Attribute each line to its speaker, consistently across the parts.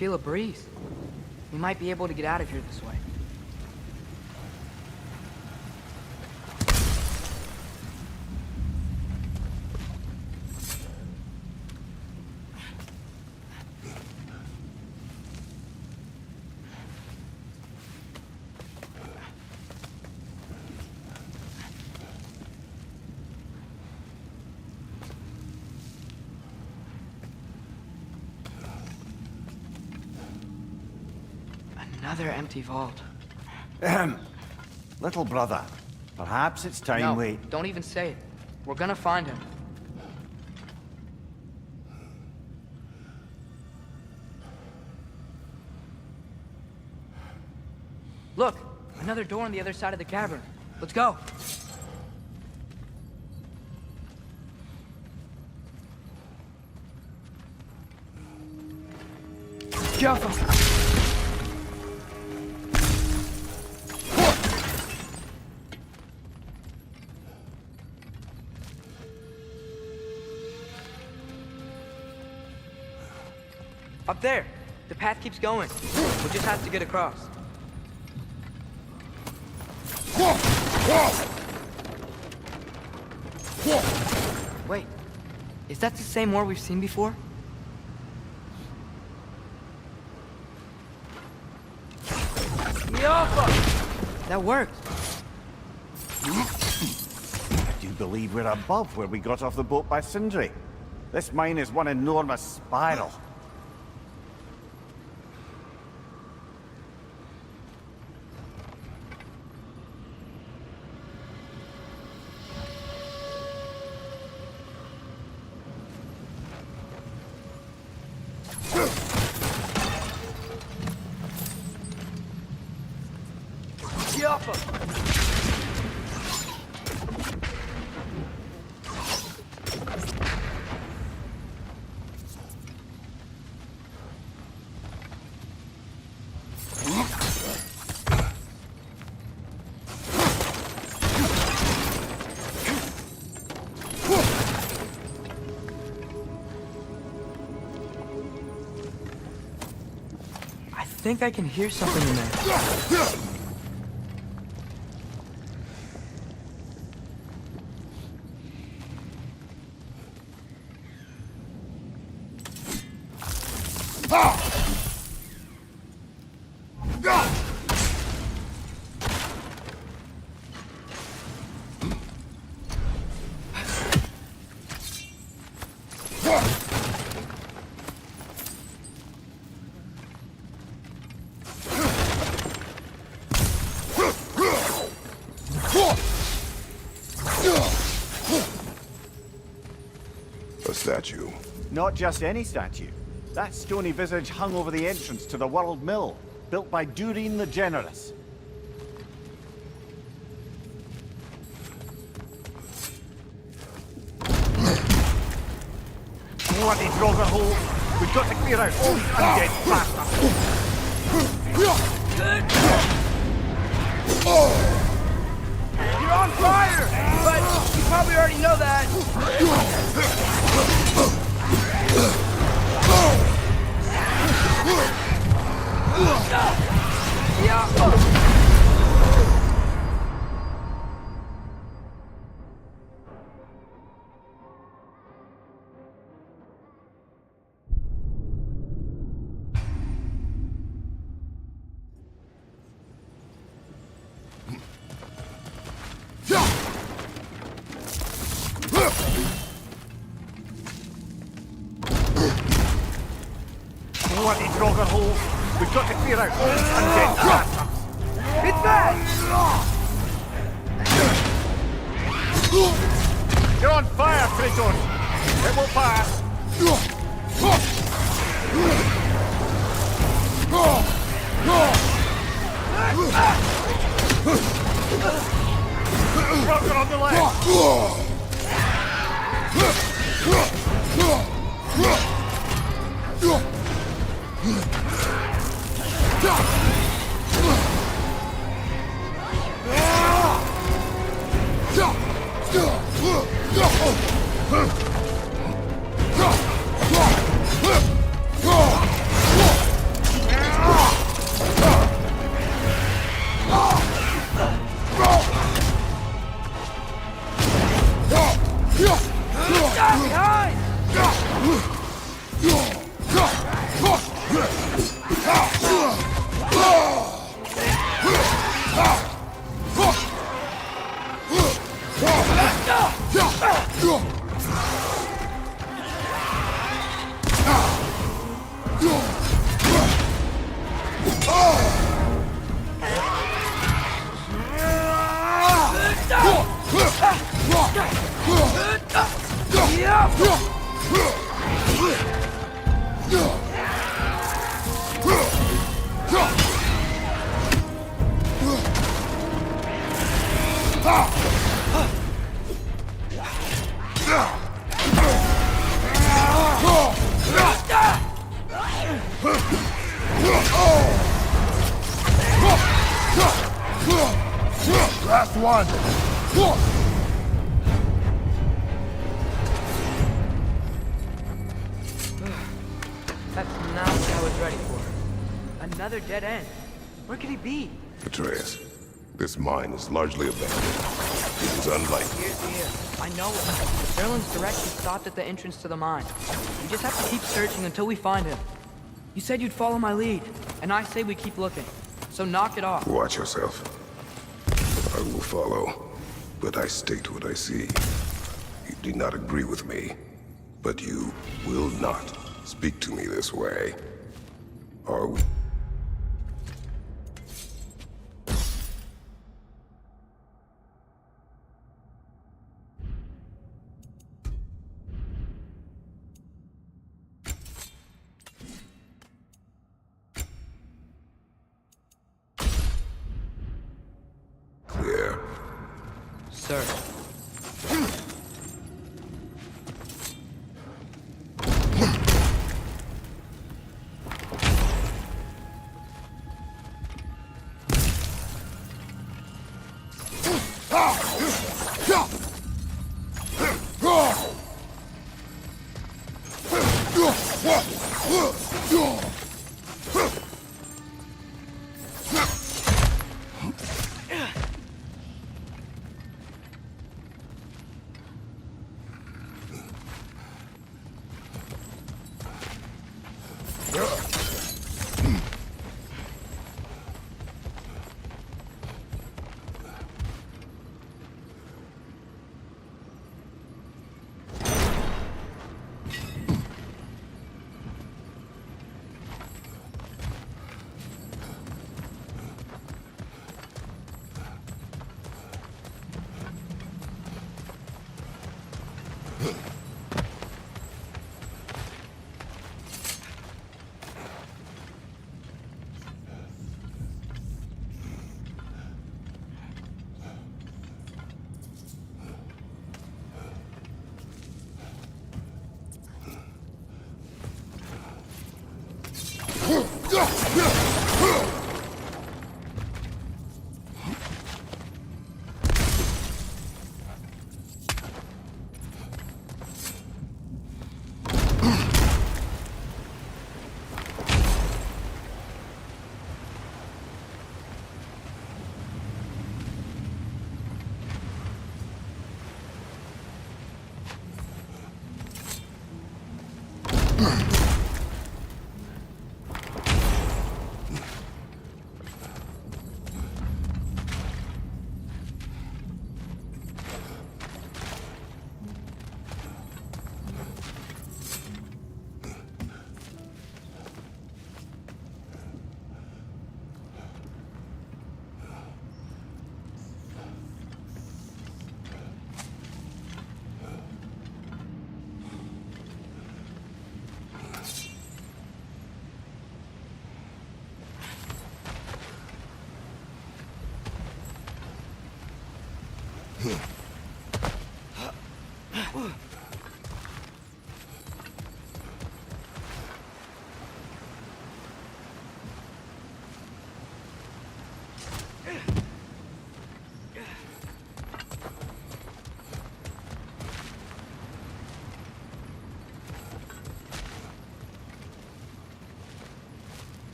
Speaker 1: feel a breeze. We might be able to get out of here this way. Another empty vault.
Speaker 2: Little brother, perhaps it's time
Speaker 1: No,
Speaker 2: we...
Speaker 1: don't even say it. We're gonna find him. Look! Another door on the other side of the cavern. Let's go! Careful! Up there! The path keeps going. We'll just have to get across. Wait, is that the same war we've seen before? That worked.
Speaker 2: I do believe we're above where we got off the boat by Sindri. This mine is one enormous spiral.
Speaker 1: I think I can hear something in there.
Speaker 3: A statue.
Speaker 2: Not just any statue. That stony visage hung over the entrance to the World Mill, built by Durin the Generous. Bloody Draugr hole! We've got to clear out all these undead bastards!
Speaker 1: You're on fire! But you probably already know that.
Speaker 2: Bloody Draugr hole! We've got to clear out all these undead bastards!
Speaker 1: It's bad!
Speaker 2: You're on fire, Kratos! It will pass! Draugr on the left!
Speaker 3: Last one!
Speaker 1: That's not what I was ready for. Another dead end. Where could he be?
Speaker 3: Atreus, this mine is largely abandoned. It is unlikely.
Speaker 1: Here. I know it. Sterling's directions stopped at the entrance to the mine. We just have to keep searching until we find him. You said you'd follow my lead, and I say we keep looking. So knock it off.
Speaker 3: Watch yourself. I will follow, but I state what I see. You do not agree with me, but you will not speak to me this way. Are we? Clear.
Speaker 1: Sir.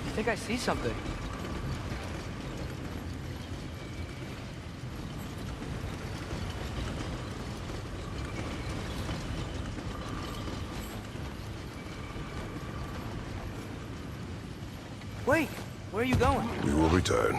Speaker 1: I think I see something. Wait, where are you going?
Speaker 3: We will return.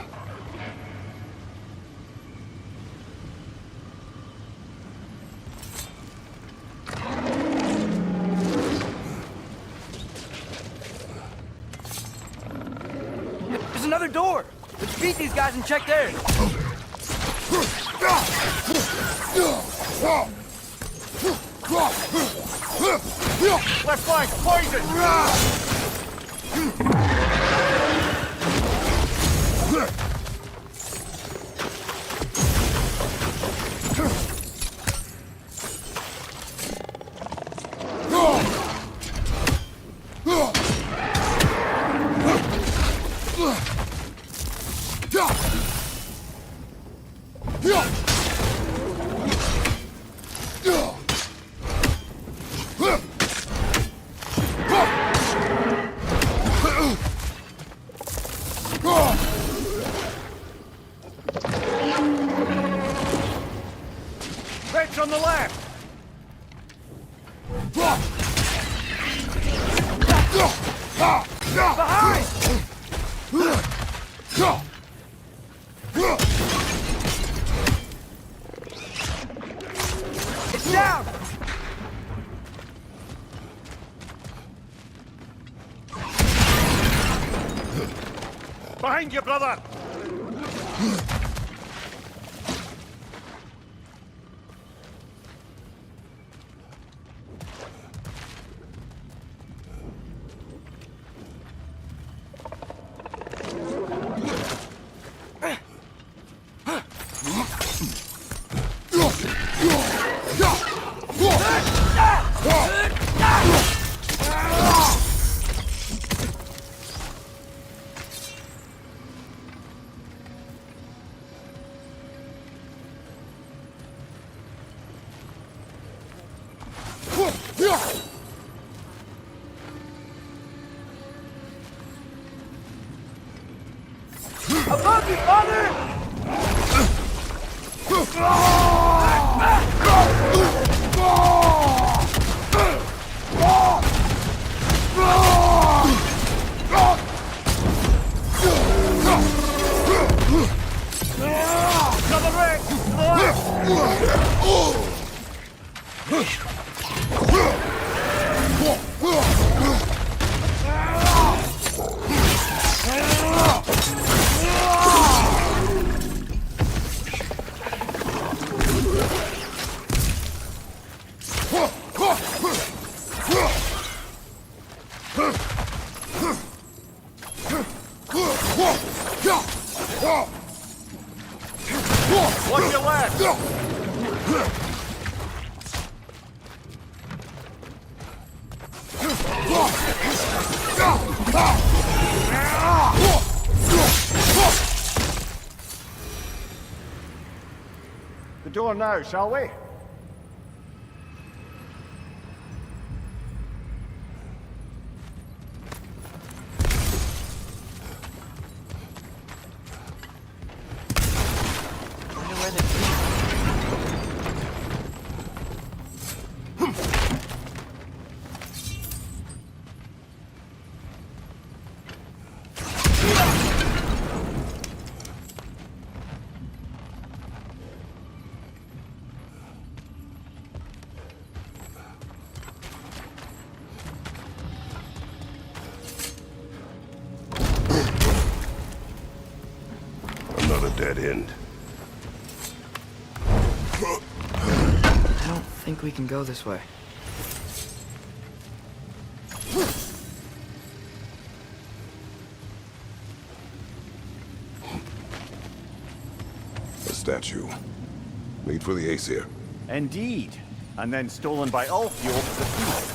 Speaker 1: door! Let's beat these guys and check theirs!
Speaker 2: Left flank, poison! Wretch on the left!
Speaker 1: Behind! It's down!
Speaker 2: Behind you, brother!
Speaker 1: Above you, father!
Speaker 2: Another wreck! Watch your left! The door now, shall we?
Speaker 1: Wonder where the key
Speaker 3: Another dead end.
Speaker 1: I don't think we can go this way.
Speaker 3: A statue. Made for the Aesir.
Speaker 2: Indeed. And then stolen by Ulfio for the feast.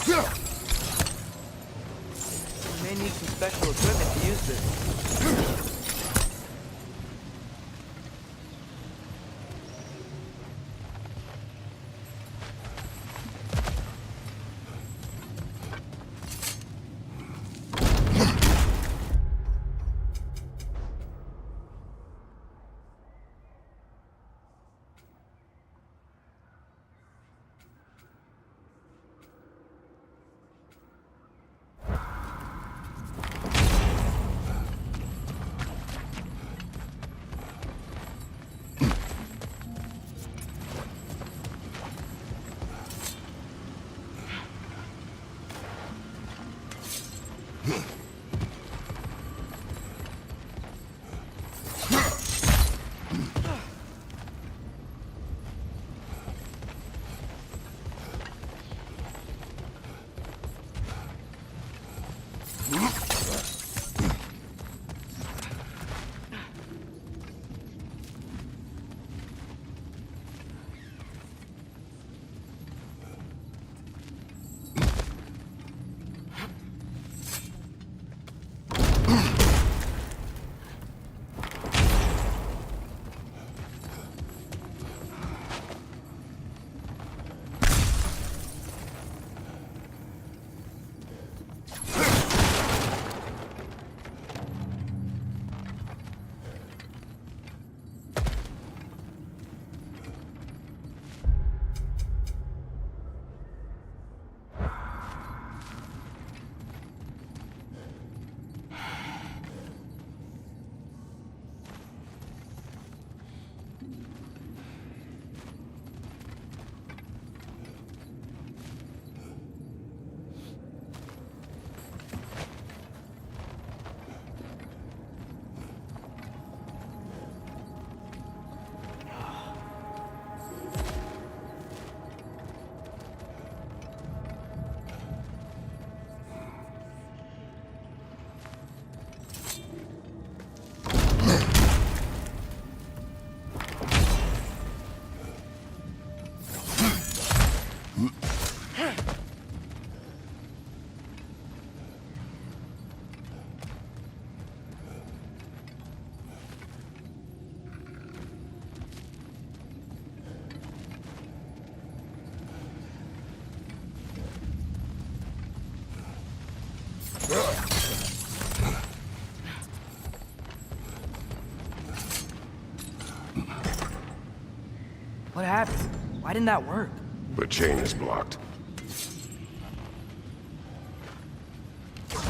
Speaker 1: We may need some special equipment to use this. What happened? Why didn't that work?
Speaker 3: The chain is blocked.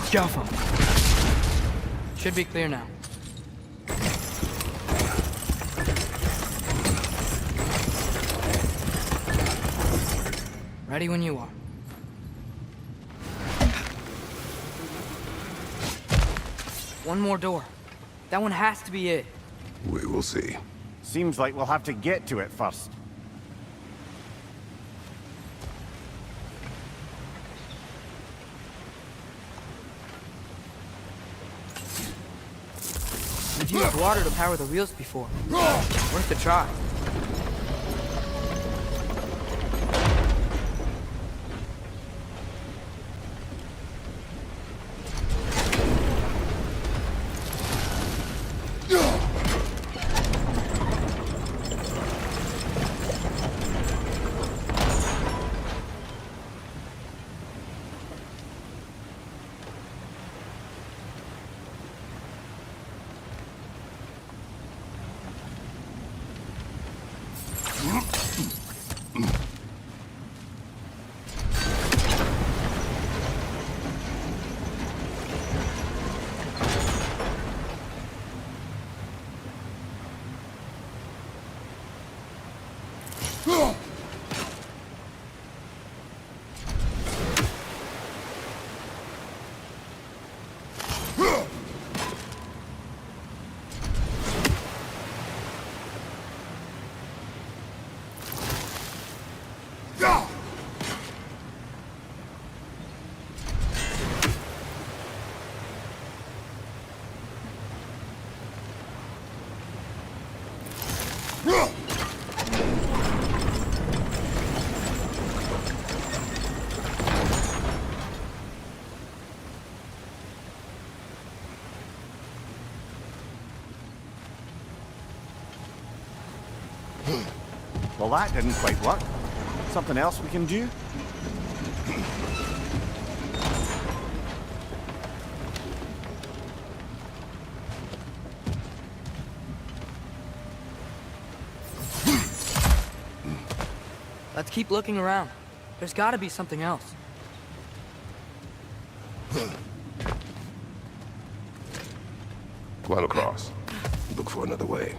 Speaker 1: Scuff him. Should be clear now. Ready when you are. One more door. That one has to be it.
Speaker 3: We will see.
Speaker 2: Seems like we'll have to get to it first.
Speaker 1: We've used water to power the wheels before. Worth a try.
Speaker 2: Well, that didn't quite work. Something else we can do?
Speaker 1: Let's keep looking around. There's gotta be something else.
Speaker 3: Climb across. Look for another way.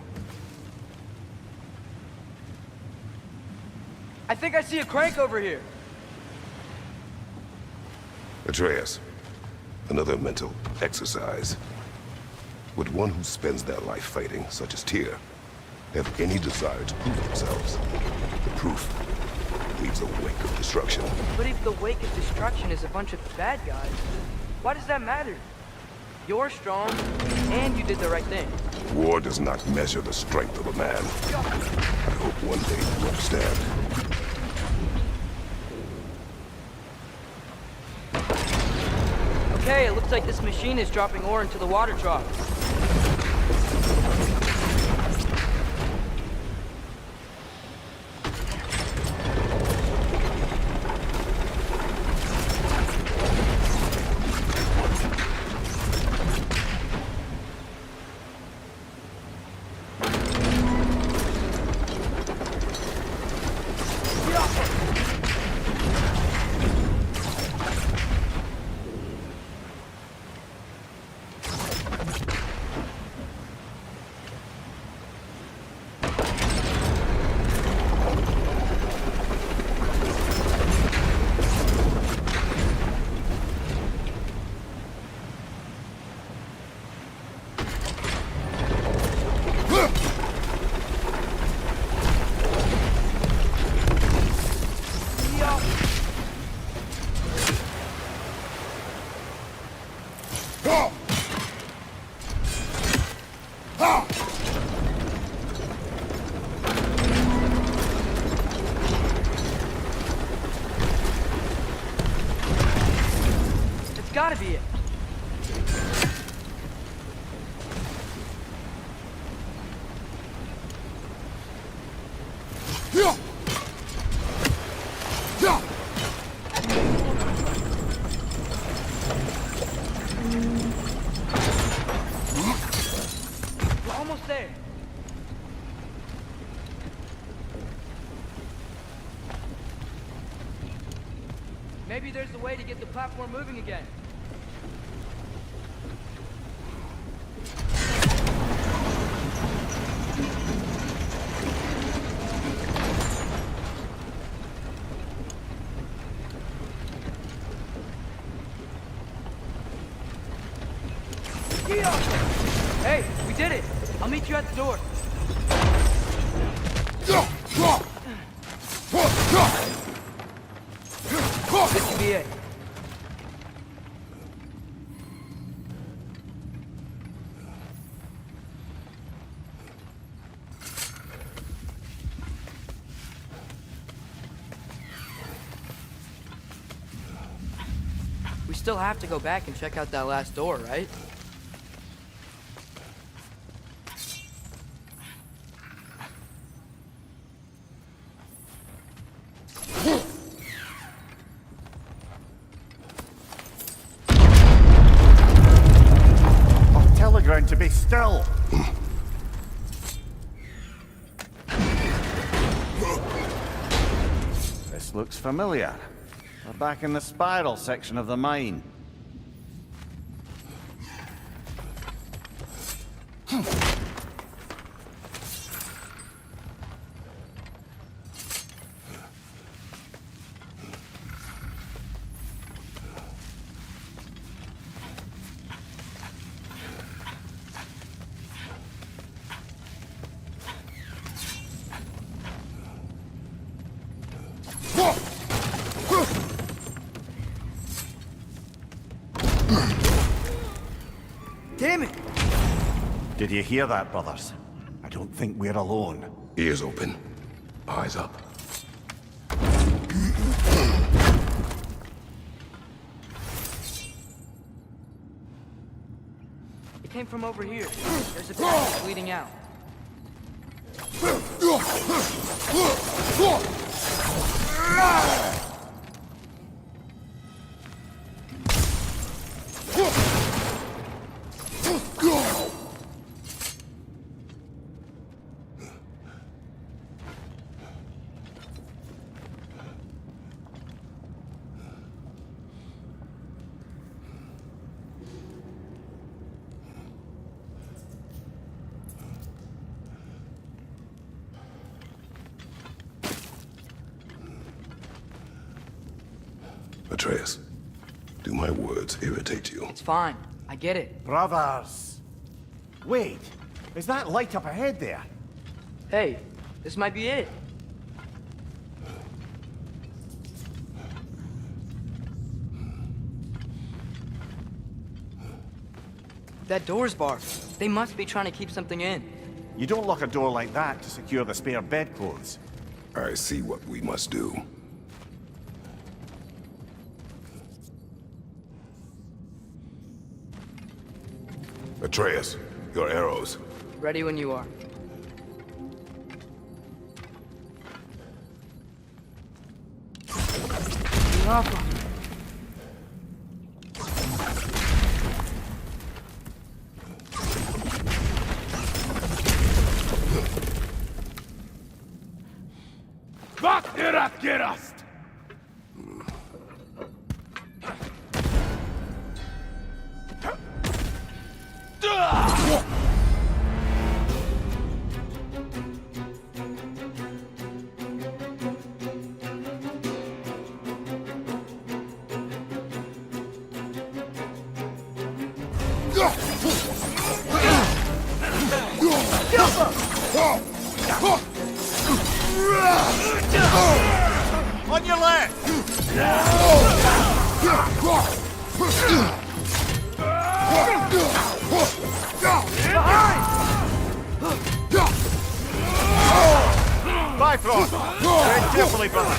Speaker 1: I think I see a crank over here.
Speaker 3: Atreus, Another mental exercise. Would one who spends their life fighting, such as Tyr, have any desire to prove themselves? The proof leaves a wake of destruction.
Speaker 1: But if the wake of destruction is a bunch of bad guys, why does that matter? You're strong, and you did the right thing.
Speaker 3: War does not measure the strength of a man. I hope one day you understand.
Speaker 1: Okay, it looks like this machine is dropping ore into the water trough. Gotta be it. We're almost there. Maybe there's a way to get the platform moving again. Hey, we did it! I'll meet you at the door. This should be it. We still have to go back and check out that last door, right?
Speaker 2: Ground to be still. This looks familiar. We're back in the spiral section of the mine.
Speaker 1: Damn it!
Speaker 2: Did you hear that, brothers? I don't think we're alone.
Speaker 3: Ears open, eyes up.
Speaker 1: It came from over here. There's a passage leading out.
Speaker 3: Atreus, Do my words irritate you?
Speaker 1: It's fine. I get it.
Speaker 2: Brothers! Wait, is that light up ahead there?
Speaker 1: Hey, this might be it. That door's barred. They must be trying to keep something in.
Speaker 2: You don't lock a door like that to secure the spare bedclothes.
Speaker 3: I see what we must do. Atreus, your arrows.
Speaker 1: Ready when you are.
Speaker 2: Gerast! On your left! Bifrost! Tread carefully, brother.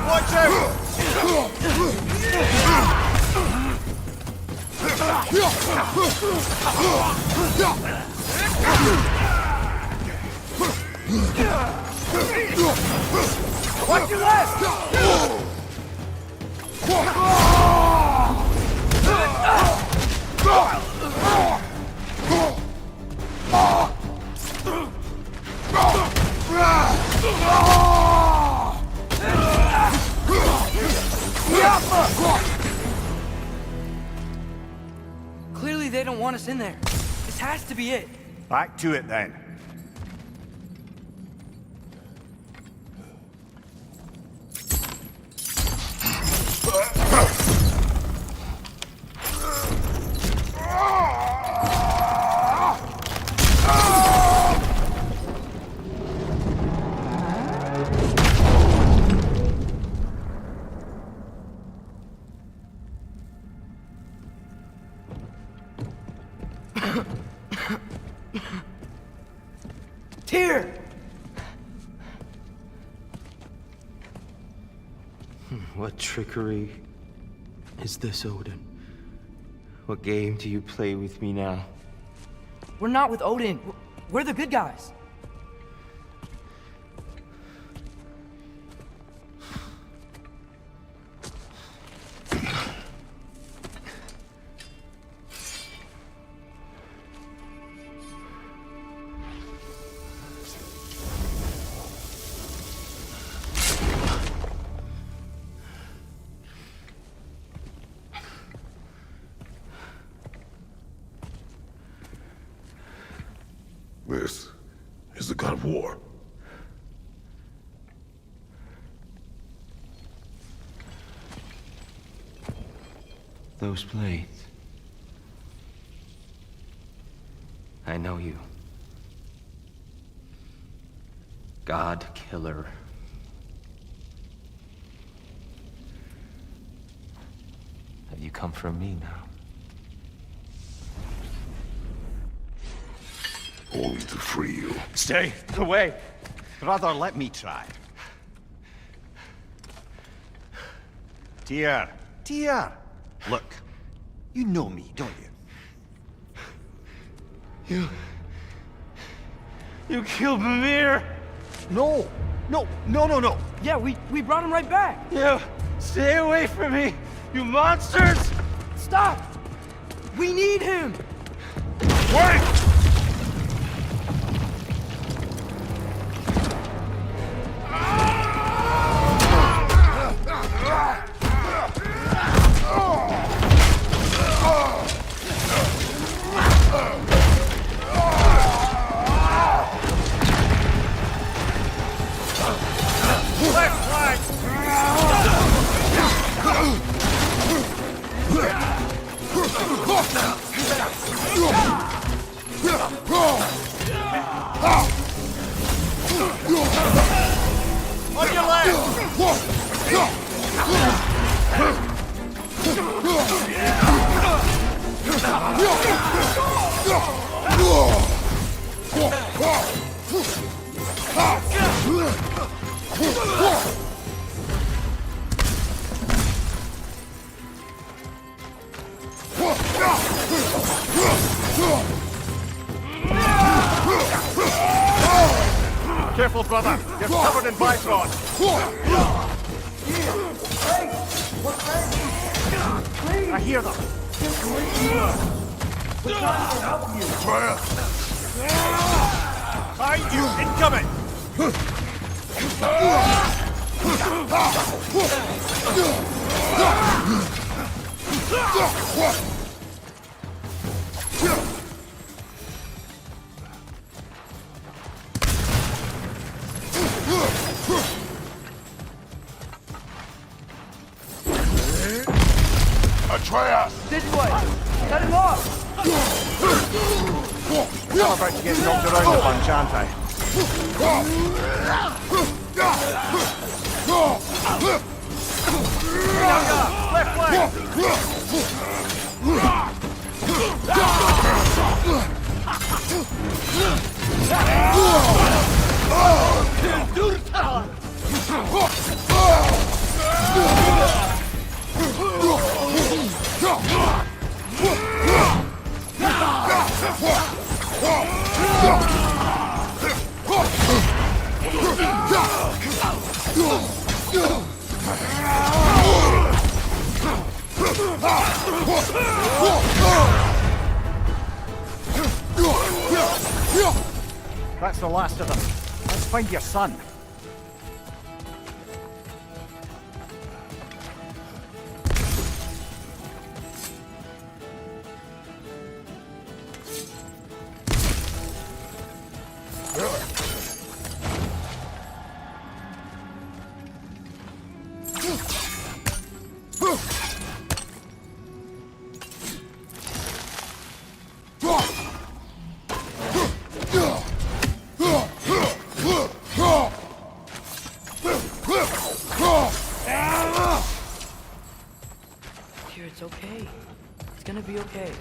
Speaker 2: Watch out! Watch your left!
Speaker 1: Clearly they don't want us in there. This has to be it.
Speaker 2: Back to it then.
Speaker 1: Tyr!
Speaker 4: What trickery is this, Odin? What game do you play with me now?
Speaker 1: We're not with Odin. We're the good guys.
Speaker 3: This is the god of war.
Speaker 4: Those blades. I know you. God Killer. Have you come for me now?
Speaker 3: Only to free you.
Speaker 2: Stay away. Brother, let me try. Tyr. Tyr. Look, you know me, don't you?
Speaker 4: You killed Mimir!
Speaker 2: No. No.
Speaker 1: Yeah, we brought him right back.
Speaker 4: You stay away from me, you monsters!
Speaker 1: Stop! We need him!
Speaker 2: Wait! On your left! Careful, brother. You're covered in Bifrost. I hear them. Behind you, incoming!
Speaker 3: Atreus!
Speaker 1: This way! Cut him off!
Speaker 2: I'm about to get knocked around a bunch, aren't I? Left That's the last of them. Let's find your son.
Speaker 1: Here, it's okay. It's gonna be okay.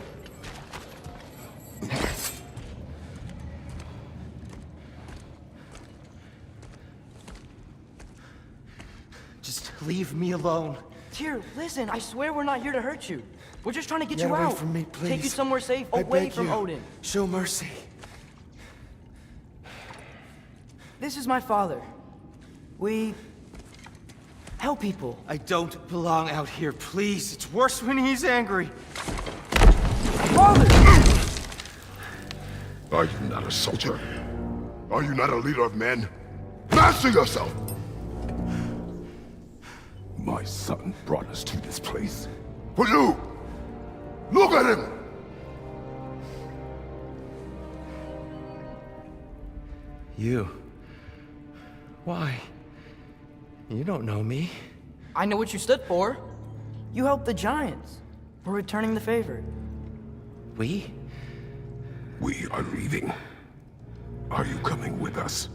Speaker 4: Just leave me alone.
Speaker 1: Tyr, listen, I swear we're not here to hurt you. We're just trying to get
Speaker 4: Get
Speaker 1: you
Speaker 4: away
Speaker 1: out.
Speaker 4: from me, please.
Speaker 1: Take you somewhere safe,
Speaker 4: I
Speaker 1: away
Speaker 4: beg
Speaker 1: from
Speaker 4: you.
Speaker 1: Odin.
Speaker 4: Show mercy.
Speaker 1: This is my father. We help people.
Speaker 4: I don't belong out here, please. It's worse when he's angry.
Speaker 1: Father!
Speaker 3: Are you not a soldier? Are you not a leader of men? Master yourself! My son brought us to this place. For you! Look at him!
Speaker 4: You. Why? You don't know me.
Speaker 1: I know what you stood for. You helped the Giants. We're returning the favor.
Speaker 4: We?
Speaker 3: We are leaving. Are you coming with us?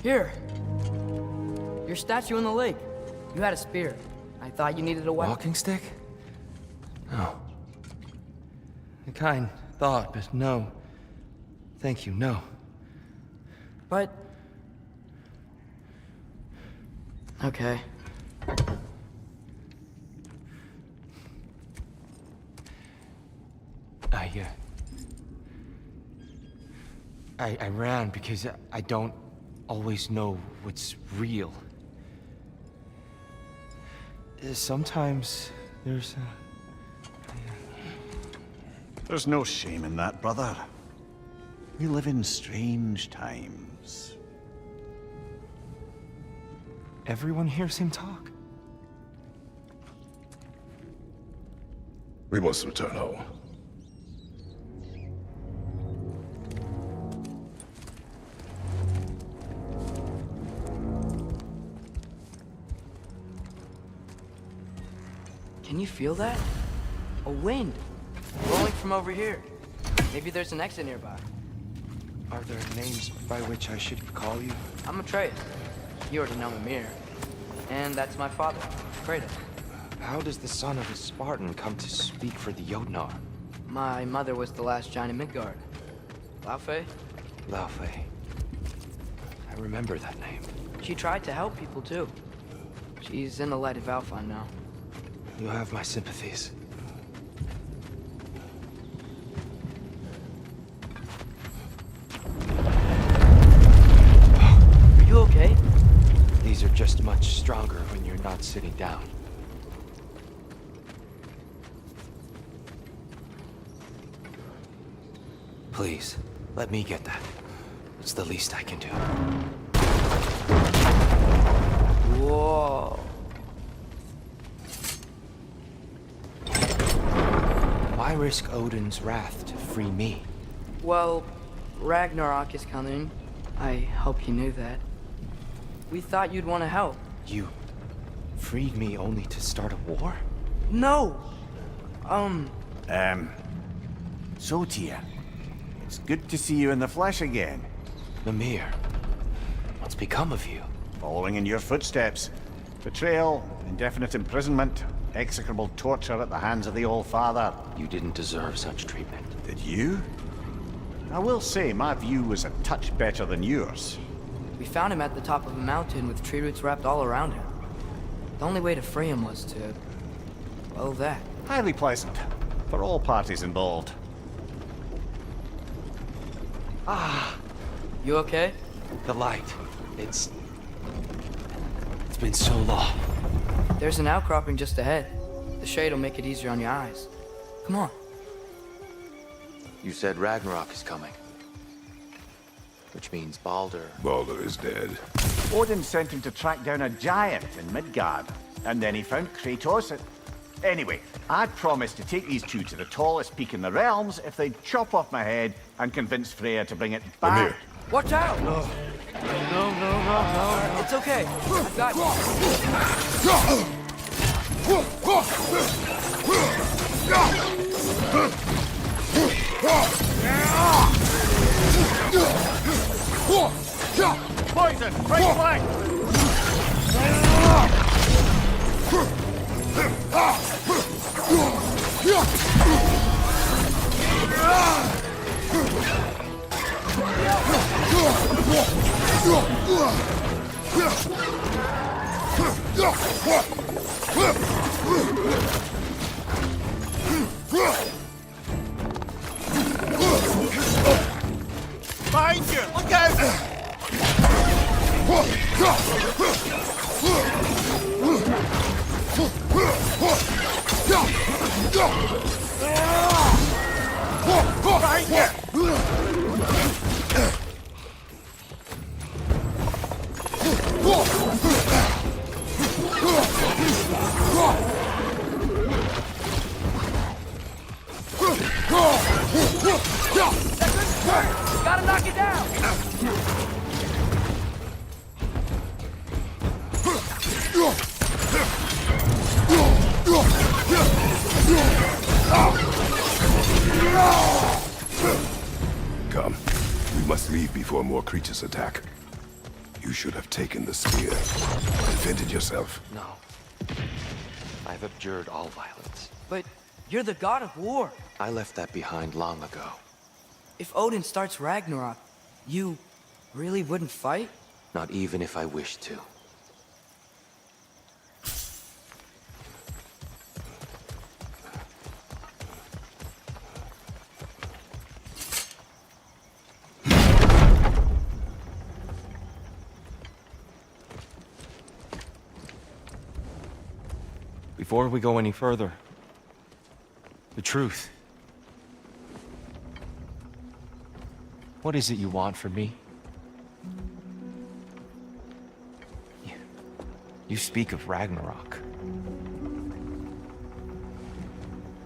Speaker 1: Here. Your statue in the lake. You had a spear. I thought you needed a weapon.
Speaker 4: Walking stick? No. A kind thought, but no. Thank you, no.
Speaker 1: But... okay.
Speaker 4: I ran because I don't always know what's real. Sometimes there's
Speaker 2: There's no shame in that, brother. We live in strange times.
Speaker 4: Everyone hears him talk.
Speaker 3: We must return home.
Speaker 1: Can you feel that? A wind. Blowing from over here. Maybe there's an exit nearby.
Speaker 4: Are there names by which I should call you?
Speaker 1: I'm Atreus. You already know Mimir. And that's my father, Kratos.
Speaker 4: How does the son of a Spartan come to speak for the Jotnar?
Speaker 1: My mother was the last giant in Midgard. Laufey?
Speaker 4: Laufey. I remember that name.
Speaker 1: She tried to help people too. She's in the light of Alpha now.
Speaker 4: You have my sympathies.
Speaker 1: Are you okay?
Speaker 4: These are just much stronger when you're not sitting down. Please, let me get that. It's the least I can do.
Speaker 1: Whoa.
Speaker 4: Why risk Odin's wrath to free me?
Speaker 1: Well, Ragnarok is coming. I hope you knew that. We thought you'd want to help.
Speaker 4: You freed me only to start a war?
Speaker 1: No!
Speaker 2: So, Tia, it's good to see you in the flesh again.
Speaker 4: Mimir, what's become of you?
Speaker 2: Following in your footsteps. Betrayal, indefinite imprisonment, execrable torture at the hands of the All-Father.
Speaker 4: You didn't deserve such treatment.
Speaker 2: Did you? I will say, my view was a touch better than yours.
Speaker 1: We found him at the top of a mountain with tree roots wrapped all around him. The only way to free him was to... well, that.
Speaker 2: Highly pleasant, for all parties involved.
Speaker 1: You okay?
Speaker 4: The light. It's been so long.
Speaker 1: There's an outcropping just ahead. The shade will make it easier on your eyes. Come on.
Speaker 4: You said Ragnarok is coming. Which means Baldur.
Speaker 3: Baldur is dead.
Speaker 2: Odin sent him to track down a giant in Midgard, and then he found Kratos at... Anyway, I promised to take these two to the tallest peak in the realms if they'd chop off my head and convince Freya to bring it back.
Speaker 3: Mimir.
Speaker 1: Watch out! No. No. It's okay. I've got
Speaker 2: Poison! Right flank! Behind you! Look out! Behind you!
Speaker 1: Gotta knock it down!
Speaker 3: Come. We must leave before more creatures attack. You should have taken the spear. Defended yourself.
Speaker 4: No. I've abjured all violence.
Speaker 1: But you're the god of war.
Speaker 4: I left that behind long ago.
Speaker 1: If Odin starts Ragnarok, you really wouldn't fight?
Speaker 4: Not even if I wished to. Before we go any further, the truth. What is it you want from me? You speak of Ragnarok.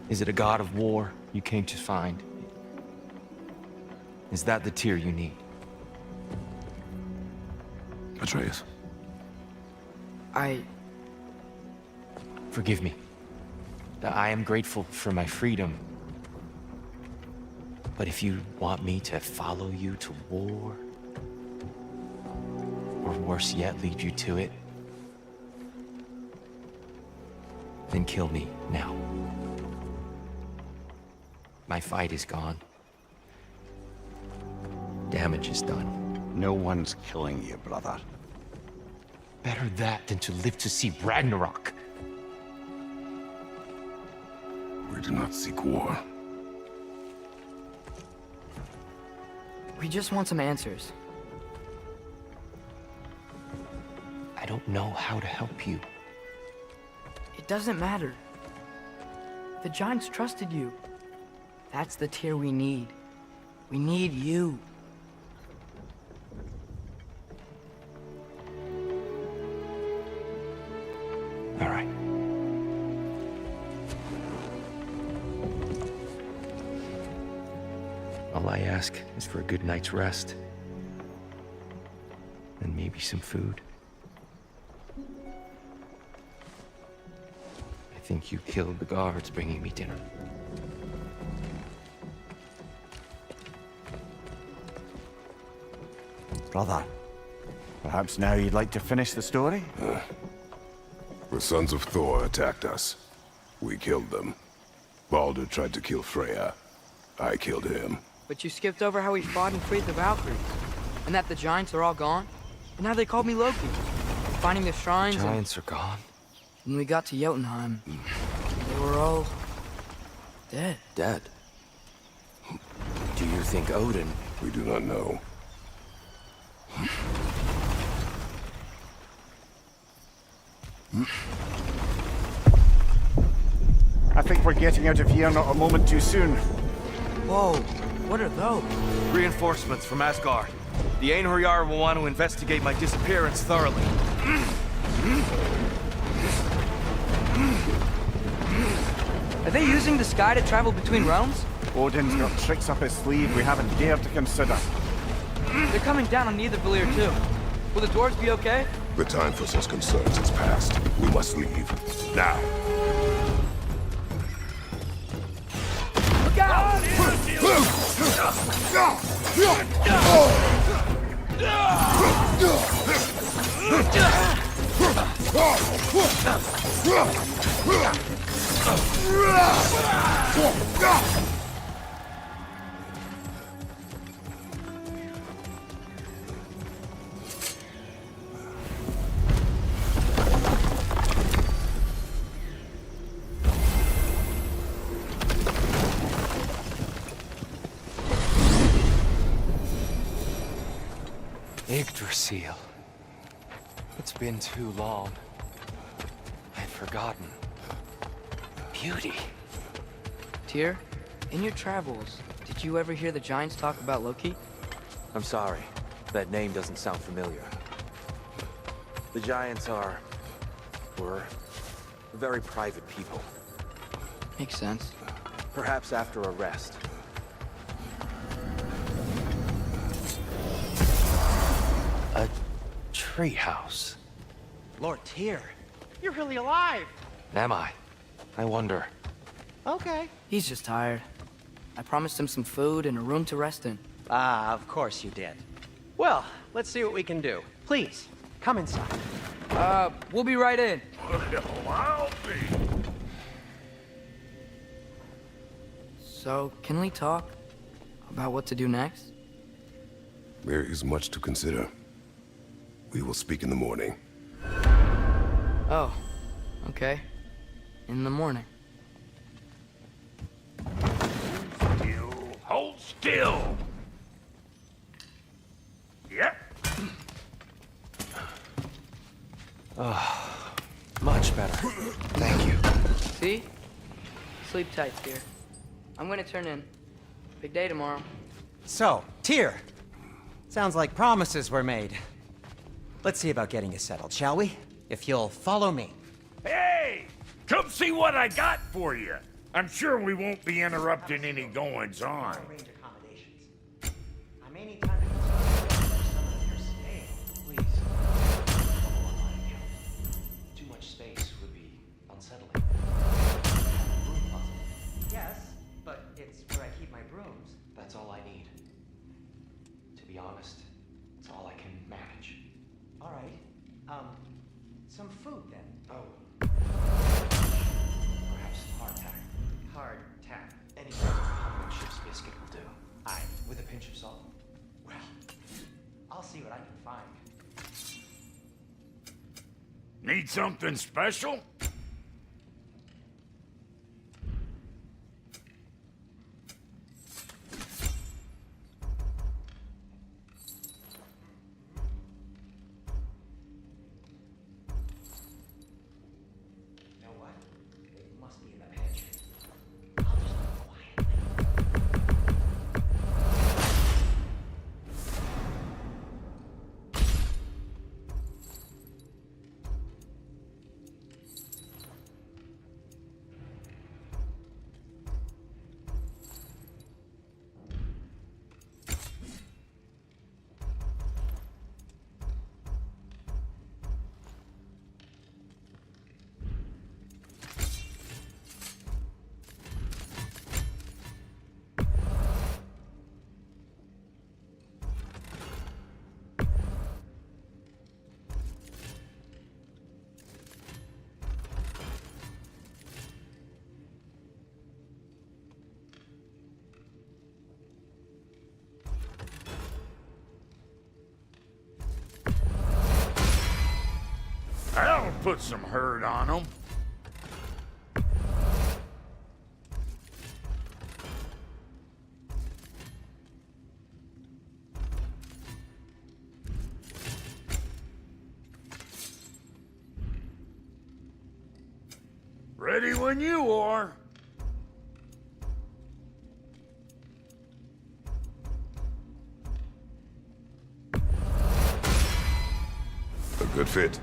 Speaker 4: Is it a god of war you came to find? Is that the tear you need?
Speaker 3: Atreus.
Speaker 1: I...
Speaker 4: Forgive me.
Speaker 5: I am grateful for my freedom. But if you want me to follow you to war, or worse yet, lead you to it, then kill me now. My fight is gone. Damage is done.
Speaker 2: No one's killing you, brother.
Speaker 5: Better that than to live to see Ragnarok.
Speaker 3: We do not seek war.
Speaker 1: We just want some answers.
Speaker 5: I don't know how to help you.
Speaker 1: It doesn't matter. The Giants trusted you. That's the Tyr we need. We need you.
Speaker 5: All right. All I ask is for a good night's rest. And maybe some food. I think you killed the guards bringing me dinner.
Speaker 2: Brother, perhaps now you'd like to finish the story?
Speaker 3: The sons of Thor attacked us. We killed them. Baldur tried to kill Freya. I killed him.
Speaker 1: But you skipped over how we fought and freed the Valkyries. And that the Giants are all gone. And now they called me Loki. Finding the shrines
Speaker 5: Giants are gone.
Speaker 1: When we got to Jotunheim, they were all... dead.
Speaker 5: Dead. Do you think Odin...
Speaker 3: We do not know.
Speaker 2: I think we're getting out of here not a moment too soon.
Speaker 1: Whoa, what are those?
Speaker 4: Reinforcements from Asgard. The Einherjar will want to investigate my disappearance thoroughly.
Speaker 1: Are they using the sky to travel between realms?
Speaker 2: Odin's got tricks up his sleeve we haven't dared to consider.
Speaker 1: They're coming down on Nidavellir too. Will the dwarves be okay?
Speaker 3: The time for such concerns is past. We must leave. Now.
Speaker 1: Look out!
Speaker 5: Yggdrasil. It's been too long. I'd forgotten. Beauty.
Speaker 1: Tyr, in your travels, did you ever hear the Giants talk about Loki?
Speaker 5: I'm sorry. That name doesn't sound familiar. The Giants were very private people.
Speaker 1: Makes sense.
Speaker 5: Perhaps after a rest. A treehouse.
Speaker 6: Lord Tyr, you're really alive.
Speaker 5: Am I? I wonder.
Speaker 6: Okay.
Speaker 1: He's just tired. I promised him some food and a room to rest in.
Speaker 6: Ah, of course you did. Well, let's see what we can do. Please, come inside.
Speaker 1: We'll be right in. So, can we talk about what to do next?
Speaker 3: There is much to consider. We will speak in the morning.
Speaker 1: Oh, okay. In the morning.
Speaker 7: Hold still! Yep.
Speaker 5: Much better. Thank you.
Speaker 1: See? Sleep tight, Tyr. I'm gonna turn in. Big day tomorrow.
Speaker 6: So, Tyr. Sounds like promises were made. Let's see about getting you settled, shall we? If you'll follow me.
Speaker 7: Hey! Come see what I got for you. I'm sure we won't be interrupting any goings-on.
Speaker 6: Arrange accommodations. I may need time to consult someone of your stay.
Speaker 5: Please. Too much space would be unsettling.
Speaker 7: Need something special? That'll put some hurt on them. Ready when you are.
Speaker 3: A good fit.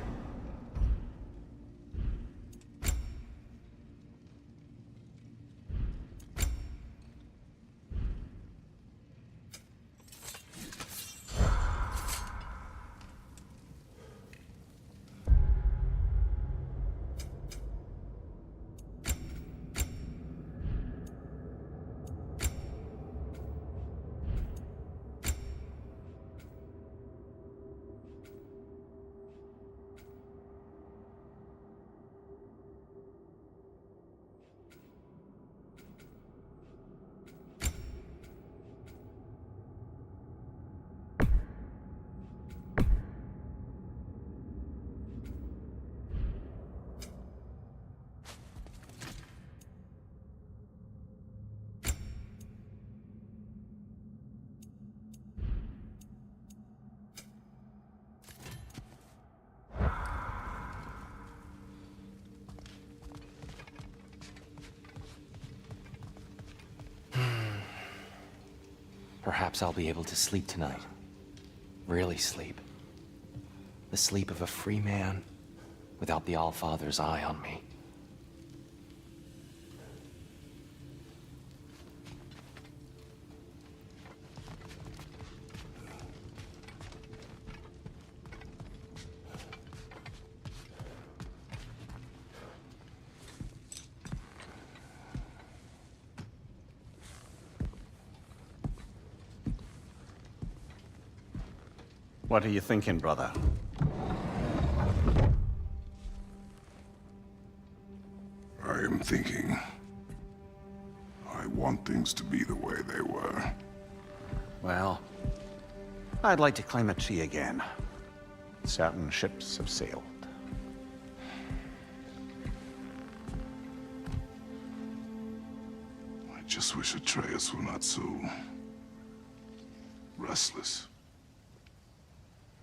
Speaker 5: Perhaps I'll be able to sleep tonight. Really sleep. The sleep of a free man without the Allfather's eye on me.
Speaker 2: What are you thinking, brother?
Speaker 3: I am thinking. I want things to be the way they were.
Speaker 2: Well, I'd like to climb a tree again. Certain ships have sailed.
Speaker 3: I just wish Atreus were not so restless.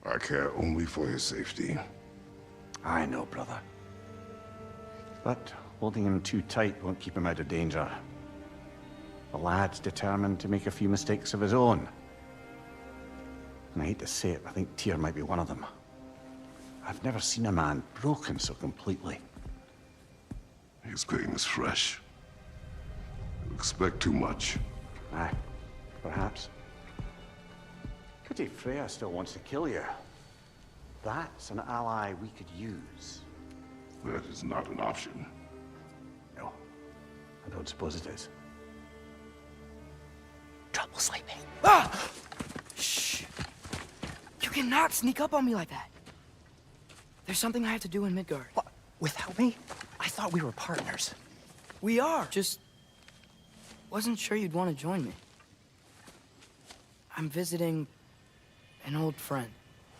Speaker 3: I care only for his safety.
Speaker 2: I know, brother. But holding him too tight won't keep him out of danger. The lad's determined to make a few mistakes of his own. And I hate to say it, I think Tyr might be one of them. I've never seen a man broken so completely.
Speaker 3: His pain is fresh. You expect too much.
Speaker 2: Aye, perhaps. Pity Freya still wants to kill you. That's an ally we could use.
Speaker 3: That is not an option.
Speaker 2: No, I don't suppose it is.
Speaker 1: Trouble sleeping. Ah! Shh! You cannot sneak up on me like that. There's something I have to do in Midgard.
Speaker 6: What? Without me? I thought we were partners.
Speaker 1: We are. Just wasn't sure you'd want to join me. I'm visiting an old friend.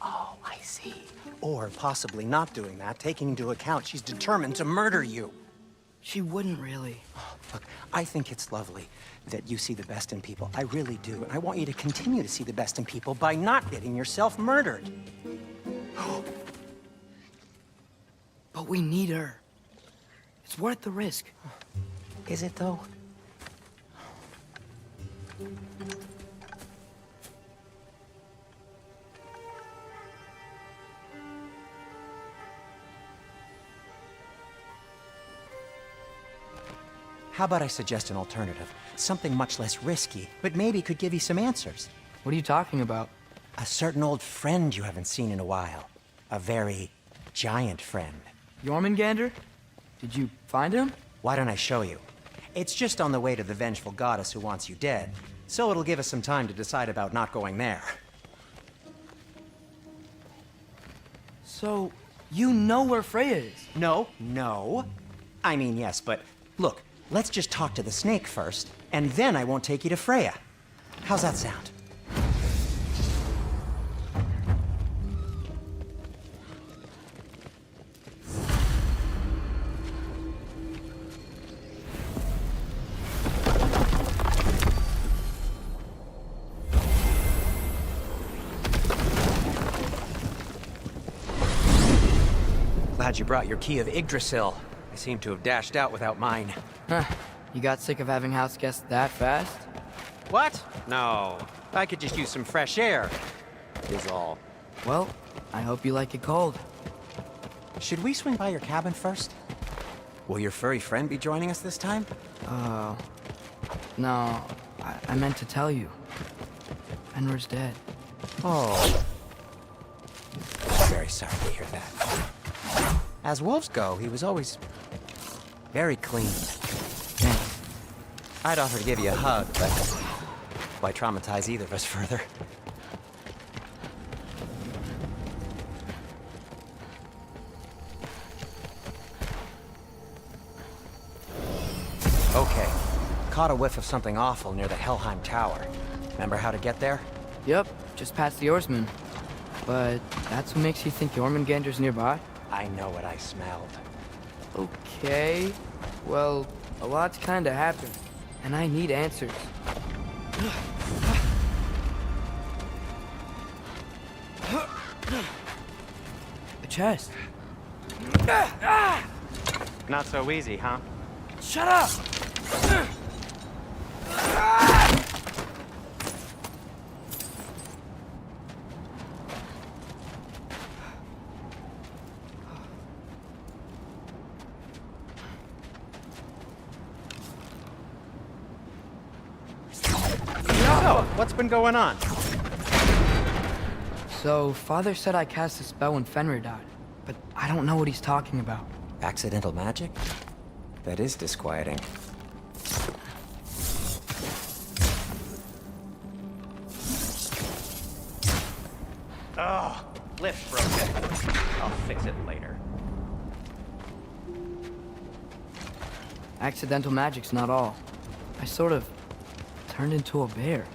Speaker 6: Oh, I see. Or possibly not doing that, taking into account she's determined to murder you.
Speaker 1: She wouldn't really.
Speaker 6: Look, I think it's lovely that you see the best in people. I really do. And I want you to continue to see the best in people by not getting yourself murdered.
Speaker 1: But we need her. It's worth the risk.
Speaker 6: Is it, though? How about I suggest an alternative? Something much less risky, but maybe could give you some answers.
Speaker 1: What are you talking about?
Speaker 6: A certain old friend you haven't seen in a while. A very giant friend.
Speaker 1: Jormungandr? Did you find him?
Speaker 6: Why don't I show you? It's just on the way to the vengeful goddess who wants you dead, so it'll give us some time to decide about not going there.
Speaker 1: So, you know where Freya is?
Speaker 6: No. I mean, yes, but look, let's just talk to the snake first, and then I won't take you to Freya. How's that sound? Glad you brought your key of Yggdrasil. I seem to have dashed out without mine.
Speaker 1: Huh. You got sick of having house guests that fast?
Speaker 6: What? No. I could just use some fresh air, is all.
Speaker 1: Well, I hope you like it cold.
Speaker 6: Should we swing by your cabin first? Will your furry friend be joining us this time?
Speaker 1: No, I meant to tell you. Fenrir's dead.
Speaker 6: Oh. Very sorry to hear that. As wolves go, he was always very clean. I'd offer to give you a hug, but why traumatize either of us further? Okay. Caught a whiff of something awful near the Helheim Tower. Remember how to get there?
Speaker 1: Yep, just past the oarsman. But that's what makes you think Jormungandr's nearby?
Speaker 6: I know what I smelled.
Speaker 1: Okay. Well, a lot's kinda happened, and I need answers. A chest.
Speaker 6: Not so easy, huh?
Speaker 1: Shut up!
Speaker 6: So, what's been going on?
Speaker 1: So, Father said I cast a spell when Fenrir died, but I don't know what he's talking about.
Speaker 6: Accidental magic? That is disquieting. Oh, lift broken. I'll fix it later.
Speaker 1: Accidental magic's not all. I sort of turned into a bear.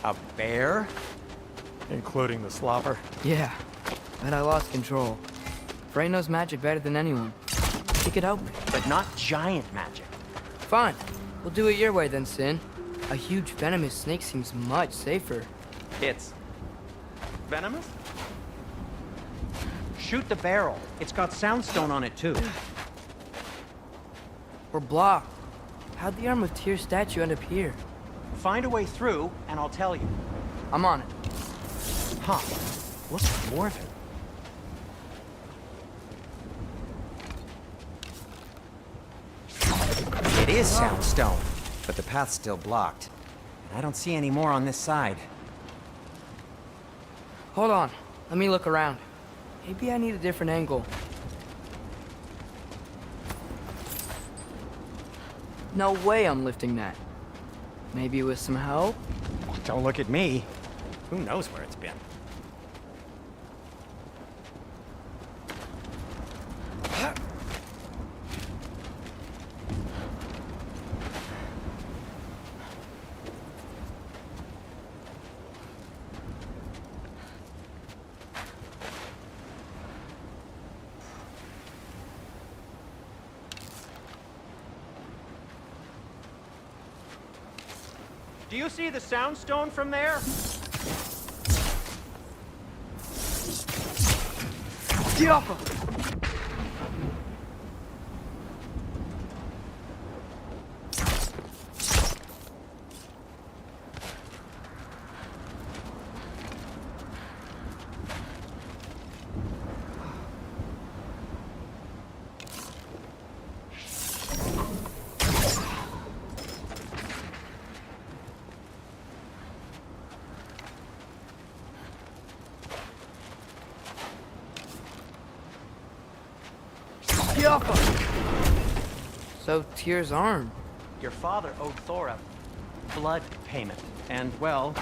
Speaker 6: A bear? Including the slobber?
Speaker 1: Yeah, but I lost control. Frey knows magic better than anyone. He could help me.
Speaker 6: But not giant magic.
Speaker 1: Fine. We'll do it your way then, Sin. A huge venomous snake seems much safer.
Speaker 6: It's venomous? Shoot the barrel. It's got soundstone on it too.
Speaker 1: We're blocked. How'd the Arm of Tyr statue end up here?
Speaker 6: Find a way through, and I'll tell you.
Speaker 1: I'm on it.
Speaker 6: Huh. Looks dwarven. It is soundstone, but the path's still blocked. I don't see any more on this side.
Speaker 1: Hold on. Let me look around. Maybe I need a different angle. No way I'm lifting that. Maybe with some help?
Speaker 6: Don't look at me. Who knows where it's been? Do you see the sound stone from there?
Speaker 1: Get off him! So, Tyr's arm.
Speaker 6: Your father owed Thor a blood payment, and, well,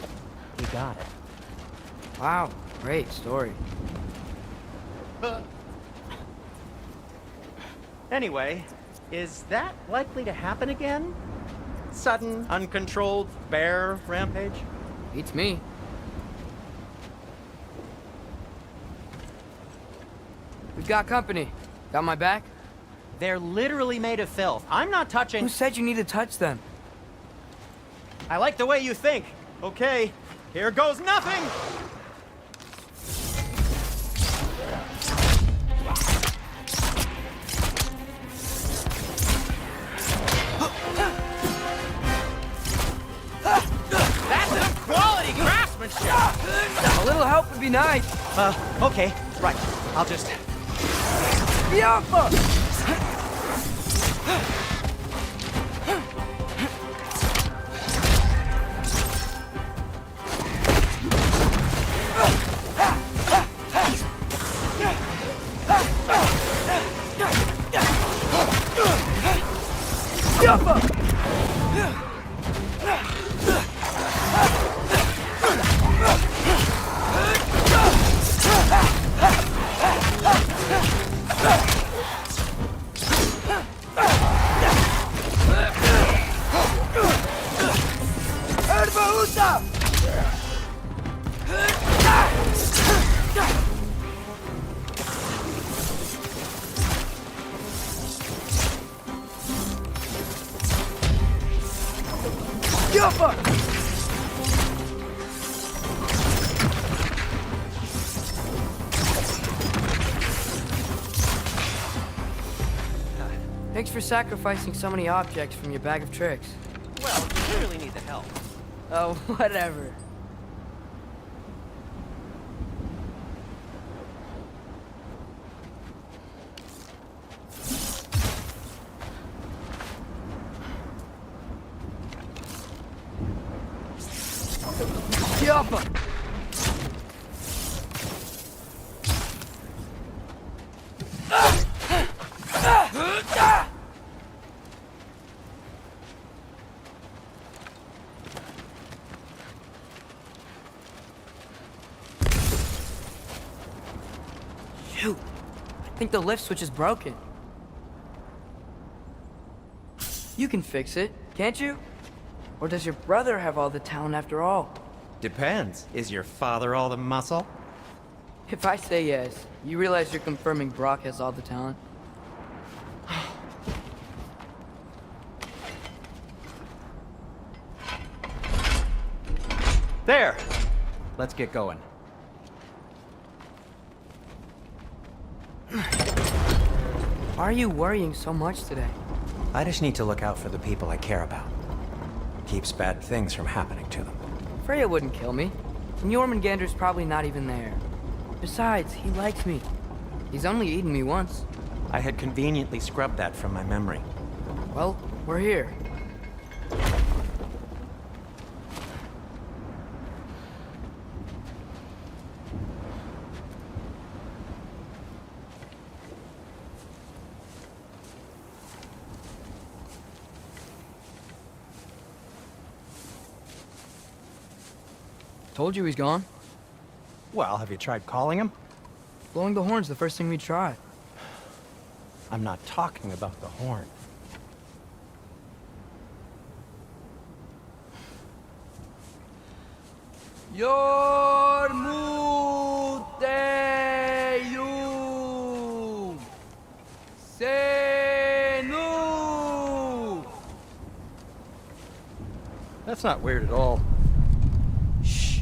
Speaker 6: he got it.
Speaker 1: Wow, great story.
Speaker 6: Anyway, is that likely to happen again? Sudden, uncontrolled bear rampage?
Speaker 1: Beats me. We've got company. Got my back?
Speaker 6: They're literally made of filth. I'm not touching...
Speaker 1: Who said you need to touch them?
Speaker 6: I like the way you think. Okay, here goes nothing! That's some quality craftsmanship!
Speaker 1: A little help would be nice.
Speaker 6: Okay, right. I'll just...
Speaker 1: Bianca! Thanks for sacrificing so many objects from your bag of tricks.
Speaker 6: Well, you clearly need the help.
Speaker 1: Oh, whatever. Yappa! Shoot! I think the lift switch is broken. You can fix it, can't you? Or does your brother have all the talent after all?
Speaker 6: Depends. Is your father all the muscle?
Speaker 1: If I say yes, you realize you're confirming Brock has all the talent?
Speaker 6: There! Let's get going.
Speaker 1: Why are you worrying so much today?
Speaker 6: I just need to look out for the people I care about. Keeps bad things from happening to them.
Speaker 1: Freya wouldn't kill me. And Jormungandr's probably not even there. Besides, he likes me. He's only eaten me once.
Speaker 6: I had conveniently scrubbed that from my memory.
Speaker 1: Well, we're here. Told you he's gone.
Speaker 6: Well, have you tried calling him?
Speaker 1: Blowing the horn's the first thing we try.
Speaker 6: I'm not talking about the horn.
Speaker 1: Yormuteyum Senu.
Speaker 4: That's not weird at all.
Speaker 6: Shh.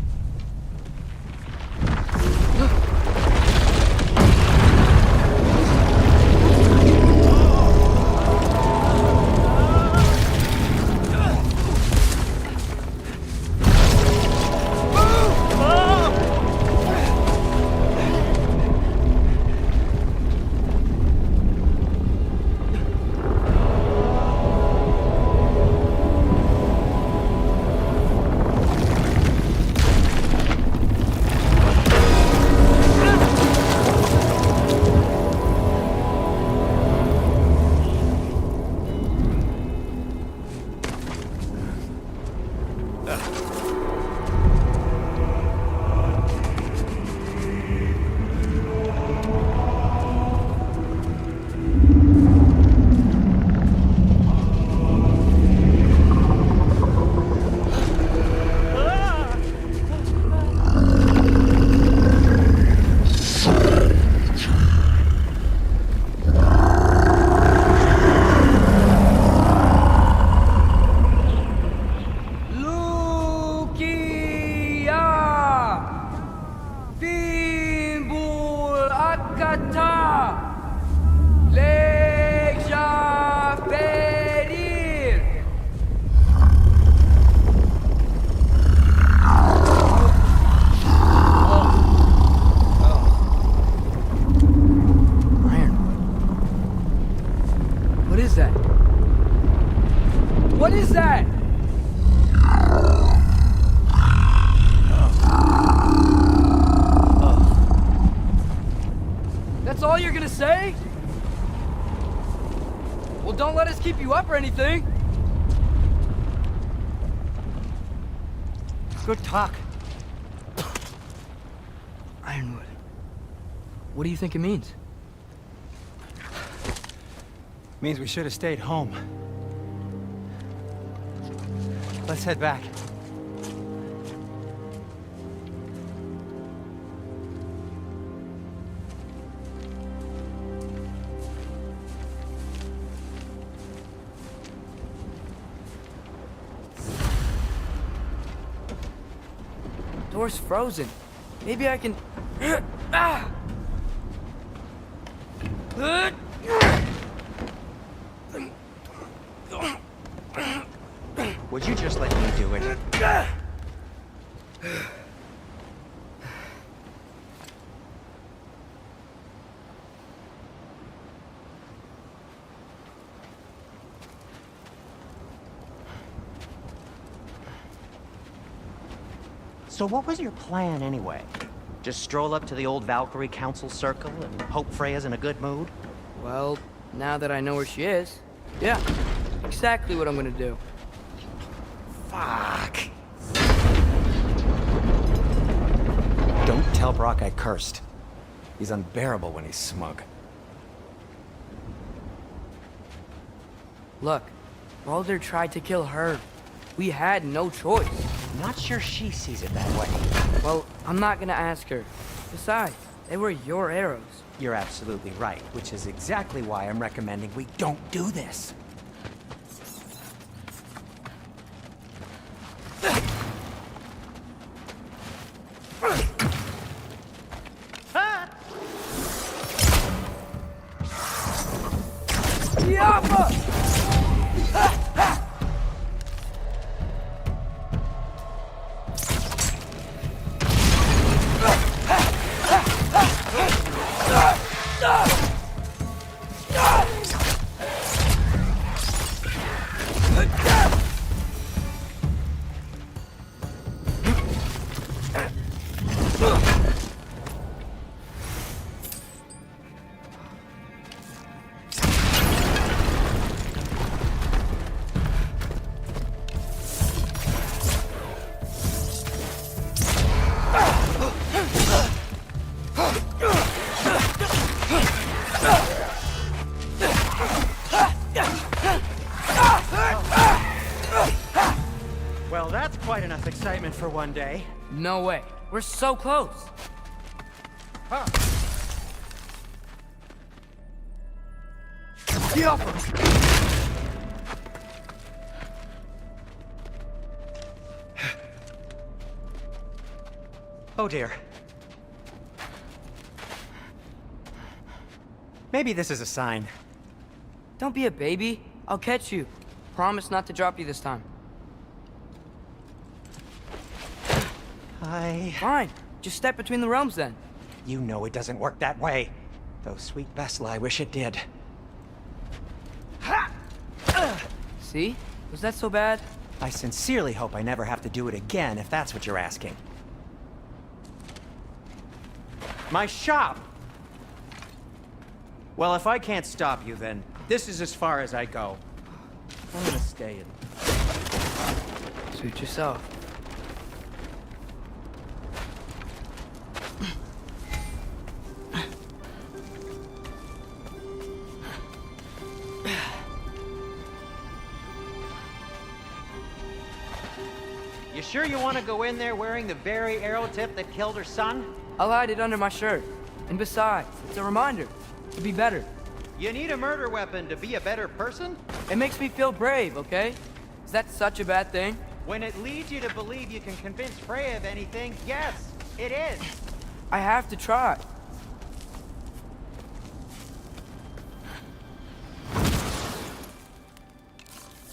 Speaker 1: What is that? That's all you're gonna say? Well, don't let us keep you up or anything.
Speaker 6: Good talk.
Speaker 1: Ironwood. What do you think it means?
Speaker 6: Means we should have stayed home. Let's head back.
Speaker 1: Door's frozen. Maybe I can... Ah!
Speaker 6: Would you just let me do it? So what was your plan anyway? Just stroll up to the old Valkyrie Council Circle and hope Freya's in a good mood?
Speaker 1: Well, now that I know where she is, yeah, exactly what I'm gonna do.
Speaker 6: Fuck. Don't tell Brock I cursed. He's unbearable when he's smug.
Speaker 1: Look, Baldur tried to kill her. We had no choice.
Speaker 6: Not sure she sees it that way.
Speaker 1: Well, I'm not gonna ask her. Besides, they were your arrows.
Speaker 6: You're absolutely right, which is exactly why I'm recommending we don't do this. Well, that's quite enough excitement for one day.
Speaker 1: No way. We're so close.
Speaker 6: Huh.
Speaker 1: Get off
Speaker 6: Oh dear. Maybe this is a sign.
Speaker 1: Don't be a baby. I'll catch you. Promise not to drop you this time. Fine. Just step between the realms then.
Speaker 6: You know it doesn't work that way. Though, sweet Vessel, I wish it did.
Speaker 1: See? Was that so bad?
Speaker 6: I sincerely hope I never have to do it again, if that's what you're asking. My shop! Well, if I can't stop you, then this is as far as I go. I'm gonna stay in.
Speaker 1: Suit yourself.
Speaker 6: You sure you want to go in there wearing the very arrow tip that killed her son?
Speaker 1: I'll hide it under my shirt. And besides, it's a reminder to be better.
Speaker 6: You need a murder weapon to be a better person?
Speaker 1: It makes me feel brave, okay? Is that such a bad thing?
Speaker 6: When it leads you to believe you can convince Freya of anything, yes, it is.
Speaker 1: I have to try.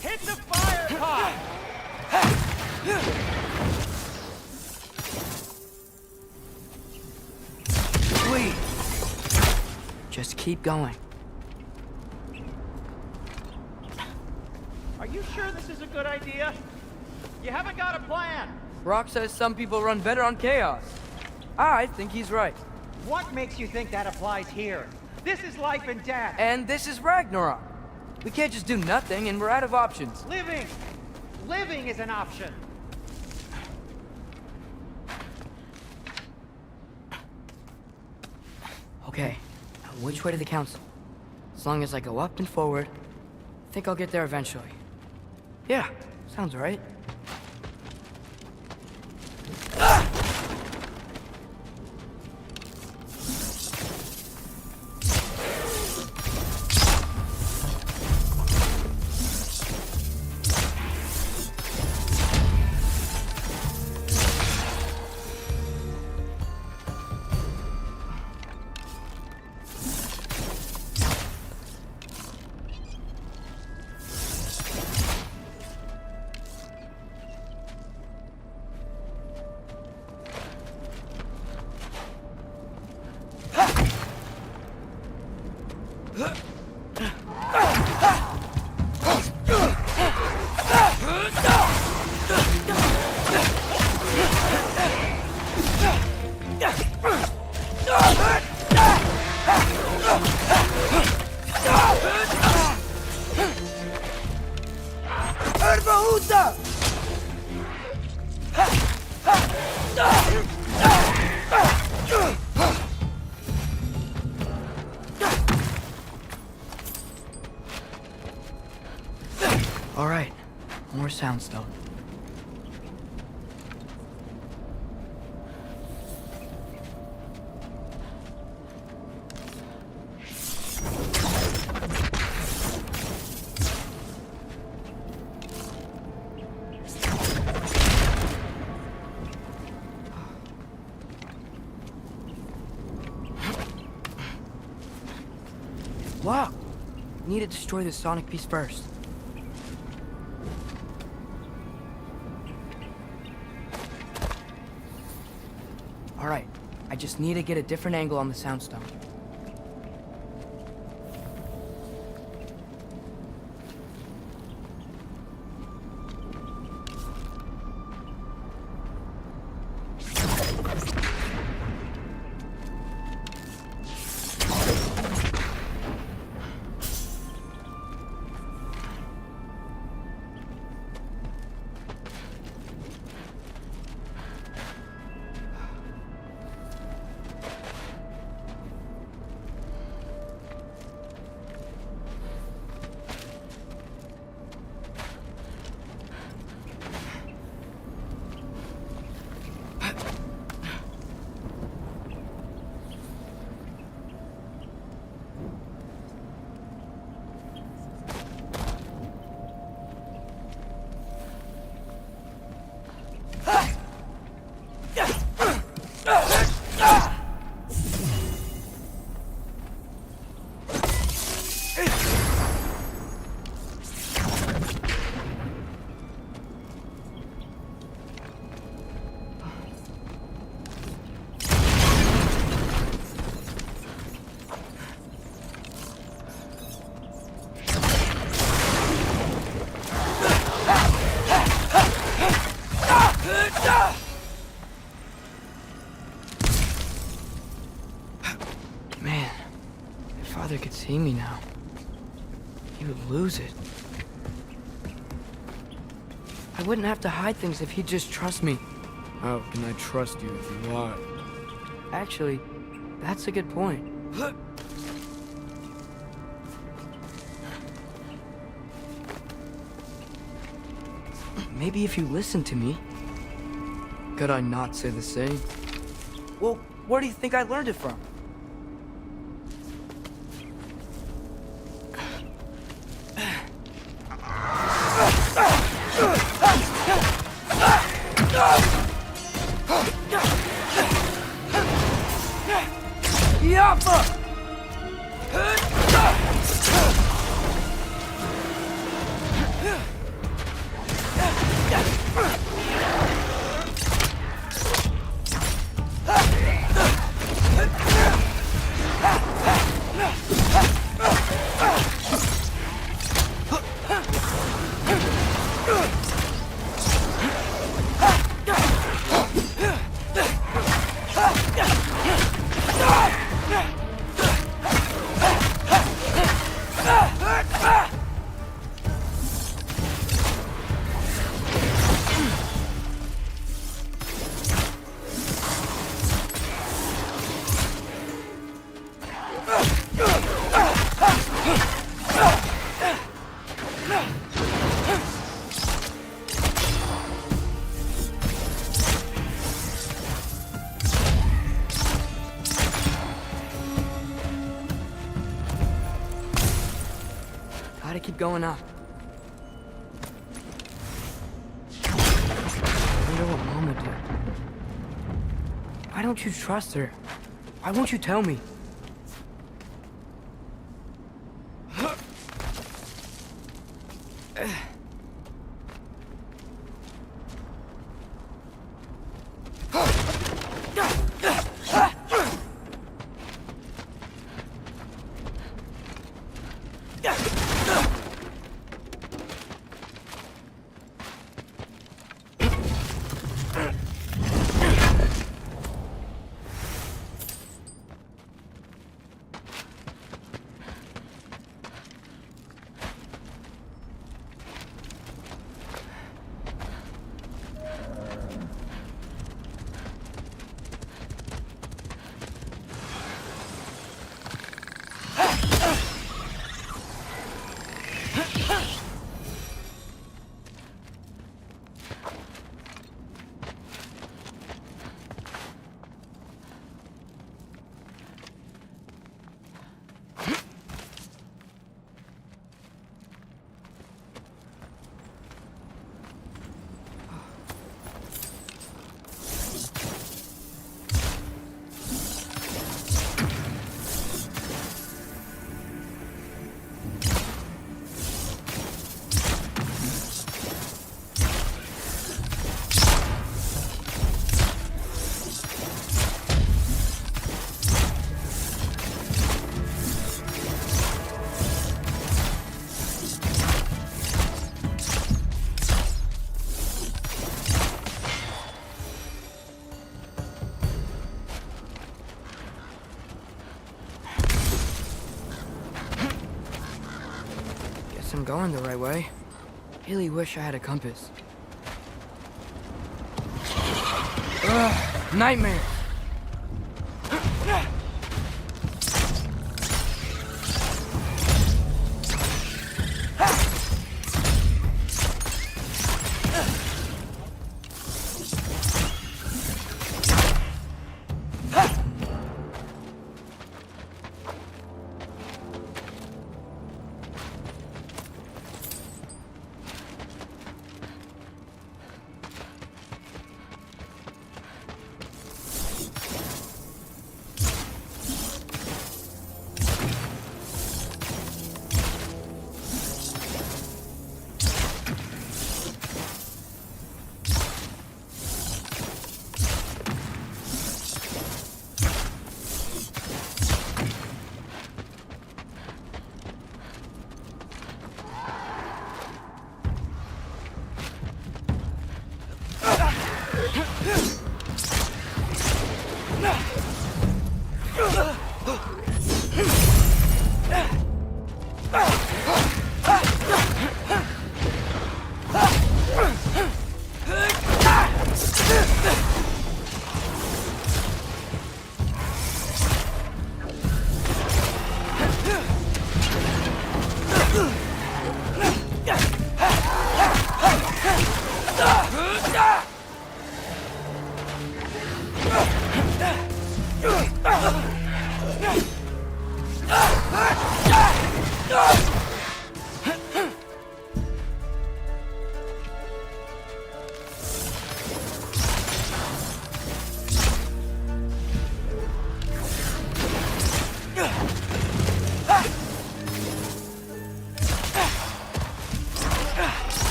Speaker 6: Hit the fire pot!
Speaker 1: Please. Just keep going.
Speaker 6: Are you sure this is a good idea? You haven't got a plan.
Speaker 1: Rock says some people run better on chaos. I think he's right.
Speaker 6: What makes you think that applies here? This is life and death.
Speaker 1: And this is Ragnarok. We can't just do nothing, and we're out of options.
Speaker 6: Living! Living is an option.
Speaker 1: Okay, now which way to the council? As long as I go up and forward, I think I'll get there eventually. Yeah, sounds right. All right, more soundstone. Wow, we need to destroy this sonic piece first. All right, I just need to get a different angle on the soundstone. could see me now, he would lose it. I wouldn't have to hide things if he'd just trust me.
Speaker 8: How can I trust you if you lie?
Speaker 1: Actually, that's a good point. Maybe if you listen to me.
Speaker 8: Could I not say the same?
Speaker 1: Well, where do you think I learned it from? Gotta keep going up. I wonder what Mom would do. Why don't you trust her? Why won't you tell me? I'm going the right way. Really wish I had a compass. Ugh, nightmare!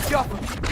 Speaker 1: Jaffa!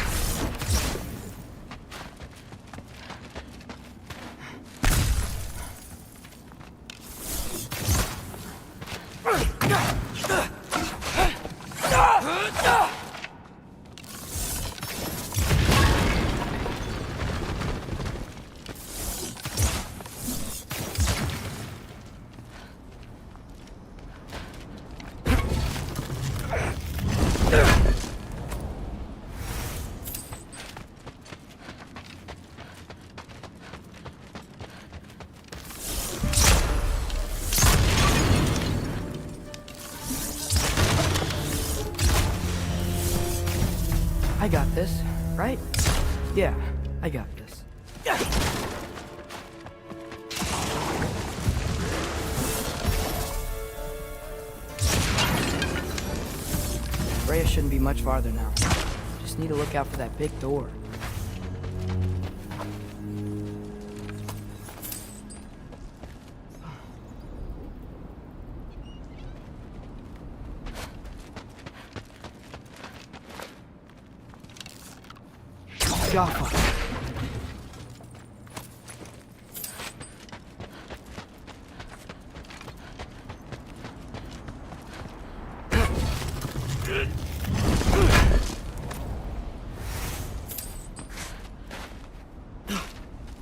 Speaker 1: I got this, right? Yeah, I got this. Freya shouldn't be much farther now. Just need to look out for that big door. Jaffa.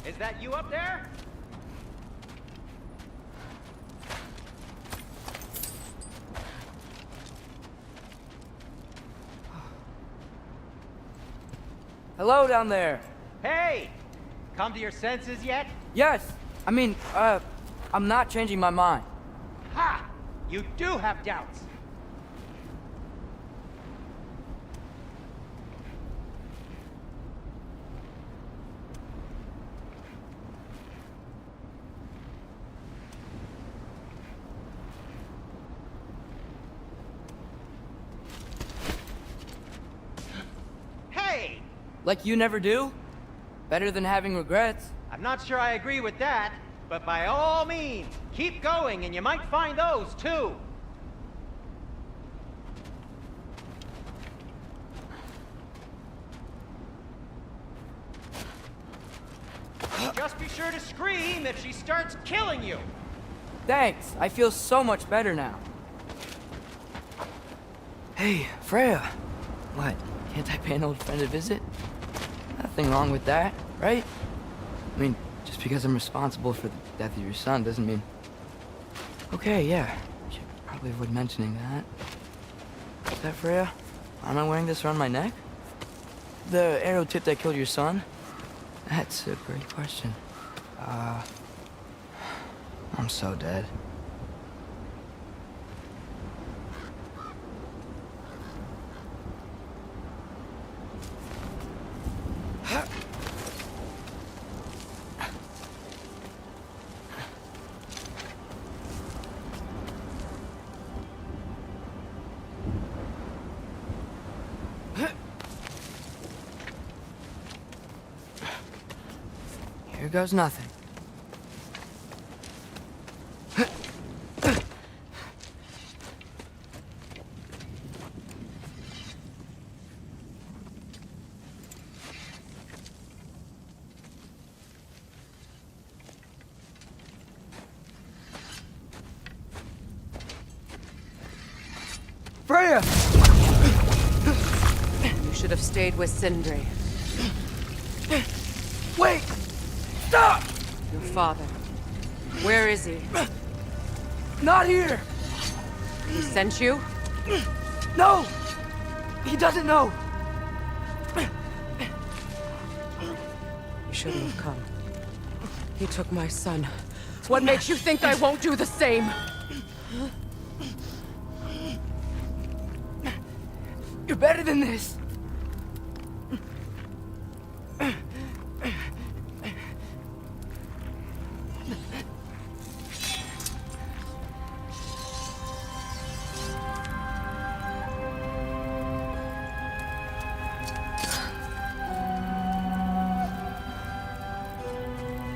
Speaker 6: Is that you up there?
Speaker 1: Hello down there.
Speaker 6: Hey! Come to your senses yet?
Speaker 1: Yes, I mean, I'm not changing my mind.
Speaker 6: Ha! You do have doubts. Hey!
Speaker 1: Like you never do? Better than having regrets.
Speaker 6: I'm not sure I agree with that, but by all means, keep going and you might find those too. Just be sure to scream if she starts killing you.
Speaker 1: Thanks, I feel so much better now. Hey, Freya. What, can't I pay an old friend a visit? Nothing wrong with that, right? I mean, just because I'm responsible for the death of your son doesn't mean... Okay, yeah. Should probably avoid mentioning that. Is that Freya? Why am I wearing this around my neck? The arrow tip that killed your son? That's a great question. I'm so dead. Here goes nothing. Freya!
Speaker 9: You should have stayed with Sindri.
Speaker 1: Wait! Stop!
Speaker 9: Your father. Where is he?
Speaker 1: Not here!
Speaker 9: He sent you?
Speaker 1: No! He doesn't know!
Speaker 9: You shouldn't have come. He took my son. What makes you think I won't do the same?
Speaker 1: You're better than this!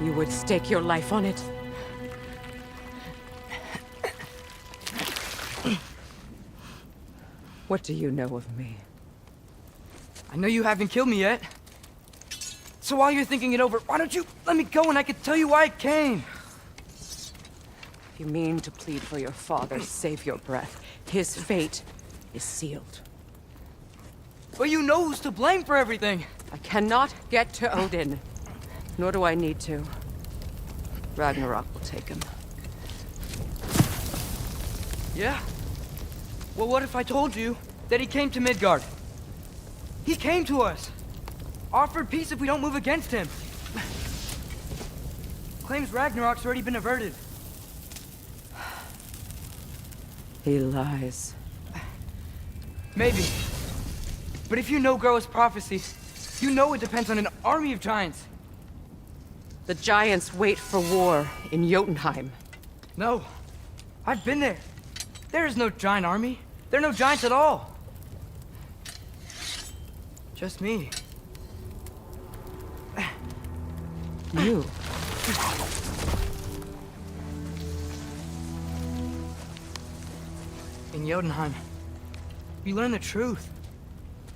Speaker 9: You would stake your life on it? What do you know of me?
Speaker 1: I know you haven't killed me yet. So while you're thinking it over, why don't you let me go and I can tell you why I came?
Speaker 9: If you mean to plead for your father, save your breath. His fate is sealed.
Speaker 1: But you know who's to blame for everything.
Speaker 9: I cannot get to Odin, nor do I need to. Ragnarok will take him.
Speaker 1: Yeah? Well, what if I told you that he came to Midgard? He came to us. Offered peace if we don't move against him. Claims Ragnarok's already been averted.
Speaker 9: He lies.
Speaker 1: Maybe. But if you know Groa's prophecy, you know it depends on an army of giants.
Speaker 9: The giants wait for war in Jotunheim.
Speaker 1: No. I've been there. There is no giant army. There are no giants at all. Just me.
Speaker 9: You.
Speaker 1: In Jotunheim, you learn the truth.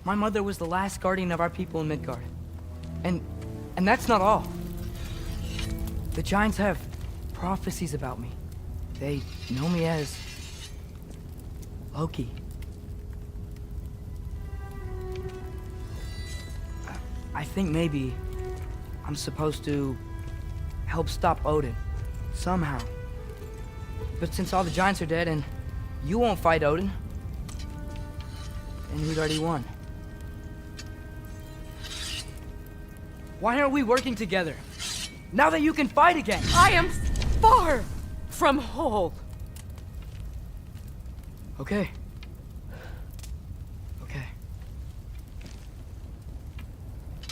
Speaker 1: My mother was the last guardian of our people in Midgard. And that's not all. The giants have prophecies about me. They know me as Loki. I think maybe I'm supposed to help stop Odin, somehow. But since all the giants are dead and you won't fight Odin, then we'd already won. Why aren't we working together? Now that you can fight again!
Speaker 9: I am far from whole.
Speaker 1: Okay. Okay.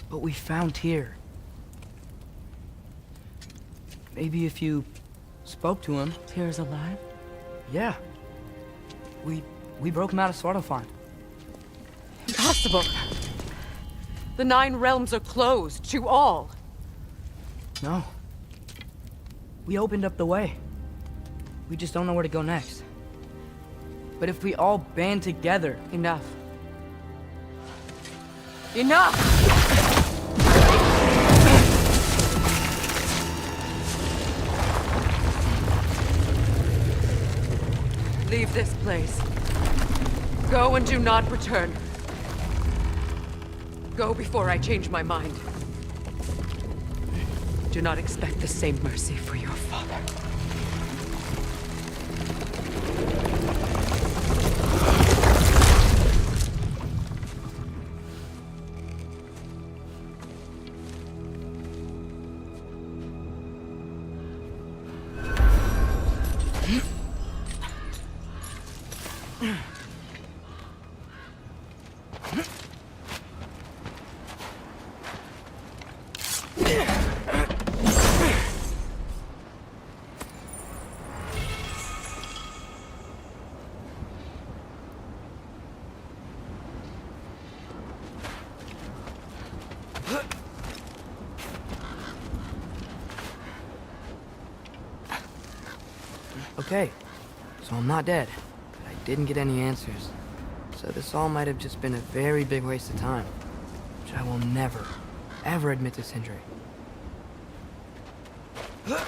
Speaker 1: But we found Tyr. Maybe if you spoke to him...
Speaker 9: Tyr's alive?
Speaker 1: Yeah. We broke him out of Svartalfheim.
Speaker 9: Impossible. The 9 realms are closed to all.
Speaker 1: No. We opened up the way. We just don't know where to go next. But if we all band together...
Speaker 9: Enough. Enough! Leave this place. Go and do not return. Go before I change my mind. Do not expect the same mercy for your father.
Speaker 1: Okay, so I'm not dead, but I didn't get any answers. So this all might have just been a very big waste of time, which I will never, ever admit to Sindri. Good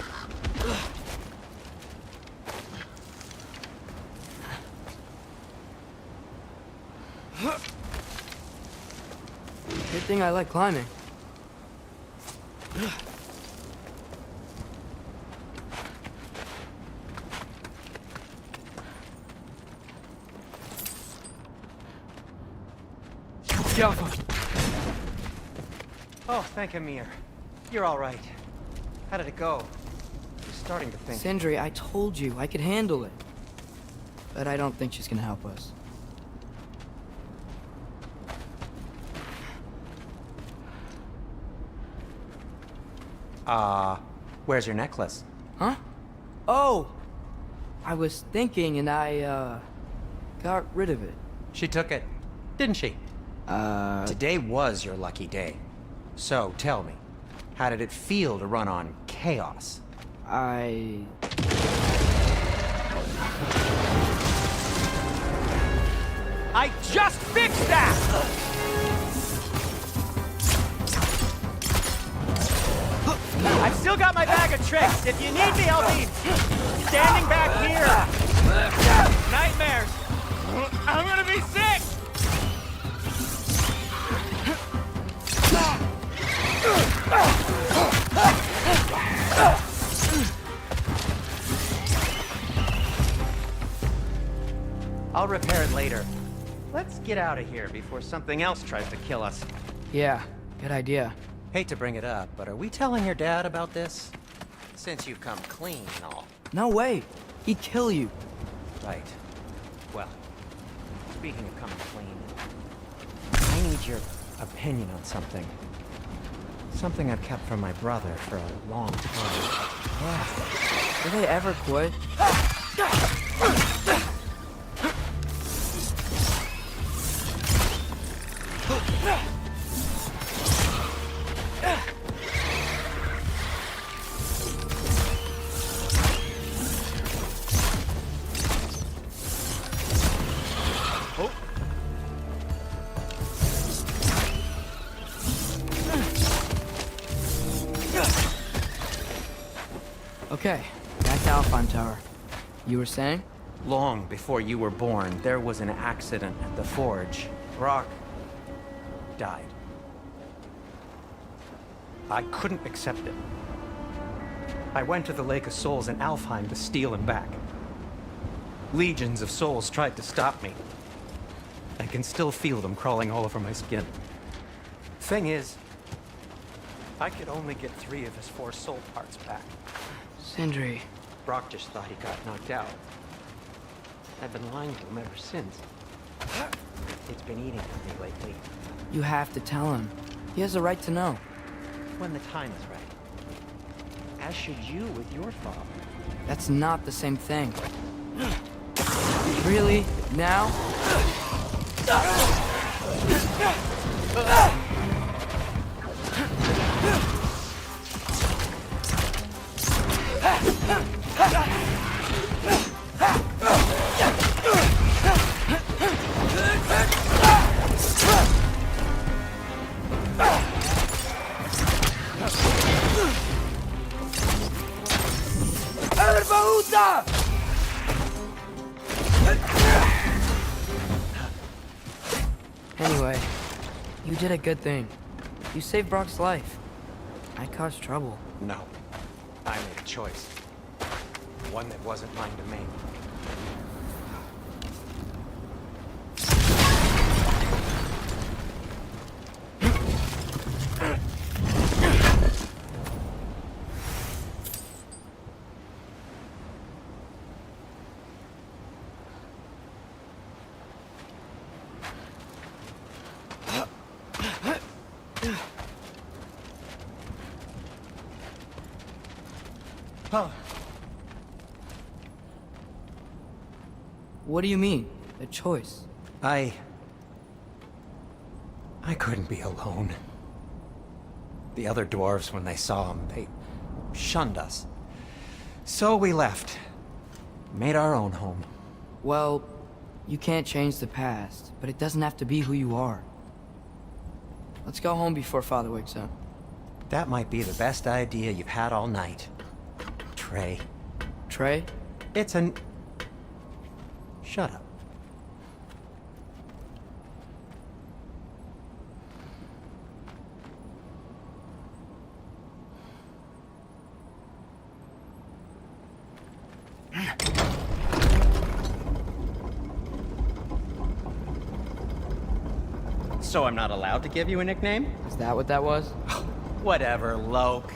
Speaker 1: thing I like climbing.
Speaker 6: Oh, thank Amir. You're all right. How did it go? I'm starting to think...
Speaker 1: Sindri, I told you I could handle it. But I don't think she's gonna help us.
Speaker 6: Where's your necklace?
Speaker 1: Huh? Oh! I was thinking and I, got rid of it.
Speaker 6: She took it, didn't she? Today was your lucky day. So, tell me, how did it feel to run on chaos?
Speaker 1: I
Speaker 6: just fixed that! still got my bag of tricks. If you need me, I'll be standing back here. Nightmares. I'm gonna be sick. I'll repair it later. Let's get out of here before something else tries to kill us.
Speaker 1: Yeah, good idea.
Speaker 6: Hate to bring it up, but are we telling your dad about this? Since you've come clean and all.
Speaker 1: No way. He'd kill you.
Speaker 6: Right. Well, speaking of coming clean, I need your opinion on something. Something I've kept from my brother for a long time.
Speaker 1: Do they ever quit? Okay, back to Alpine Tower. You were saying?
Speaker 6: Long before you were born, there was an accident at the forge. Brock died. I couldn't accept it. I went to the Lake of Souls in Alfheim to steal him back. Legions of souls tried to stop me. I can still feel them crawling all over my skin. Thing is, I could only get 3 of his 4 soul parts back.
Speaker 1: Sindri.
Speaker 6: Brock just thought he got knocked out. I've been lying to him ever since. It's been eating at me lately.
Speaker 1: You have to tell him. He has a right to know.
Speaker 6: When the time is right. As should you with your father.
Speaker 1: That's not the same thing. Really? Now? Anyway, you did a good thing. You saved Brock's life. I caused trouble.
Speaker 6: No. I made a choice. One that wasn't mine to make.
Speaker 1: What do you mean? A choice?
Speaker 6: I couldn't be alone. The other dwarves, when they saw him, they shunned us. So we left. Made our own home.
Speaker 1: Well, you can't change the past, but it doesn't have to be who you are. Let's go home before Father wakes up.
Speaker 6: That might be the best idea you've had all night. Trey.
Speaker 1: Trey?
Speaker 6: It's an... Shut up. So I'm not allowed to give you a nickname?
Speaker 1: Is that what that was?
Speaker 6: Whatever, Loke.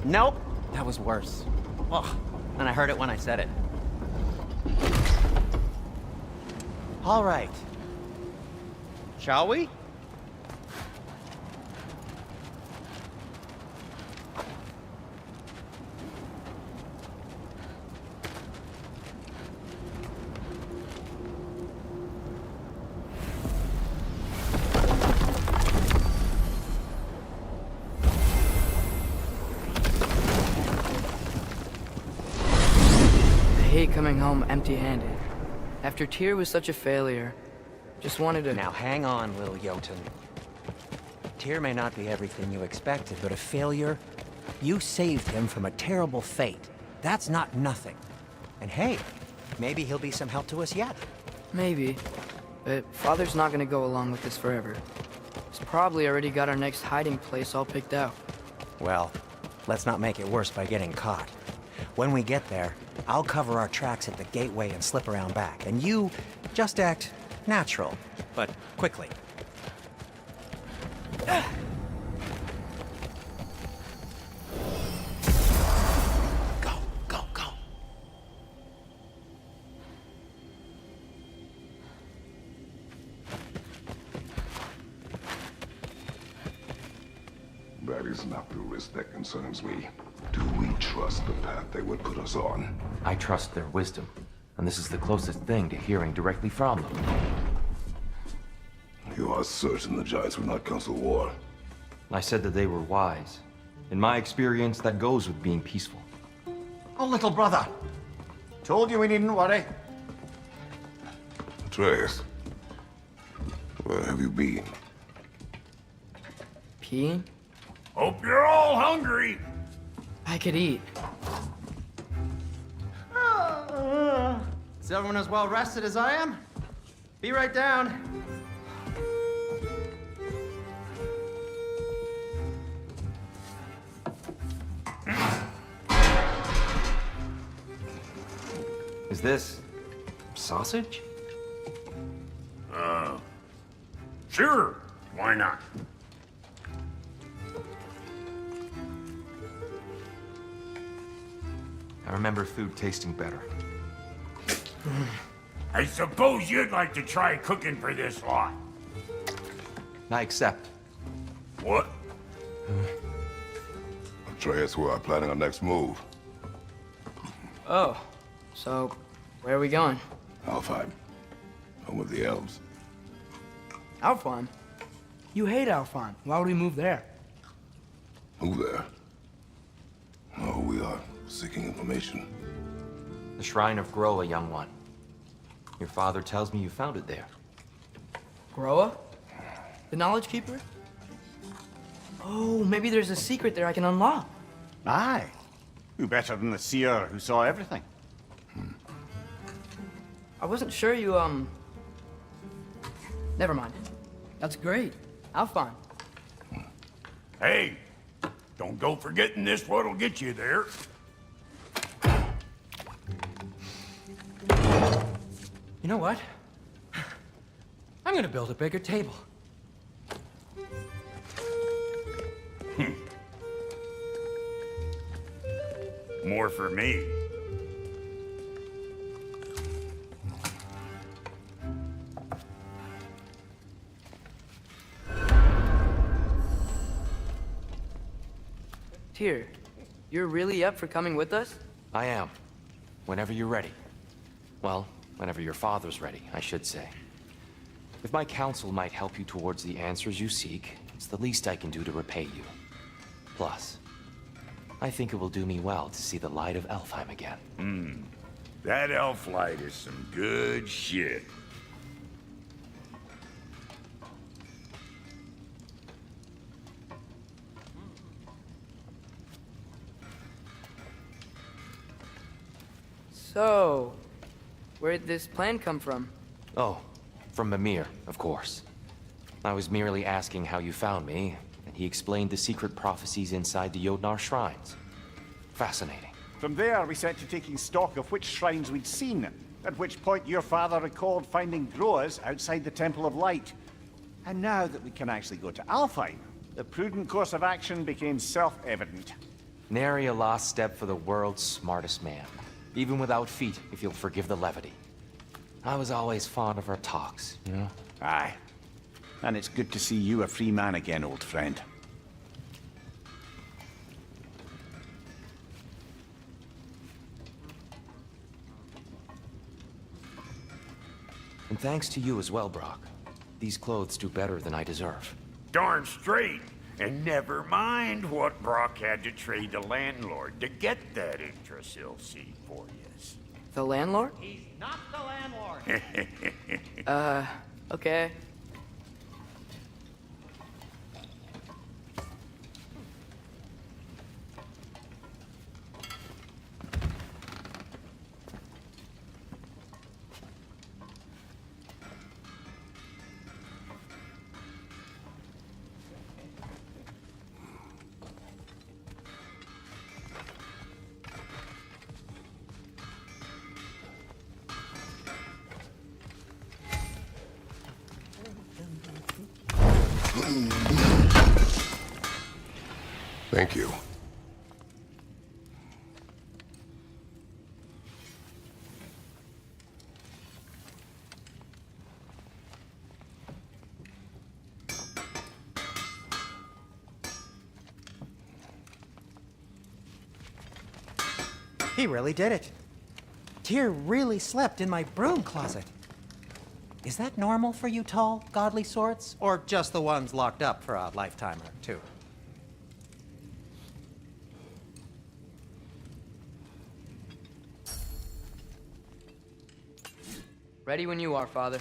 Speaker 6: Nope, that was worse. Oh, and I heard it when I said it. All right. Shall we?
Speaker 1: I hate coming home empty-handed. After Tyr was such a failure, just wanted to...
Speaker 6: Now hang on, little Jotun. Tyr may not be everything you expected, but a failure
Speaker 10: You saved him from a terrible fate. That's not nothing. And hey, maybe he'll be some help to us yet.
Speaker 1: Maybe. But Father's not gonna go along with this forever. He's probably already got our next hiding place all picked out.
Speaker 10: Well, let's not make it worse by getting caught. When we get there, I'll cover our tracks at the gateway and slip around back. And you just act natural, but quickly.
Speaker 5: Go, go, go.
Speaker 3: That is not the risk that concerns me. Do we trust the path they would put us on?
Speaker 5: I trust their wisdom, and this is the closest thing to hearing directly from them.
Speaker 3: You are certain the Giants would not counsel war?
Speaker 5: I said that they were wise. In my experience, that goes with being peaceful.
Speaker 2: Oh, little brother. Told you we needn't worry.
Speaker 3: Atreus, where have you been?
Speaker 1: Peeing?
Speaker 7: Hope you're all hungry.
Speaker 1: I could eat.
Speaker 11: Is everyone as well rested as I am? Be right down.
Speaker 5: Is this sausage?
Speaker 7: Sure, why not?
Speaker 5: I remember food tasting better.
Speaker 7: I suppose you'd like to try cooking for this lot.
Speaker 5: I accept.
Speaker 7: What?
Speaker 3: Atreus, we are planning our next move.
Speaker 1: Oh, so where are we going?
Speaker 3: Alfheim. Home of the elves.
Speaker 8: Alfheim? You hate Alfheim. Why would we move there?
Speaker 3: Who there? Oh, we are seeking information.
Speaker 5: The Shrine of Groa, young one. Your father tells me you found it there.
Speaker 8: Groa? The Knowledge Keeper? Oh, maybe there's a secret there I can unlock.
Speaker 2: Aye. Who better than the seer who saw everything?
Speaker 8: I wasn't sure you, Never mind. That's great. Alfheim.
Speaker 7: Hey, don't go forgetting this what'll get you there.
Speaker 6: You know what? I'm gonna build a bigger table.
Speaker 7: More for me.
Speaker 1: Tyr, you're really up for coming with us?
Speaker 5: I am. Whenever you're ready. Well, whenever your father's ready, I should say. If my counsel might help you towards the answers you seek, it's the least I can do to repay you. Plus, I think it will do me well to see the light of Alfheim again.
Speaker 7: That elf light is some good shit.
Speaker 1: So, where'd this plan come from?
Speaker 5: Oh, from Mimir, of course. I was merely asking how you found me, and he explained the secret prophecies inside the Jotnar shrines. Fascinating.
Speaker 2: From there, we set to taking stock of which shrines we'd seen, at which point your father recalled finding Groas outside the Temple of Light. And now that we can actually go to Alfheim, the prudent course of action became self-evident.
Speaker 5: Nary a lost step for the world's smartest man. Even without feet, if you'll forgive the levity. I was always fond of our talks, you know?
Speaker 2: Aye. And it's good to see you a free man again, old friend.
Speaker 5: And thanks to you as well, Brock. These clothes do better than I deserve.
Speaker 7: Darn straight. And never mind what Brock had to trade the landlord to get that Yggdrasil seed for you.
Speaker 1: The landlord?
Speaker 11: He's not the landlord.
Speaker 1: Okay.
Speaker 3: Thank you.
Speaker 10: He really did it. Tyr really slept in my broom closet. Is that normal for you tall, godly sorts? Or just the ones locked up for a lifetime or two?
Speaker 1: Ready when you are, Father.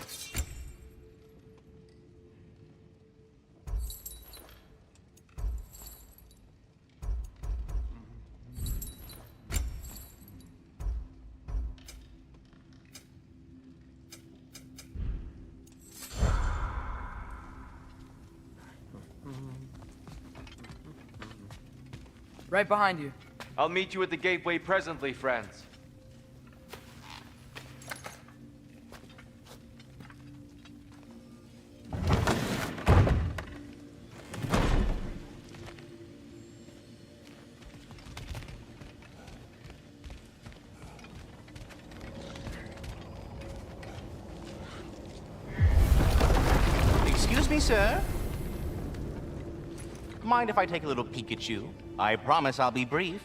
Speaker 1: Right behind you.
Speaker 5: I'll meet you at the gateway presently, friends.
Speaker 12: Excuse me, sir. Mind if I take a little peek at you? I promise I'll be brief.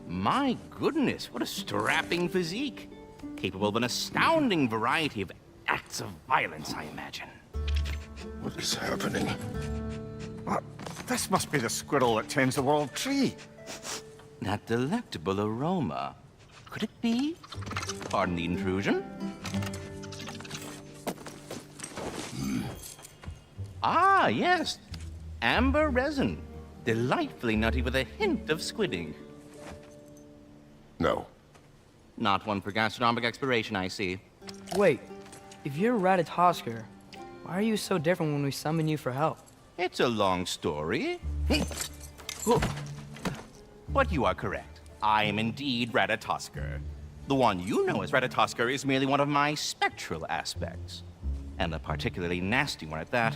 Speaker 12: My goodness, what a strapping physique. Capable of an astounding variety of acts of violence, I imagine.
Speaker 3: What is happening?
Speaker 2: What? This must be the squirrel that tends the world tree.
Speaker 12: That delectable aroma. Could it be? Pardon the intrusion. Ah, yes. Amber resin. Delightfully nutty with a hint of squidding.
Speaker 3: No.
Speaker 12: Not one for gastronomic exploration, I see.
Speaker 1: Wait, if you're Ratatosker, why are you so different when we summon you for help?
Speaker 12: It's a long story. But you are correct. I am indeed Ratatosker. The one you know as Ratatosker is merely one of my spectral aspects. And a particularly nasty one at that.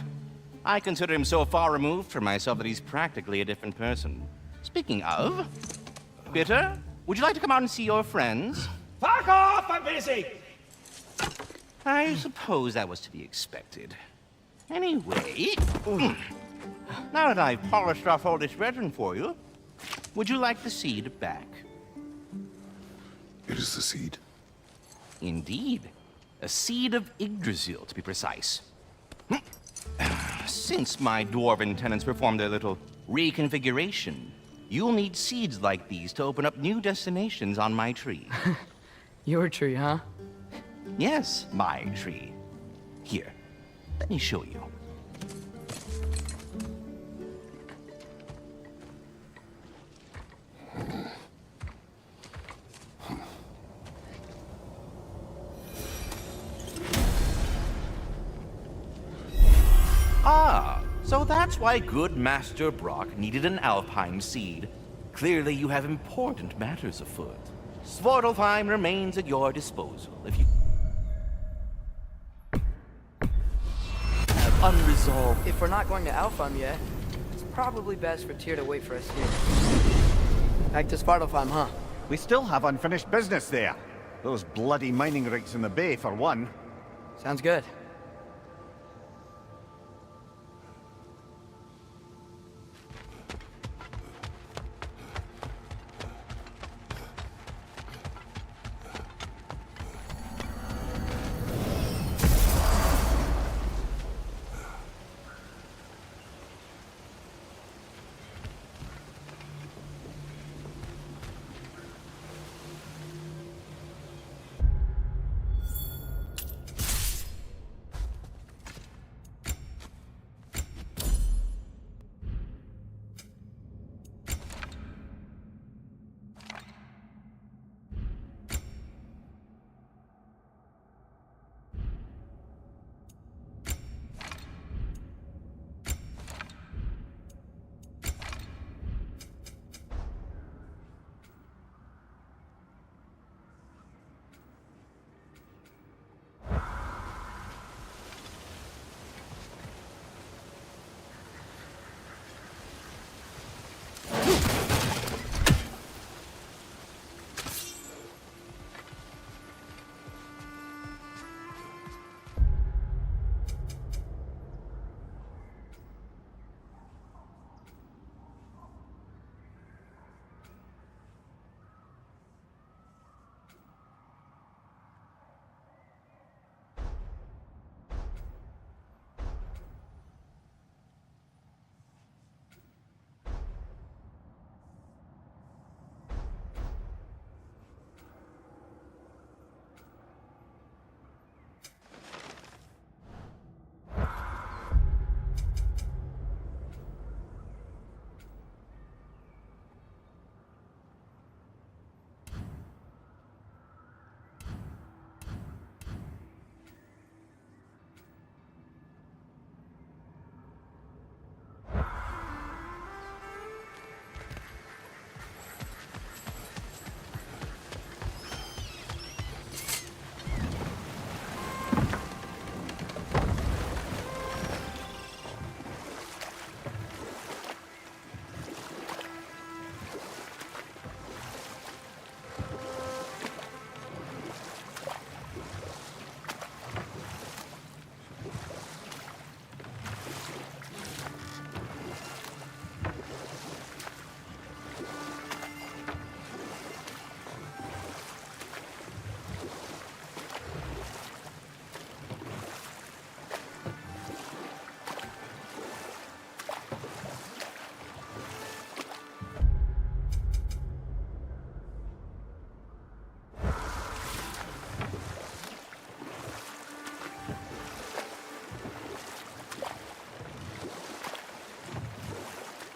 Speaker 12: I consider him so far removed from myself that he's practically a different person. Speaking of, Bitter, would you like to come out and see your friends?
Speaker 11: Fuck off! I'm busy!
Speaker 12: I suppose that was to be expected. Anyway, now that I've polished off all this resin for you, would you like the seed back?
Speaker 3: It is the seed.
Speaker 12: Indeed. A seed of Yggdrasil, to be precise. Since my dwarven tenants performed their little reconfiguration, you'll need seeds like these to open up new destinations on my tree.
Speaker 1: Your tree, huh?
Speaker 12: Yes, my tree. Here, let me show you. Ah, so that's why good Master Brock needed an Alpine seed. Clearly you have important matters afoot. Svartalfheim remains at your disposal if you have unresolved...
Speaker 1: If we're not going to Alfheim yet, it's probably best for Tyr to wait for us here. Back to Svartalfheim, huh?
Speaker 2: We still have unfinished business there. Those bloody mining rigs in the bay, for one.
Speaker 1: Sounds good.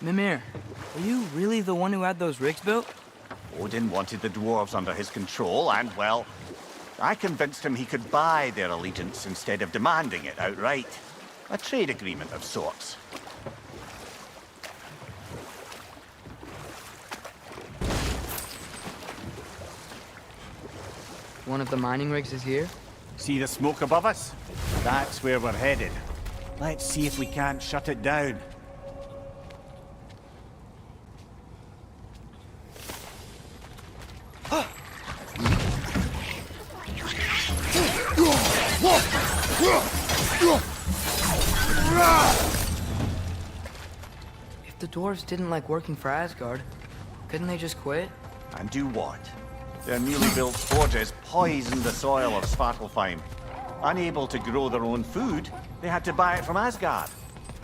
Speaker 1: Mimir, are you really the one who had those rigs built?
Speaker 2: Odin wanted the dwarves under his control, and, well, I convinced him he could buy their allegiance instead of demanding it outright. A trade agreement of sorts.
Speaker 1: One of the mining rigs is here?
Speaker 2: See the smoke above us? That's where we're headed. Let's see if we can't shut it down.
Speaker 1: If the dwarves didn't like working for Asgard, couldn't they just quit?
Speaker 2: And do what? Their newly built forges poisoned the soil of Svartalfheim. Unable to grow their own food, they had to buy it from Asgard.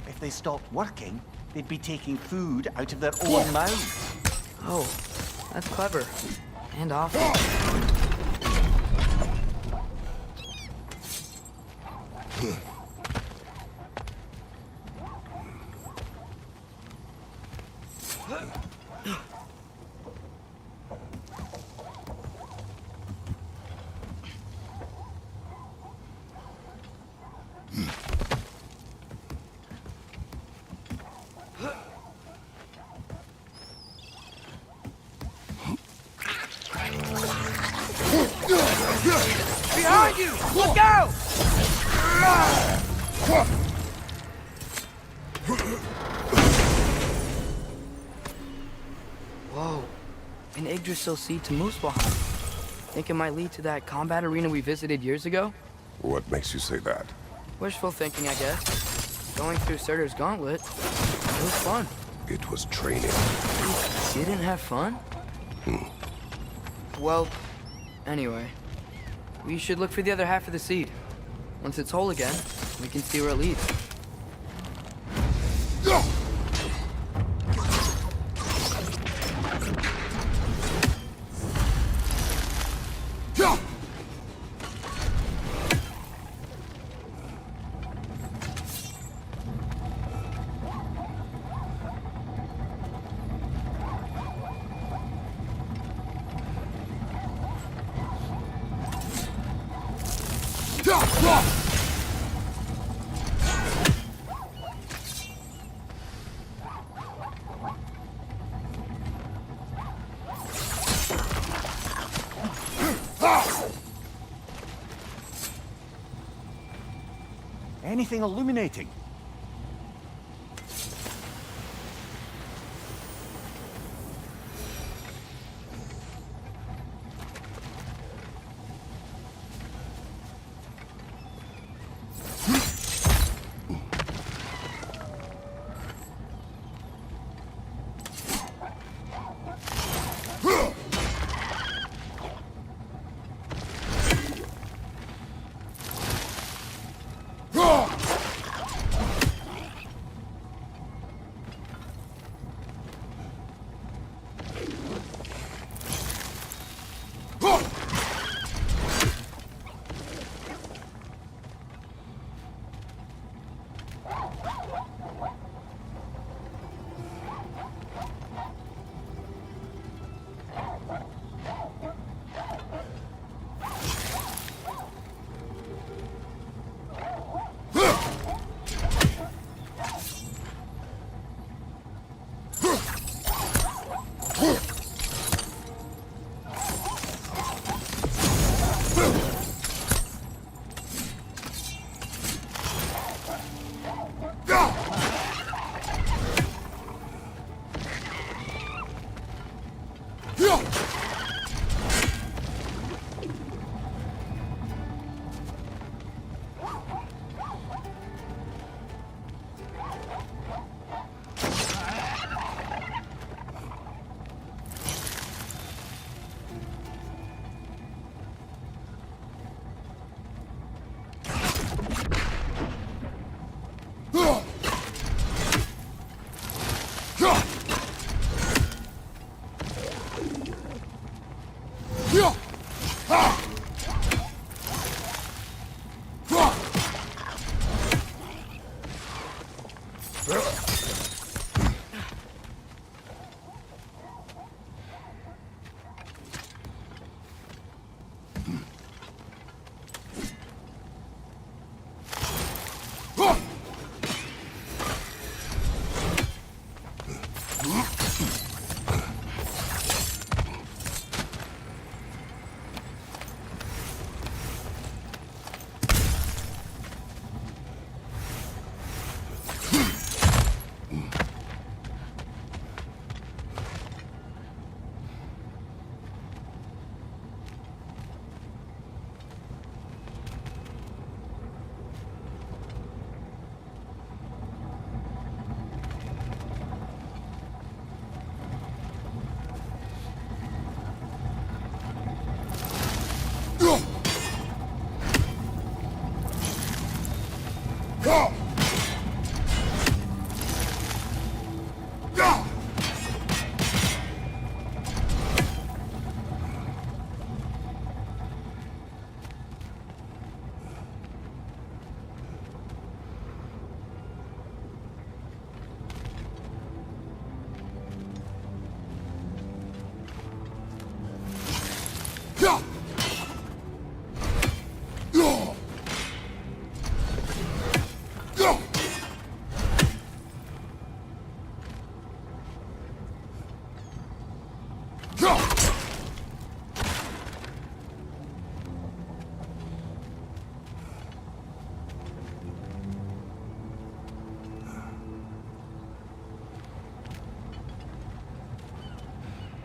Speaker 2: If they stopped working, they'd be taking food out of their own mouths.
Speaker 1: Oh, that's clever. And awful.
Speaker 8: Behind you! Look out!
Speaker 1: Whoa. An Yggdrasil seed to Muspelheim. Think it might lead to that combat arena we visited years ago?
Speaker 3: What makes you say that?
Speaker 1: Wishful thinking, I guess. Going through Surtur's gauntlet, it was fun.
Speaker 3: It was training.
Speaker 1: You didn't have fun? Well, anyway. We should look for the other half of the seed. Once it's whole again, we can see where it leads.
Speaker 2: Anything illuminating?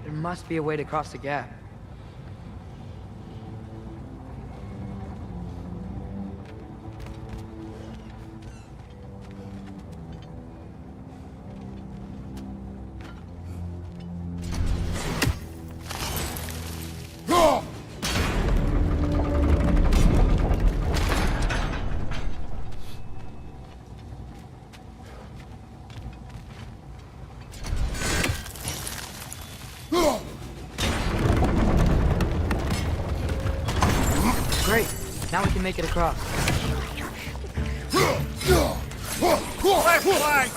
Speaker 1: There must be a way to cross the gap. Great. Now we can make it across.
Speaker 7: Left flank!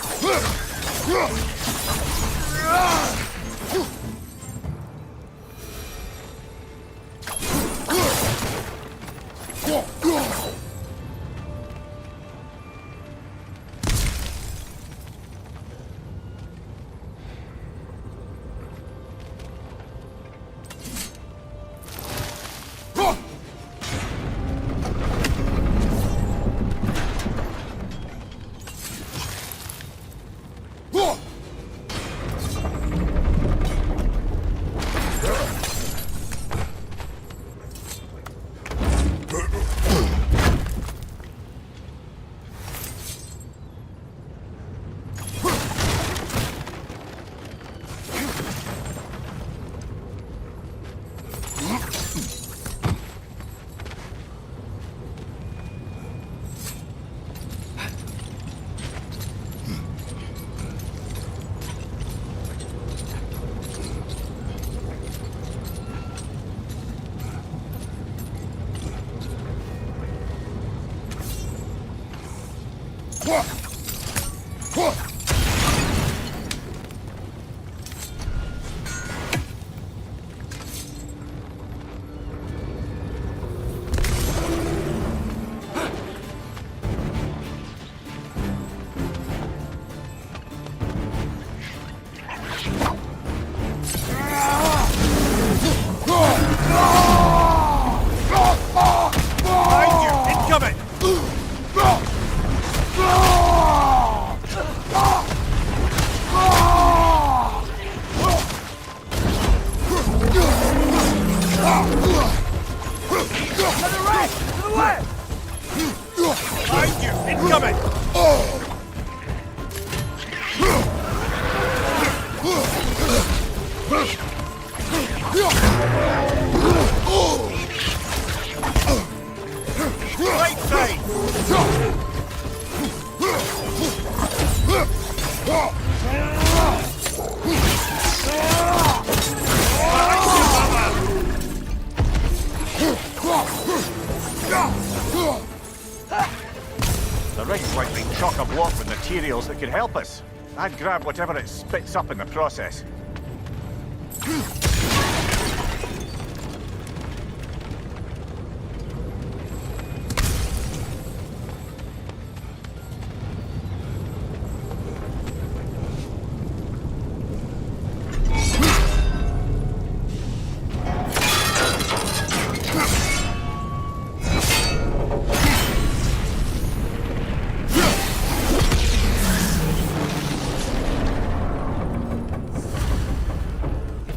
Speaker 2: The rig's likely chock-a-block with materials that could help us. I'd grab whatever it spits up in the process.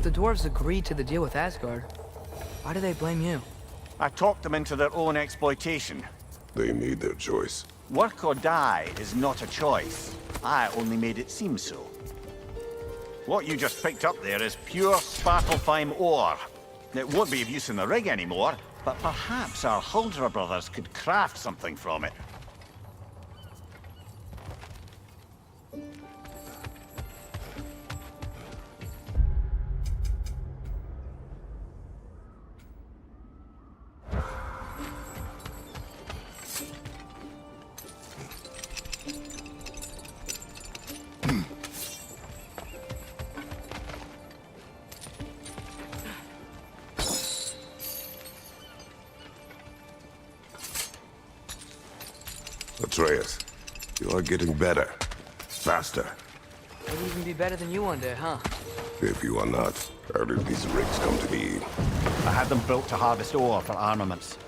Speaker 1: The dwarves agreed to the deal with Asgard. Why do they blame you?
Speaker 2: I talked them into their own exploitation.
Speaker 3: They made their choice.
Speaker 2: Work or die is not a choice. I only made it seem so. What you just picked up there is pure Svartalfheim ore. It won't be of use in the rig anymore, but perhaps our Huldra brothers could craft something from it.
Speaker 3: Atreus, you are getting better. Faster.
Speaker 1: Maybe even be better than you one day, huh?
Speaker 3: If you are not, how did these rigs come to be?
Speaker 2: I had them built to harvest ore for armaments.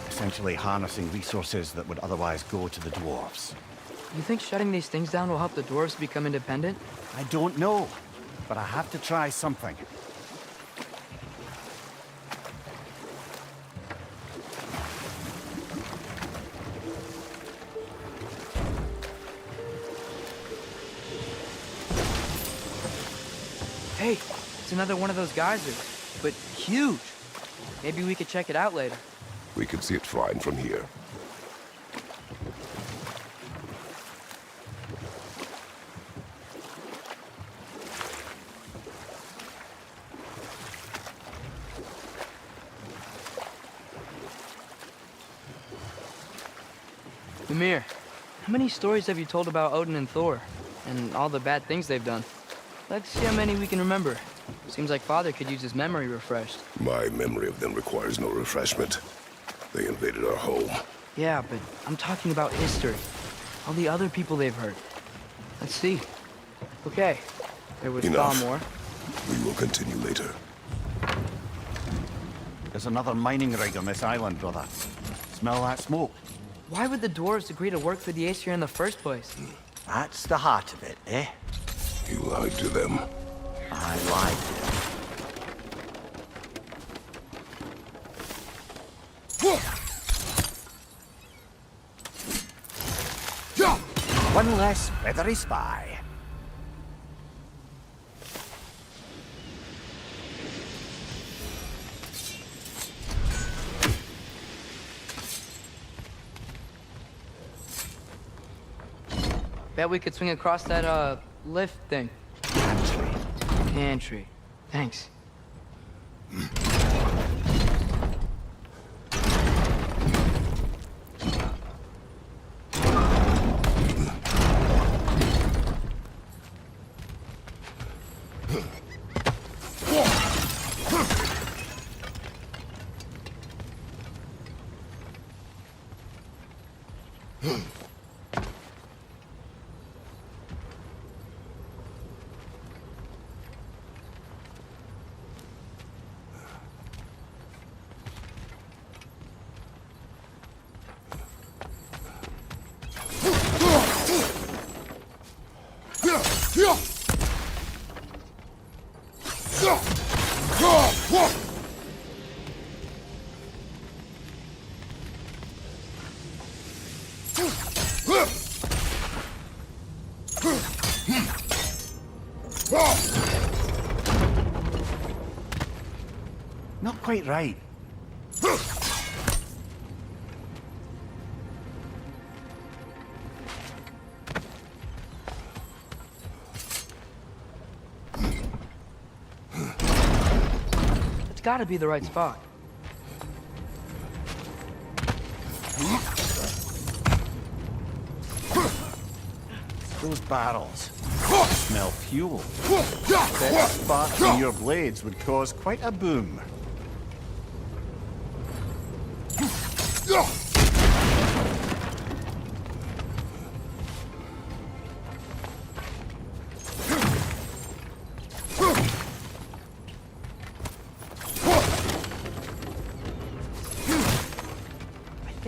Speaker 2: Essentially harnessing resources that would otherwise go to the dwarves.
Speaker 1: You think shutting these things down will help the dwarves become independent?
Speaker 2: I don't know, but I have to try something.
Speaker 1: Hey, it's another one of those geysers, but huge. Maybe we could check it out later.
Speaker 3: We can see it fine from here.
Speaker 1: Mimir, how many stories have you told about Odin and Thor? And all the bad things they've done? Let's see how many we can remember. Seems like Father could use his memory refreshed.
Speaker 3: My memory of them requires no refreshment. They invaded our home.
Speaker 1: Yeah, but I'm talking about history. All the other people they've hurt. Let's see. Okay, there was
Speaker 3: Enough.
Speaker 1: Balmor.
Speaker 3: We will continue later.
Speaker 2: There's another mining rig on this island, brother. Smell that smoke?
Speaker 1: Why would the dwarves agree to work for the Aesir in the first place?
Speaker 2: That's the heart of it, eh?
Speaker 3: You lied to them.
Speaker 2: I lied to them. One less feathery spy.
Speaker 1: Bet we could swing across that, lift thing.
Speaker 2: Pantry.
Speaker 1: Pantry. Thanks.
Speaker 2: Not quite right.
Speaker 1: It's gotta be the right spot.
Speaker 2: Those barrels smell fuel. That sparks in your blades would cause quite a boom.
Speaker 1: I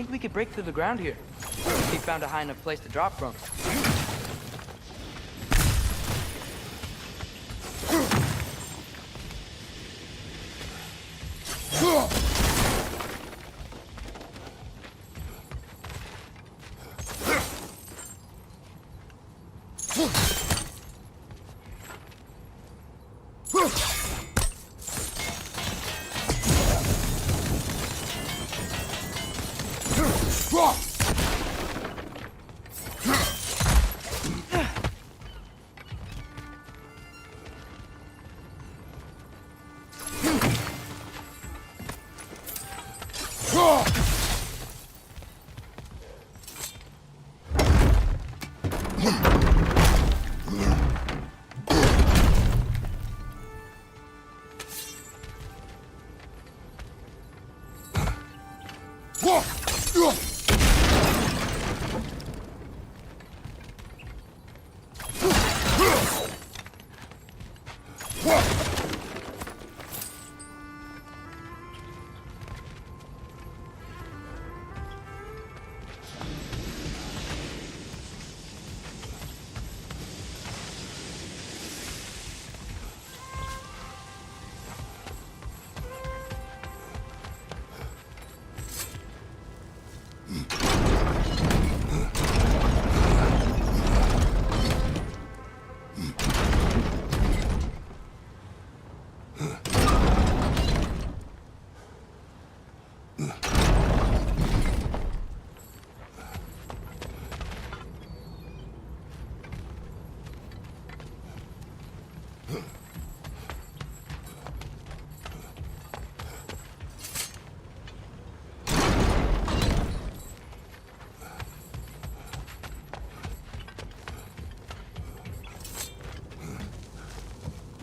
Speaker 1: think we could break through the ground here. If we found a high enough place to drop from.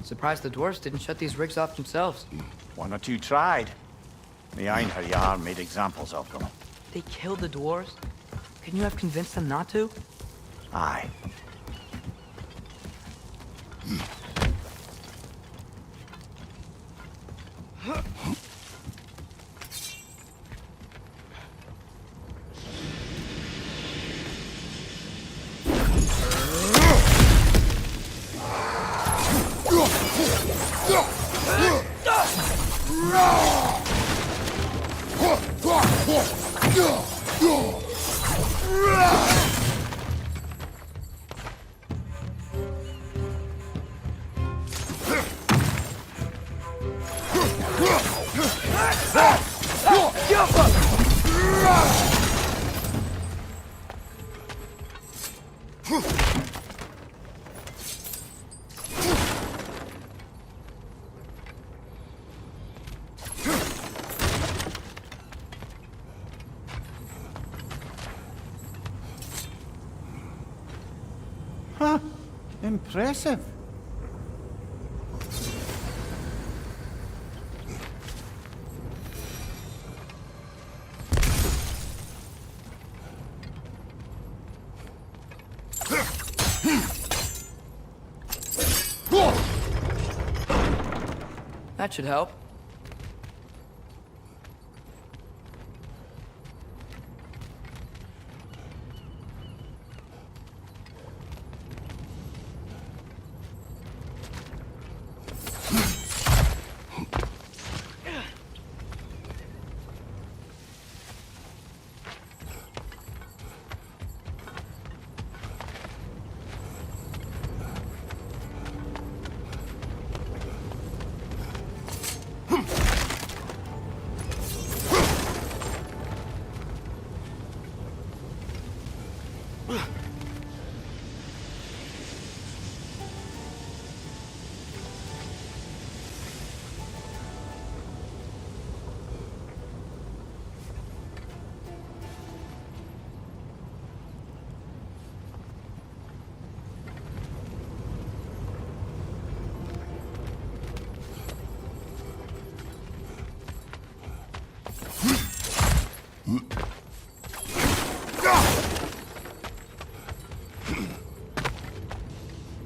Speaker 1: Surprised the dwarves didn't shut these rigs off themselves.
Speaker 2: One or two tried. The Einherjar made examples of them.
Speaker 1: They killed the dwarves? Couldn't you have convinced them not to?
Speaker 2: Aye. Huh. Impressive.
Speaker 1: That should help.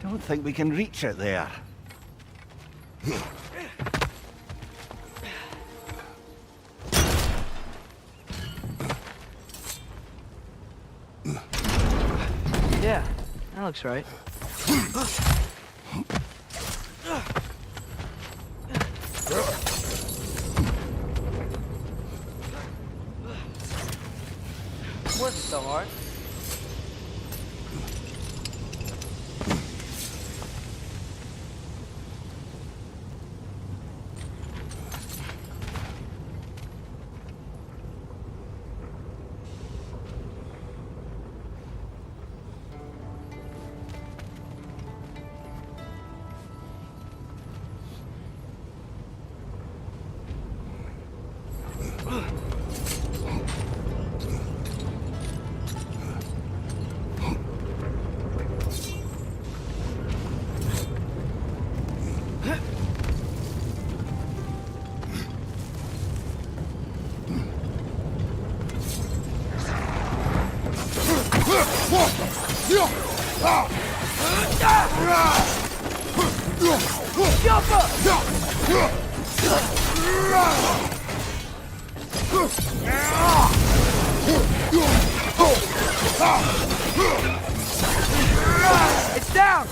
Speaker 2: Don't think we can reach it there.
Speaker 1: Yeah, that looks right. What's so hard? It's down!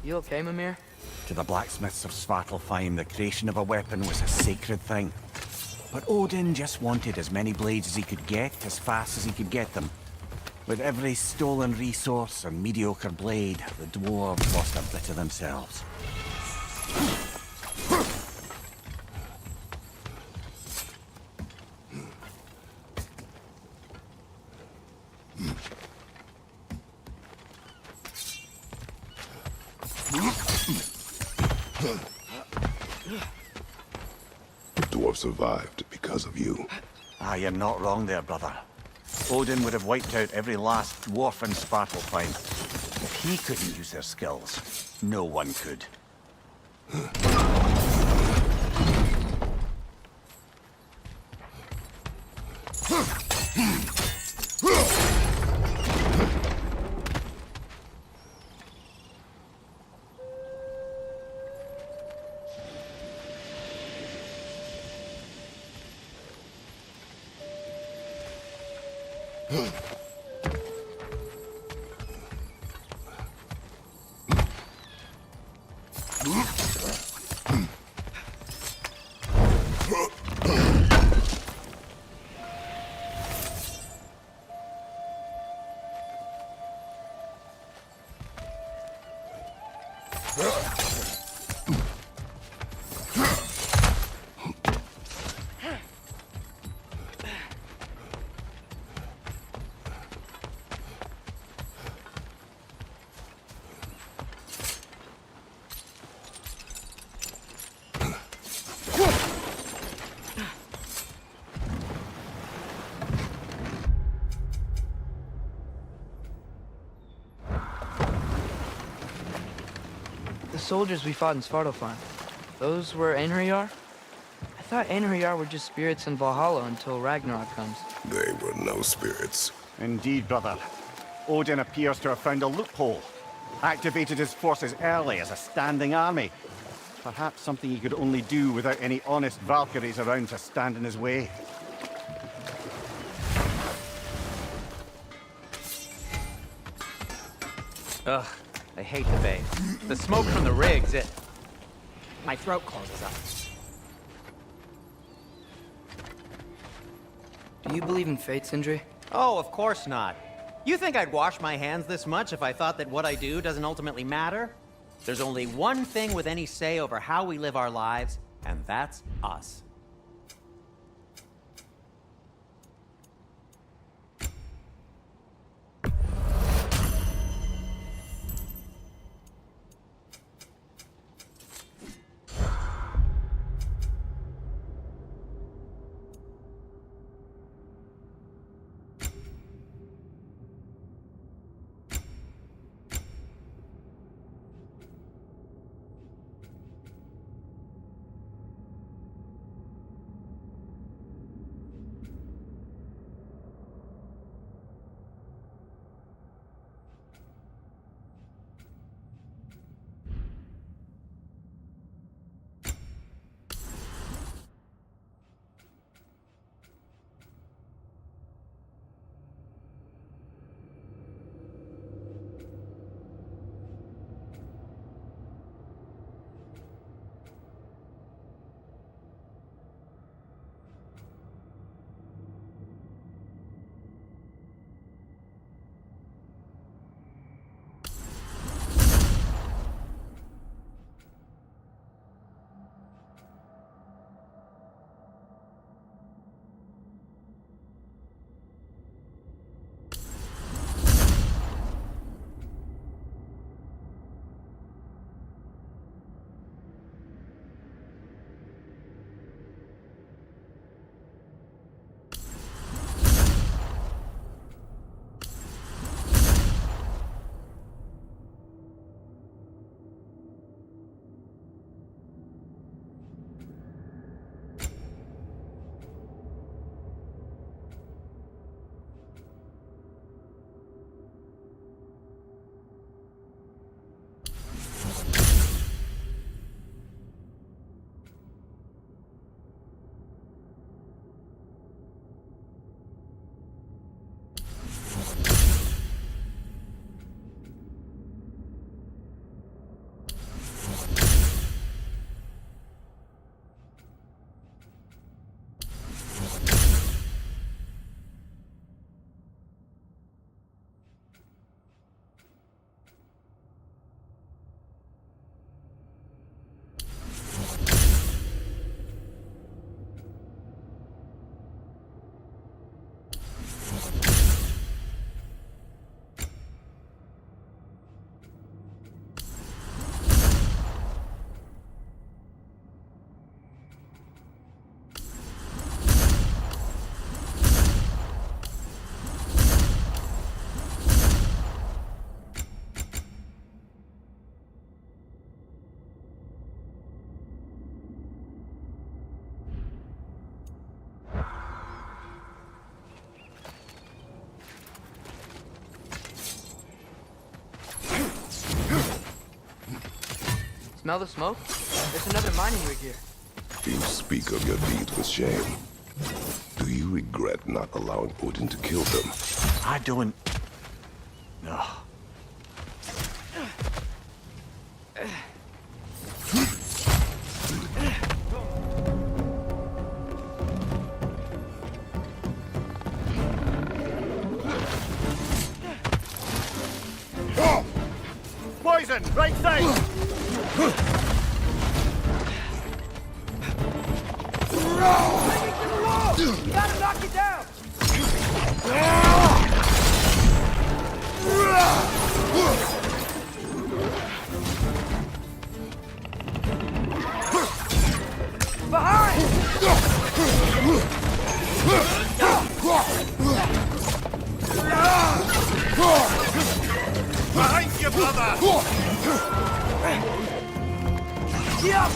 Speaker 1: You okay, Mimir?
Speaker 2: To the blacksmiths of Svartalfheim, the creation of a weapon was a sacred thing. But Odin just wanted as many blades as he could get, as fast as he could get them. With every stolen resource and mediocre blade, the dwarves lost a bit of themselves.
Speaker 3: The dwarf survived because of you.
Speaker 2: Ah, you're not wrong there, brother. Odin would have wiped out every last dwarf in Svartalfheim. If he couldn't use their skills, no one could.
Speaker 1: The soldiers we fought in Svartalfheim, those were Einherjar? I thought Einherjar were just spirits in Valhalla until Ragnarok comes.
Speaker 3: They were no spirits.
Speaker 2: Indeed, brother. Odin appears to have found a loophole. Activated his forces early as a standing army. Perhaps something he could only do without any honest Valkyries around to stand in his way.
Speaker 6: Ugh, I hate the base. The smoke from the rigs, my throat closes up.
Speaker 1: Do you believe in fate, Sindri?
Speaker 6: Oh, of course not. You think I'd wash my hands this much if I thought that what I do doesn't ultimately matter? There's only one thing with any say over how we live our lives, and that's us.
Speaker 1: Smell the smoke? There's another mining rig here.
Speaker 3: You speak of your deeds with shame. Do you regret not allowing Odin to kill them?
Speaker 2: I don't... No. Poison! Right side!
Speaker 1: You gotta knock it down! Behind!
Speaker 7: Behind you, brother! Behind you!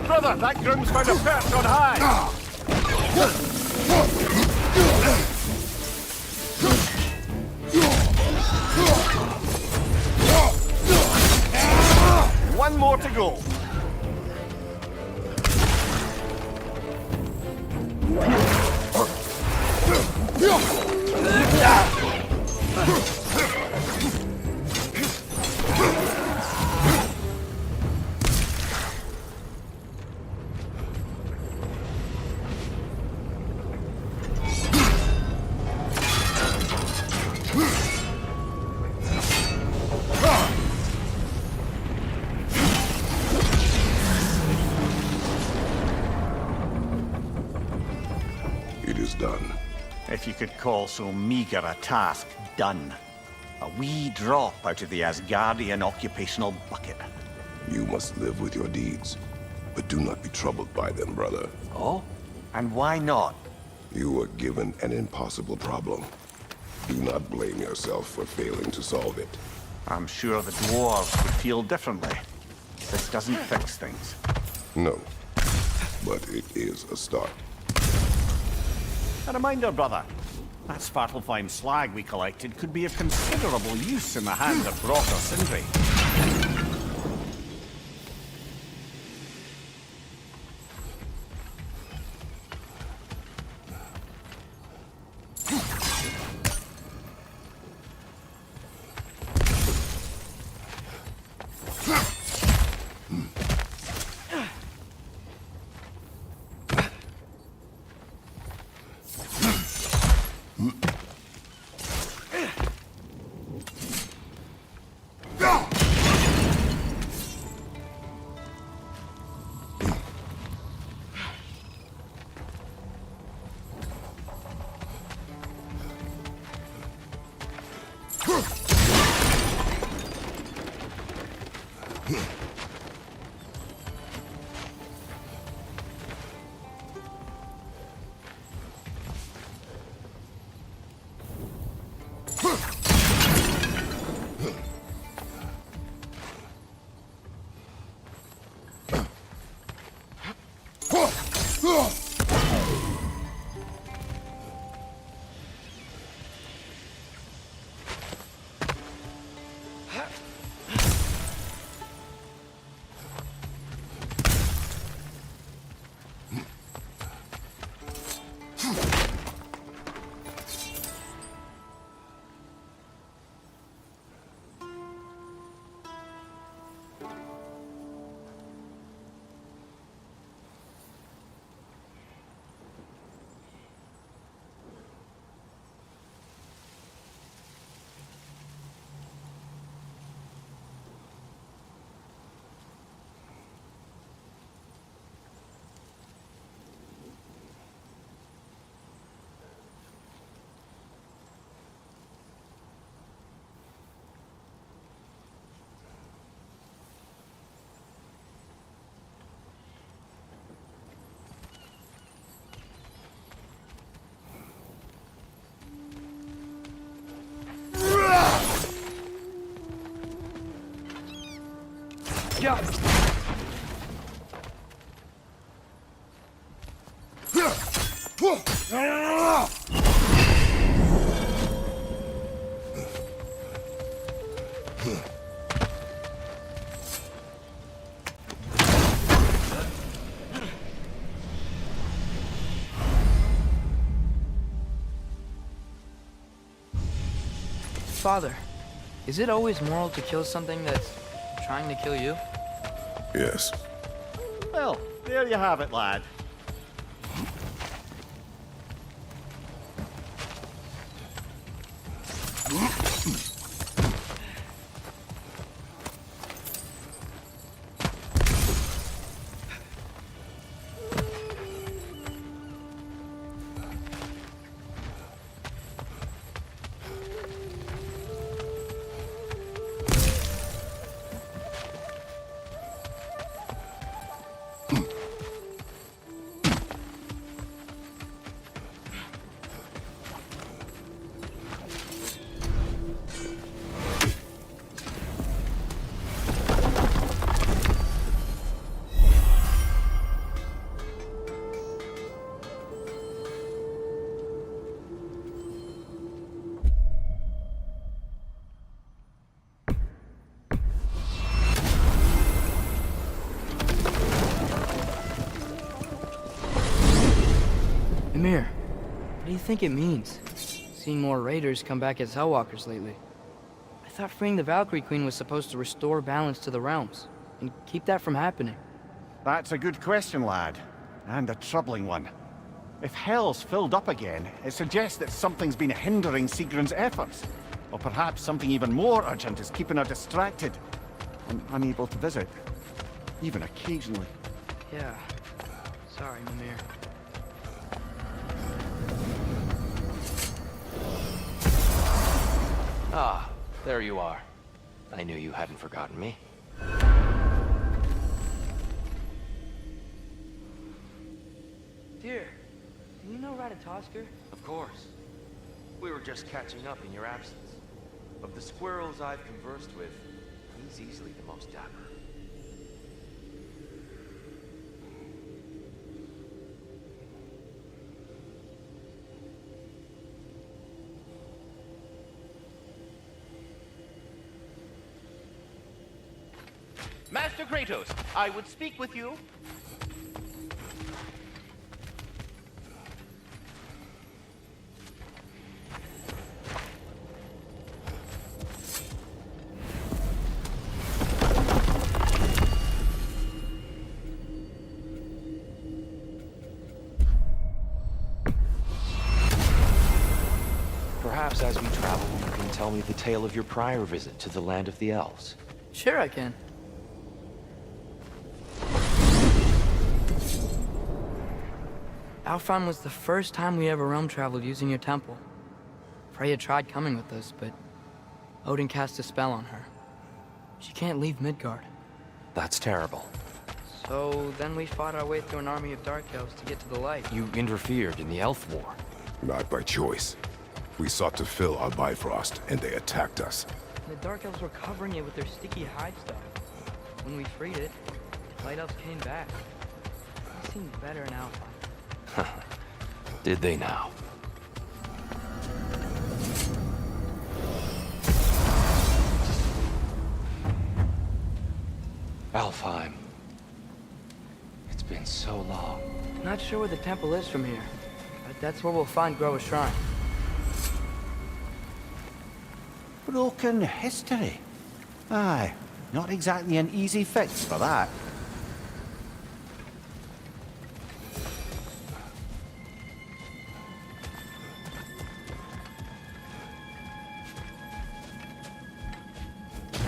Speaker 7: Brother, that groom's found a perch on high! One more to go.
Speaker 3: It is done.
Speaker 2: If you could call so meager a task done. A wee drop out of the Asgardian occupational bucket.
Speaker 3: You must live with your deeds, but do not be troubled by them, brother.
Speaker 2: Oh? And why not?
Speaker 3: You were given an impossible problem. Do not blame yourself for failing to solve it.
Speaker 2: I'm sure the dwarves would feel differently. This doesn't fix things.
Speaker 3: No, but it is a start.
Speaker 2: A reminder, brother. That Svartalfheim slag we collected could be of considerable use in the hands of Brock or Sindri.
Speaker 1: Go! Father, is it always moral to kill something that's trying to kill you?
Speaker 3: Yes.
Speaker 2: Well, there you have it, lad.
Speaker 1: Mimir, what do you think it means? Seeing more raiders come back as Hellwalkers lately. I thought freeing the Valkyrie Queen was supposed to restore balance to the realms, and keep that from happening.
Speaker 2: That's a good question, lad. And a troubling one. If Hell's filled up again, it suggests that something's been hindering Sigrun's efforts. Or perhaps something even more urgent is keeping her distracted and unable to visit. Even occasionally.
Speaker 1: Yeah. Sorry, Mimir.
Speaker 5: Ah, there you are. I knew you hadn't forgotten me.
Speaker 1: Dear, do you know Ratatoskr?
Speaker 4: Of course. We were just catching up in your absence. Of the squirrels I've conversed with, he's easily the most dapper.
Speaker 12: Master Kratos, I would speak with you.
Speaker 5: Perhaps as we travel, you can tell me the tale of your prior visit to the land of the elves.
Speaker 1: Sure I can. Alfheim was the first time we ever realm traveled using your temple. Freya tried coming with us, but Odin cast a spell on her. She can't leave Midgard.
Speaker 5: That's terrible.
Speaker 1: So then we fought our way through an army of dark elves to get to the light.
Speaker 5: You interfered in the Elf War.
Speaker 3: Not by choice. We sought to fill our Bifrost, and they attacked us.
Speaker 1: The dark elves were covering it with their sticky hide stuff. When we freed it, the light elves came back. They seemed better in Alfheim.
Speaker 5: Did they now? Alfheim. It's been so long.
Speaker 1: Not sure where the temple is from here, but that's where we'll find Groa's shrine.
Speaker 2: Broken history. Aye, not exactly an easy fix for that.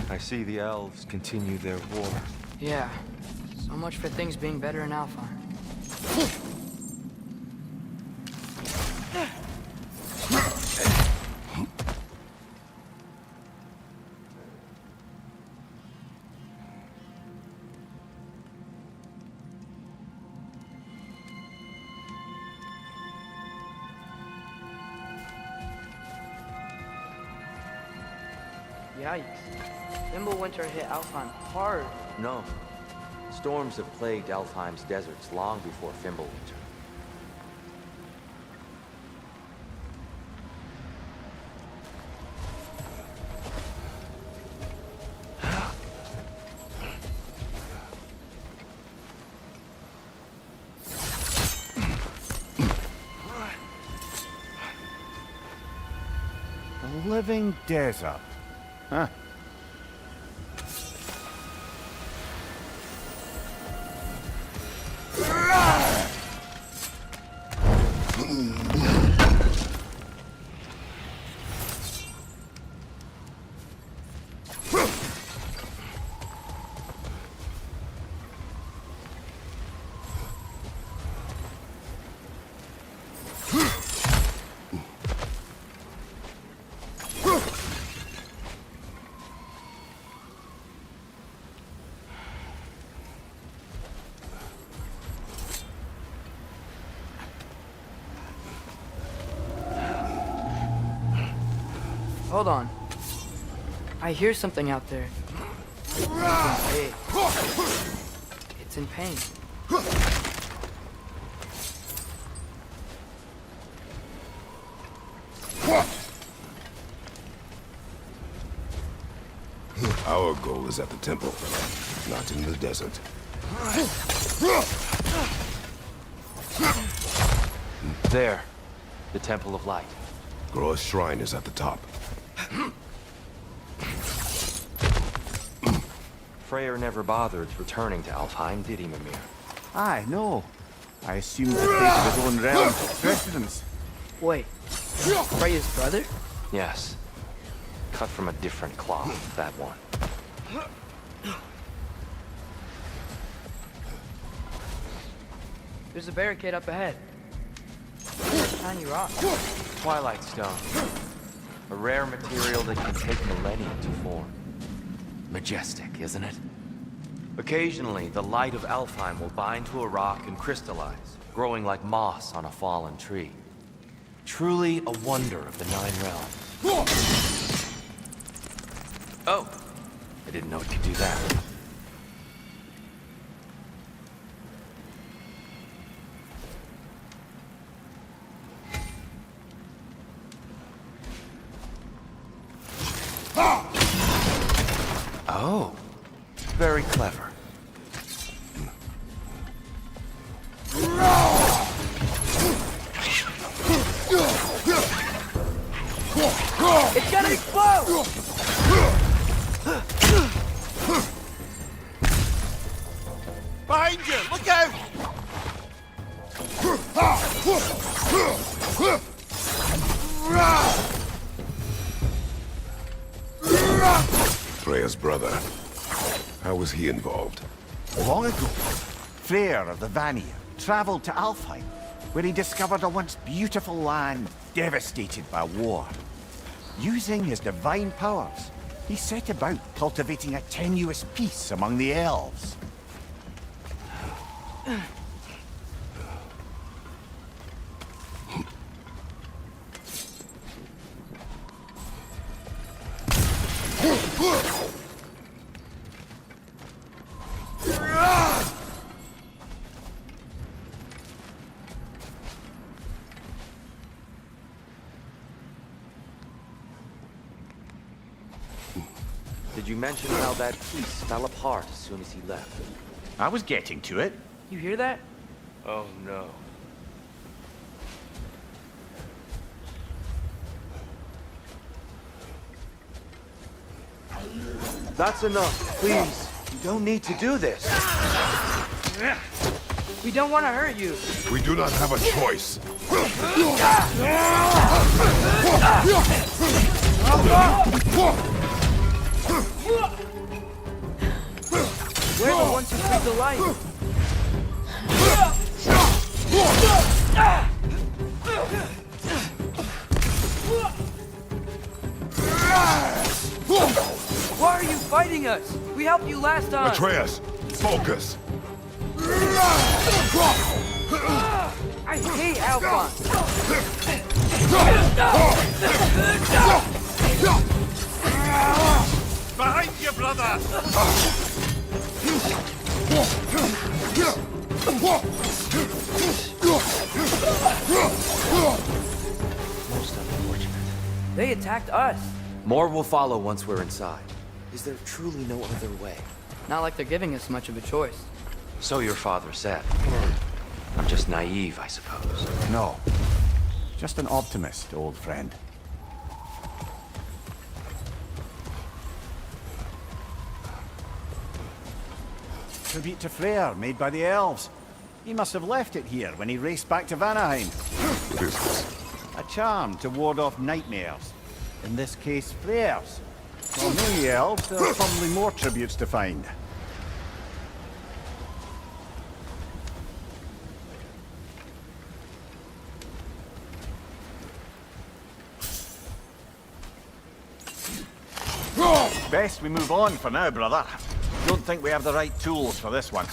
Speaker 4: I see the elves continue their war.
Speaker 1: Yeah, so much for things being better in Alfheim.
Speaker 8: Yikes. Winter hit Alfheim hard.
Speaker 5: No. Storms have plagued Alfheim's deserts long before Fimbulwinter.
Speaker 2: A living desert. Huh.
Speaker 8: Hold on. I hear something out there. It's in pain.
Speaker 3: Our goal is at the temple, not in the desert.
Speaker 5: There. The Temple of Light.
Speaker 3: Groa's shrine is at the top.
Speaker 5: Freyr never bothered returning to Alfheim, did he, Mimir?
Speaker 2: Aye, no. I assumed the fate of his own realm took precedence.
Speaker 8: Wait. Freya's brother?
Speaker 5: Yes. Cut from a different cloth, that one.
Speaker 8: There's a barricade up ahead. Tiny rock.
Speaker 5: Twilight Stone. A rare material that can take millennia to form. Majestic, isn't it? Occasionally, the light of Alfheim will bind to a rock and crystallize, growing like moss on a fallen tree. Truly a wonder of the Nine Realms. Oh! I didn't know it could do that. Oh, very clever.
Speaker 8: It's gonna explode!
Speaker 7: Behind you! Look out!
Speaker 3: Freya's brother. How was he involved?
Speaker 2: Long ago, Freyr of the Vanir traveled to Alfheim, where he discovered a once beautiful land devastated by war. Using his divine powers, he set about cultivating a tenuous peace among the elves.
Speaker 5: Did you mention how that piece fell apart as soon as he left?
Speaker 2: I was getting to it.
Speaker 8: You hear that?
Speaker 5: Oh no. That's enough, please. You don't need to do this.
Speaker 8: We don't want to hurt you.
Speaker 3: We do not have a choice.
Speaker 8: We're the ones who took the light. Why are you fighting us? We helped you last time.
Speaker 3: Atreus, focus.
Speaker 8: I hate Alpha.
Speaker 7: brother!
Speaker 5: Most unfortunate.
Speaker 1: They attacked us.
Speaker 5: More will follow once we're inside. Is there truly no other way?
Speaker 1: Not like they're giving us much of a choice.
Speaker 5: So your father said. I'm just naive, I suppose.
Speaker 2: No. Just an optimist, old friend. Tribute to Freyr, made by the elves. He must have left it here when he raced back to Vanaheim.
Speaker 3: What is this?
Speaker 2: A charm to ward off nightmares. In this case, Freyr's. Well, knowing the elves, there are probably more tributes to find. Best we move on for now, brother. Don't think we have the right tools for this one.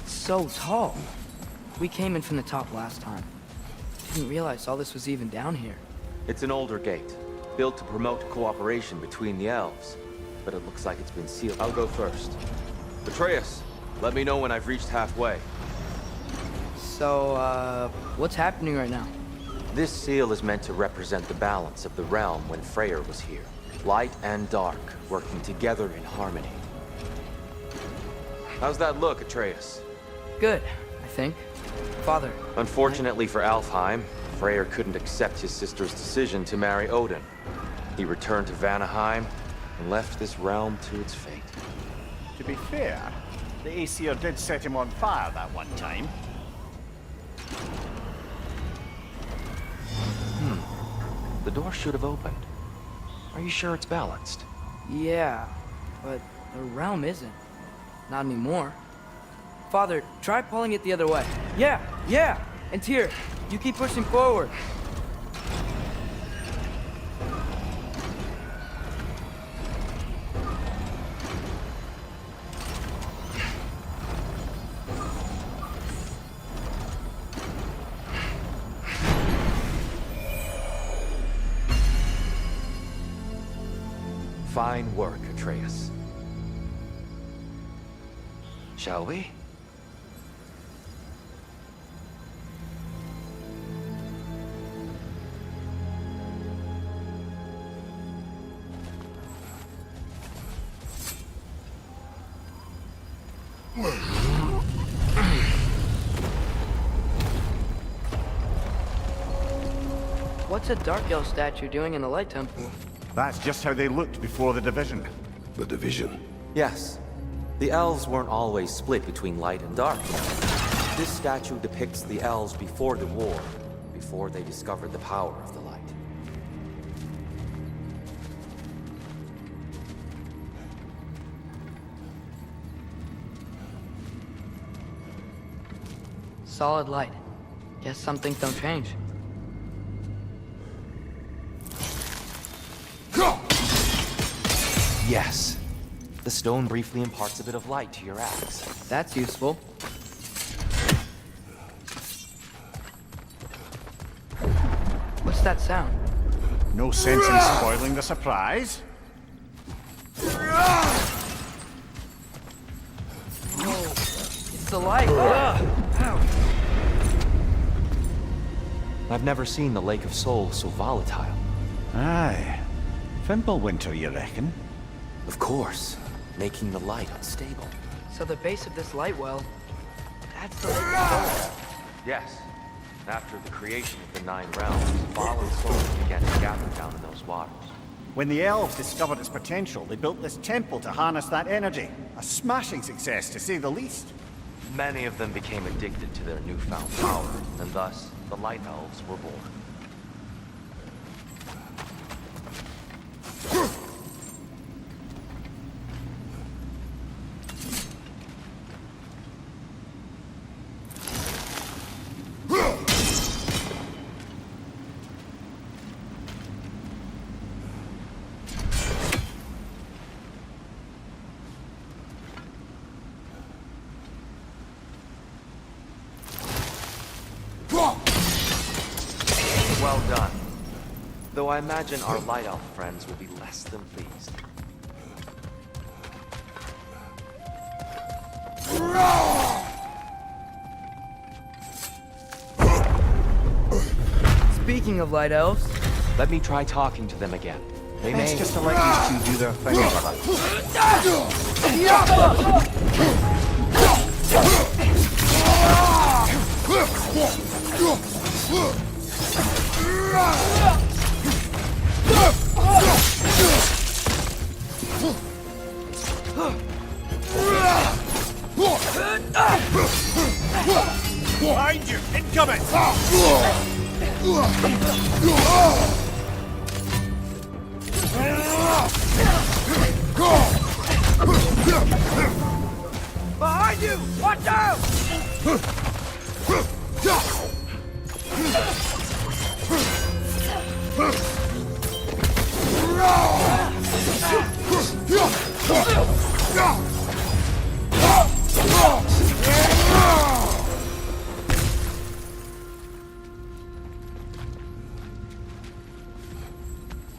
Speaker 1: So tall. We came in from the top last time. Didn't realize all this was even down here.
Speaker 5: It's an older gate, built to promote cooperation between the elves. But it looks like it's been sealed. I'll go first. Atreus, let me know when I've reached halfway.
Speaker 1: So, what's happening right now?
Speaker 5: This seal is meant to represent the balance of the realm when Freyr was here. Light and dark, working together in harmony. How's that look, Atreus?
Speaker 1: Good, I think. Father.
Speaker 5: Unfortunately for Alfheim, Freyr couldn't accept his sister's decision to marry Odin. He returned to Vanaheim and left this realm to its fate.
Speaker 2: To be fair, the Aesir did set him on fire that one time.
Speaker 5: The door should have opened. Are you sure it's balanced?
Speaker 1: Yeah, but the realm isn't. Not anymore. Father, try pulling it the other way. Yeah! And Tyr, you keep pushing forward.
Speaker 5: Fine work, Atreus. Shall we?
Speaker 1: What's a Dark Elf statue doing in the Light Temple?
Speaker 2: That's just how they looked before the division.
Speaker 3: The division.
Speaker 5: Yes. The elves weren't always split between light and dark. This statue depicts the elves before the war, before they discovered the power of the light.
Speaker 1: Solid light. Guess some things don't change.
Speaker 5: Yes. The stone briefly imparts a bit of light to your axe.
Speaker 1: That's useful. What's that sound?
Speaker 2: No sense in spoiling the surprise.
Speaker 8: It's the light. Ow.
Speaker 5: I've never seen the Lake of Souls so volatile.
Speaker 2: Aye. Fimbulwinter, you reckon?
Speaker 5: Of course, making the light unstable.
Speaker 8: So the base of this light well, that's the Lake of Souls.
Speaker 5: Yes. After the creation of the Nine Realms, fallen souls began to gather down in those waters.
Speaker 2: When the elves discovered its potential, they built this temple to harness that energy. A smashing success, to say the least.
Speaker 5: Many of them became addicted to their newfound power, and thus, the Light Elves were born. Well done. Though I imagine our Light Elf friends will be less than pleased.
Speaker 8: Speaking of light elves,
Speaker 5: Let me try talking to them again. They
Speaker 2: It's
Speaker 5: may...
Speaker 2: just to let these two do their thing, brother.
Speaker 7: Behind you! Incoming! Behind you! Watch out!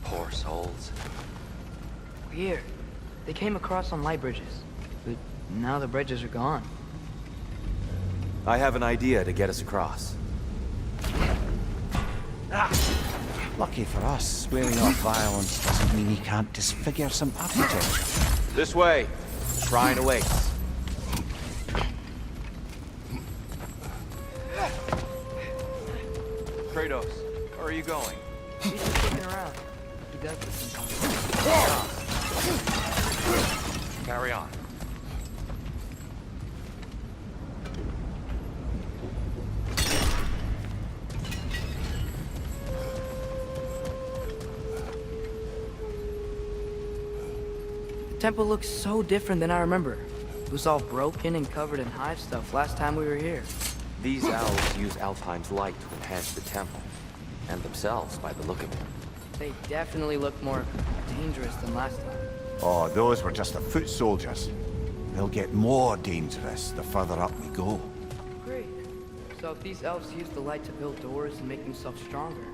Speaker 5: Poor souls.
Speaker 8: weird. They came across on light bridges, but now the bridges are gone.
Speaker 5: I have an idea to get us across.
Speaker 2: Lucky for us, swearing off violence doesn't mean he can't disfigure some architecture.
Speaker 5: This way. Shrine awaits. Kratos, where are you going?
Speaker 8: He's just looking around. He does this sometimes.
Speaker 5: Carry on.
Speaker 8: The temple looks so different than I remember. It was all broken and covered in hive stuff last time we were here.
Speaker 5: These elves use Alfheim's light to enhance the temple, and themselves by the look of it.
Speaker 8: They definitely look more dangerous than last time.
Speaker 2: Oh, those were just the foot soldiers. They'll get more dangerous the further up we go.
Speaker 8: Great. So if these elves use the light to build doors and make themselves stronger,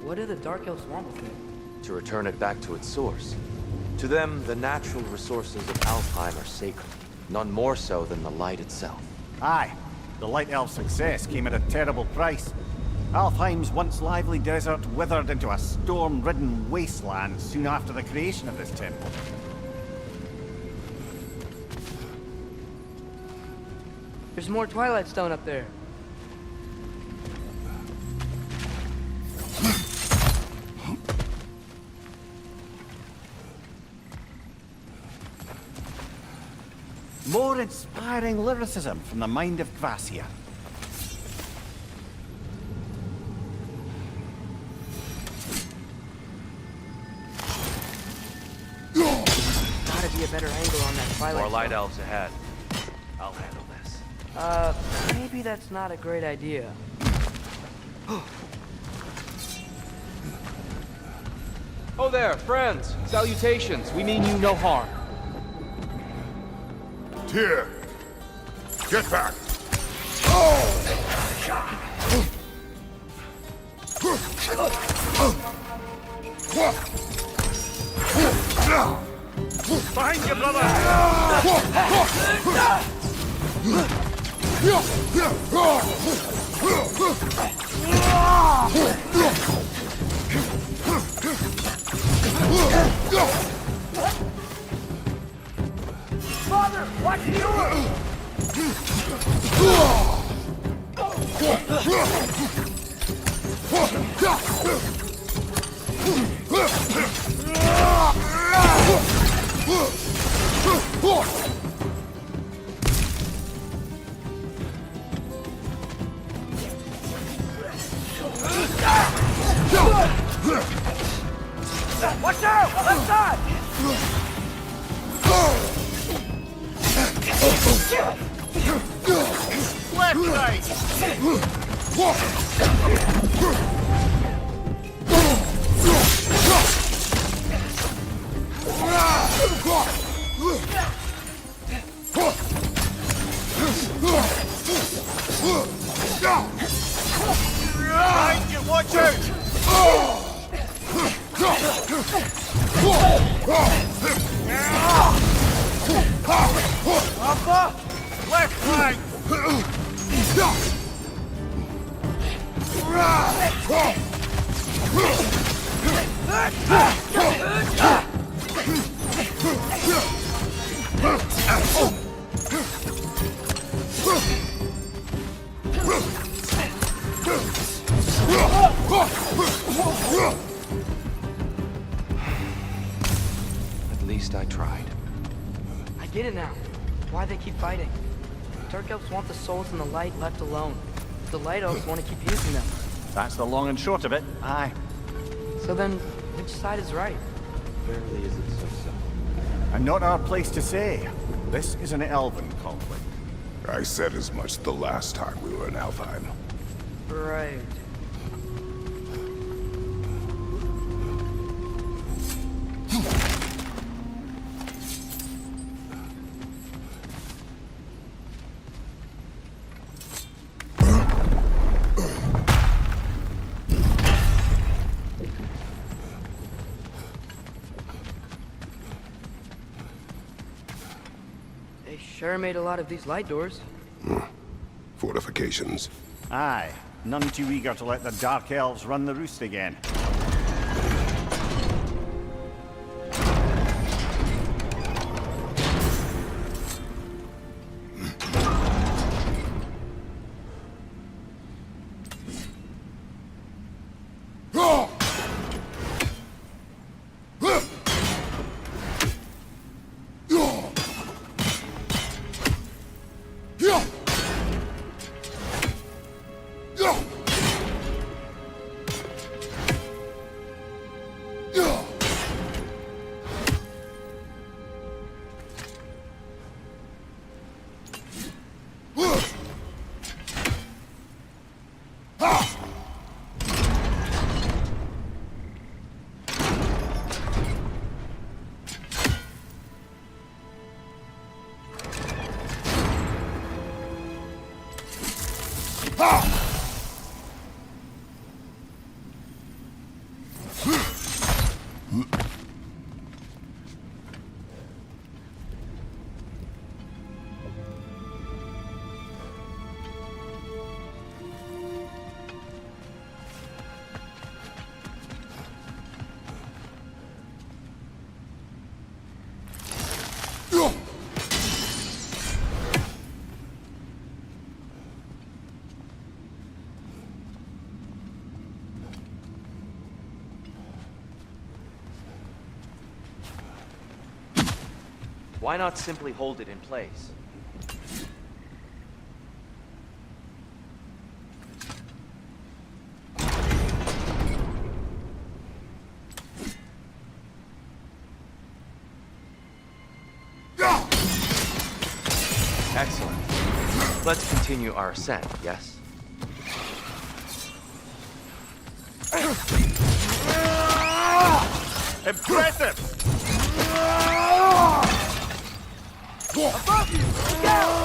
Speaker 8: what do the Dark Elves want with it?
Speaker 5: To return it back to its source. To them, the natural resources of Alfheim are sacred, none more so than the light itself.
Speaker 2: Aye, the Light Elf's success came at a terrible price. Alfheim's once lively desert withered into a storm-ridden wasteland soon after the creation of this temple.
Speaker 8: There's more Twilight Stone up there.
Speaker 2: More inspiring lyricism from the mind of Gracia.
Speaker 8: Gotta be a better angle on that Twilight
Speaker 5: More light
Speaker 8: Stone.
Speaker 5: elves ahead. I'll handle this.
Speaker 8: Maybe that's not a great idea.
Speaker 4: Oh there, friends. Salutations. We mean you no harm.
Speaker 3: Tyr! Get back!
Speaker 7: Behind you, brother!
Speaker 8: Father, watch the door! Watch out! Left side!
Speaker 7: Left side! Behind you, watch out! Left flank!
Speaker 5: At least I tried.
Speaker 8: I get it now. Why they keep fighting. Dark elves want the souls in the light left alone. The light elves want to keep using them.
Speaker 2: That's the long and short of it. Aye.
Speaker 8: So then, which side is right?
Speaker 5: Rarely is it so simple.
Speaker 2: And not our place to say. This is an elven conflict.
Speaker 3: I said as much the last time we were in Alfheim.
Speaker 8: Right. They sure made a lot of these light doors.
Speaker 3: Fortifications.
Speaker 2: Aye. None too eager to let the Dark Elves run the roost again.
Speaker 5: Why not simply hold it in place? Excellent. Let's continue our ascent, yes?
Speaker 7: Impressive!
Speaker 8: Above you! Look out!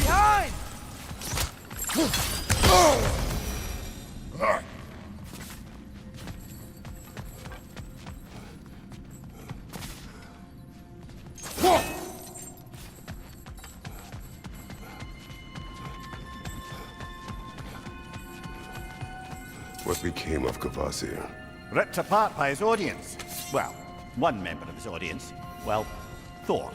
Speaker 1: Behind!
Speaker 3: What became of Kvasir?
Speaker 2: Ripped apart by his audience. Well, one member of his audience. Well, thought.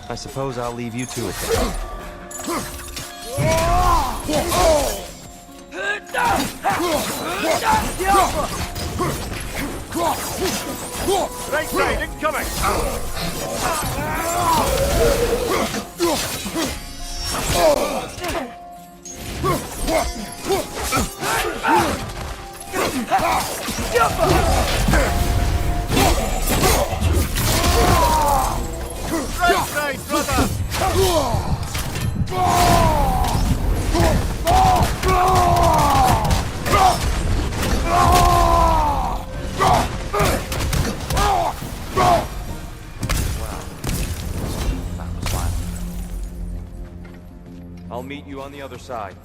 Speaker 5: I suppose I'll leave you to it
Speaker 2: Right side, incoming! Right side, brother!
Speaker 5: I'll meet you on the other side.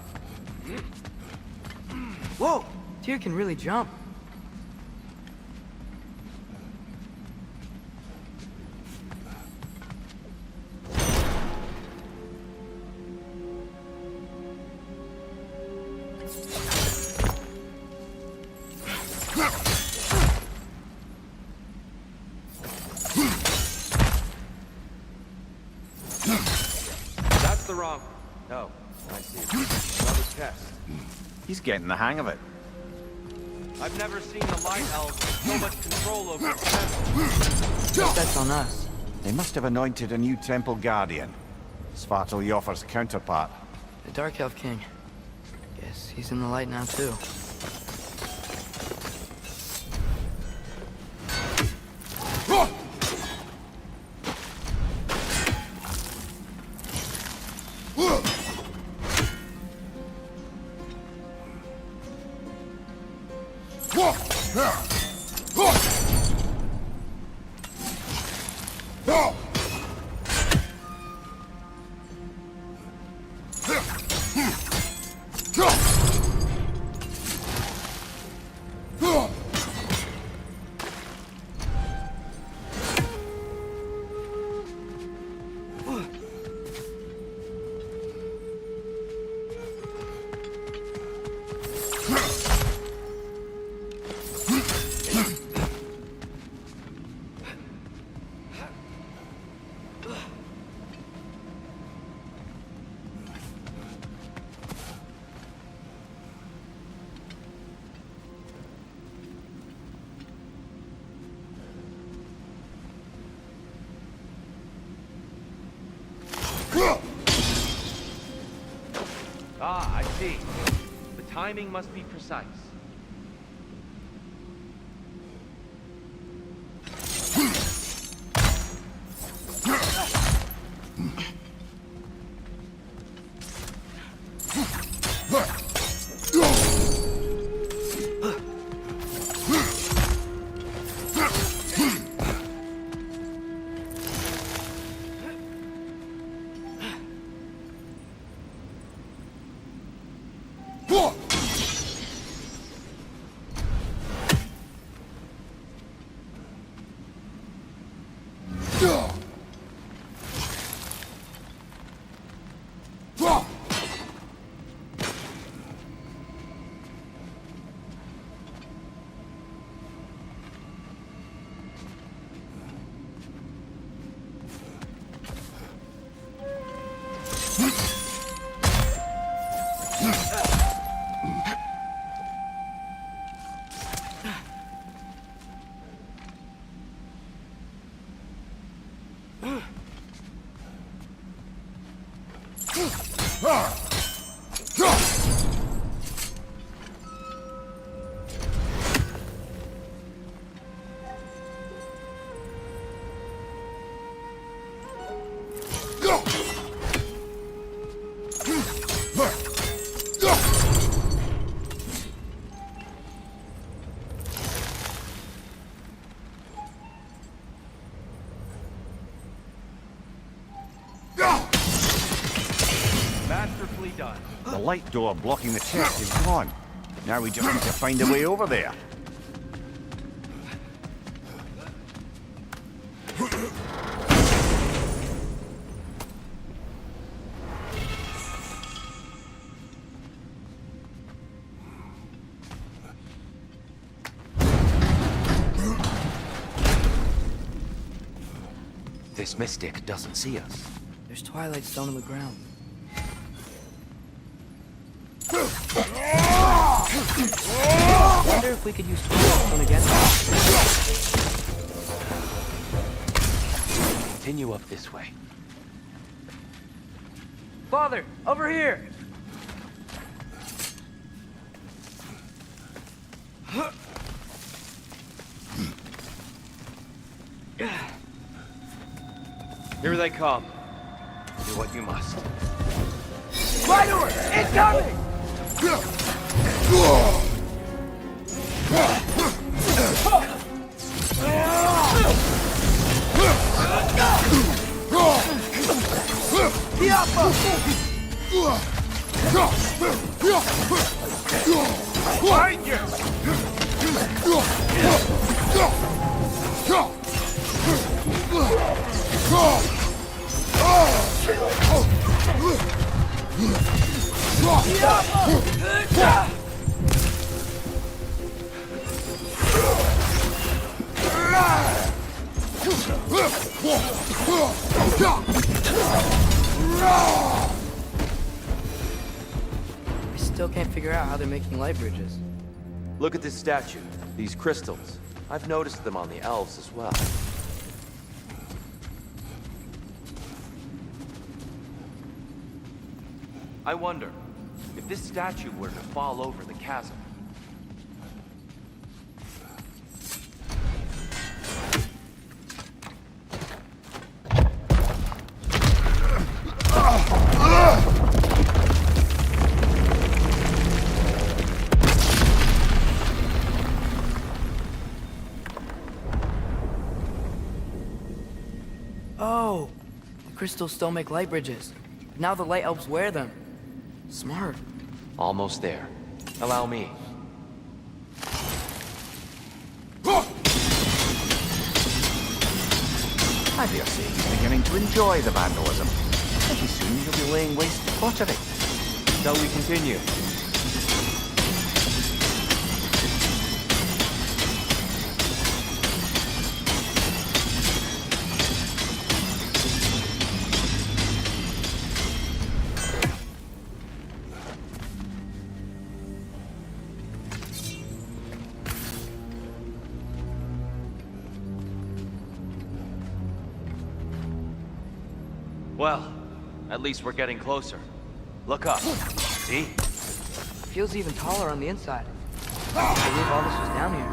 Speaker 1: Whoa! Tyr can really jump.
Speaker 5: That's the wrong... No, I see. Another test.
Speaker 2: He's getting the hang of it.
Speaker 5: I've never seen the Light Elves with so much control over the temple.
Speaker 1: That's on us.
Speaker 2: They must have anointed a new temple guardian. Svartal Jofr's counterpart.
Speaker 1: The Dark Elf King. Guess he's in the light now, too.
Speaker 5: Ah, I see. The timing must be precise.
Speaker 2: light door blocking the chest is gone. Now we just need to find a way over there.
Speaker 5: This mystic doesn't see us.
Speaker 1: There's Twilight Stone on the ground. I wonder if we could use Twilight Stone again.
Speaker 5: Continue up this way.
Speaker 1: Father, over here!
Speaker 5: Here they come. Do what you must.
Speaker 1: Spider! Incoming!
Speaker 7: Behind you!
Speaker 1: I still can't figure out how they're making light bridges.
Speaker 5: Look at this statue. These crystals. I've noticed them on the elves as well. I wonder, if this statue were to fall over the chasm.
Speaker 1: Oh, the crystals still make light bridges. Now the light elves wear them. Smart.
Speaker 5: Almost there. Allow me.
Speaker 2: I dare say you're beginning to enjoy the vandalism. Pretty soon you'll be laying waste to pottery.
Speaker 5: Shall we continue? Well, at least we're getting closer. Look up. See?
Speaker 1: Feels even taller on the inside. I believe all this was down here.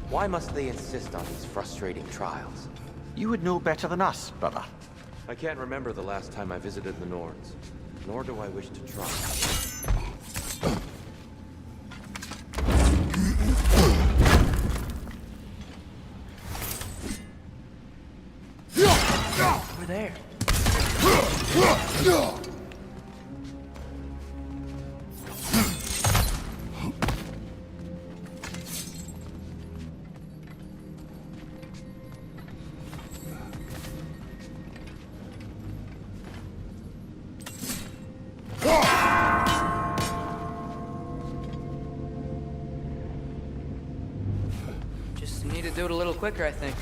Speaker 5: Why must they insist on these frustrating trials?
Speaker 2: You would know better than us, brother.
Speaker 5: I can't remember the last time I visited the Norns, nor do I wish to try.
Speaker 1: We're there. Just need to do it a little quicker, I think.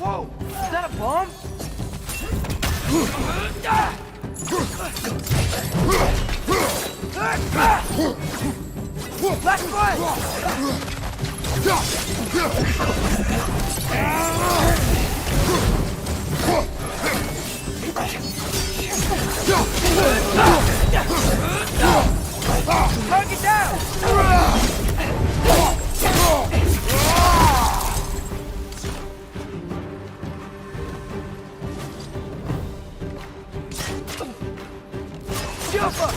Speaker 1: Whoa! Is that a bomb? Left foot! Target down! Jump up!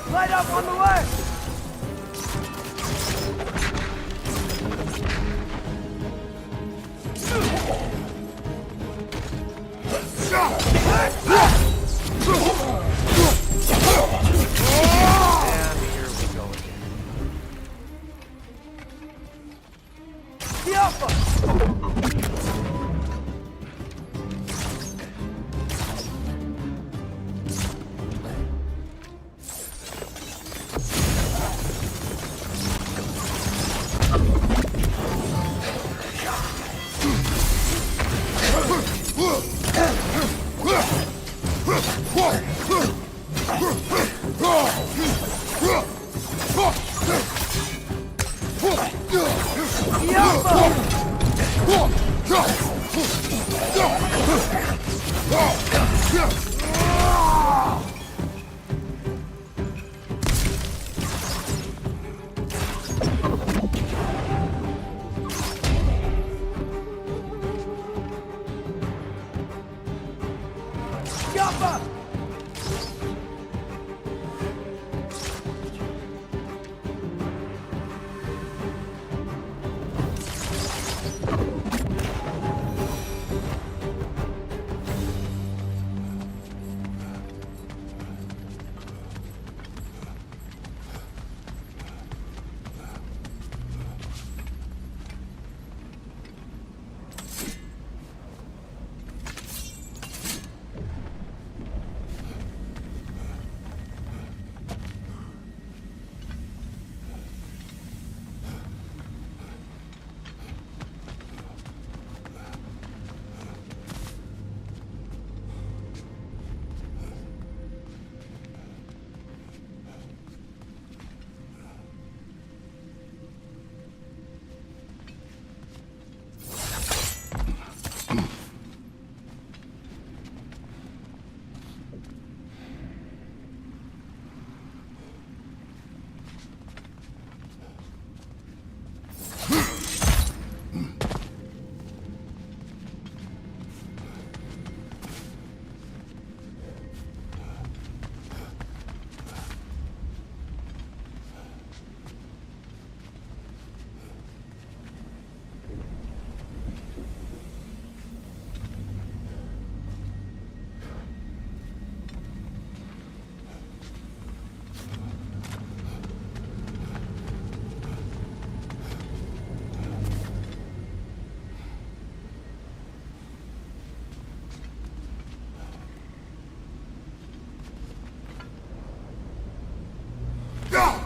Speaker 1: Light up on the left!
Speaker 6: And here we go again.
Speaker 1: The Alpha! Jump!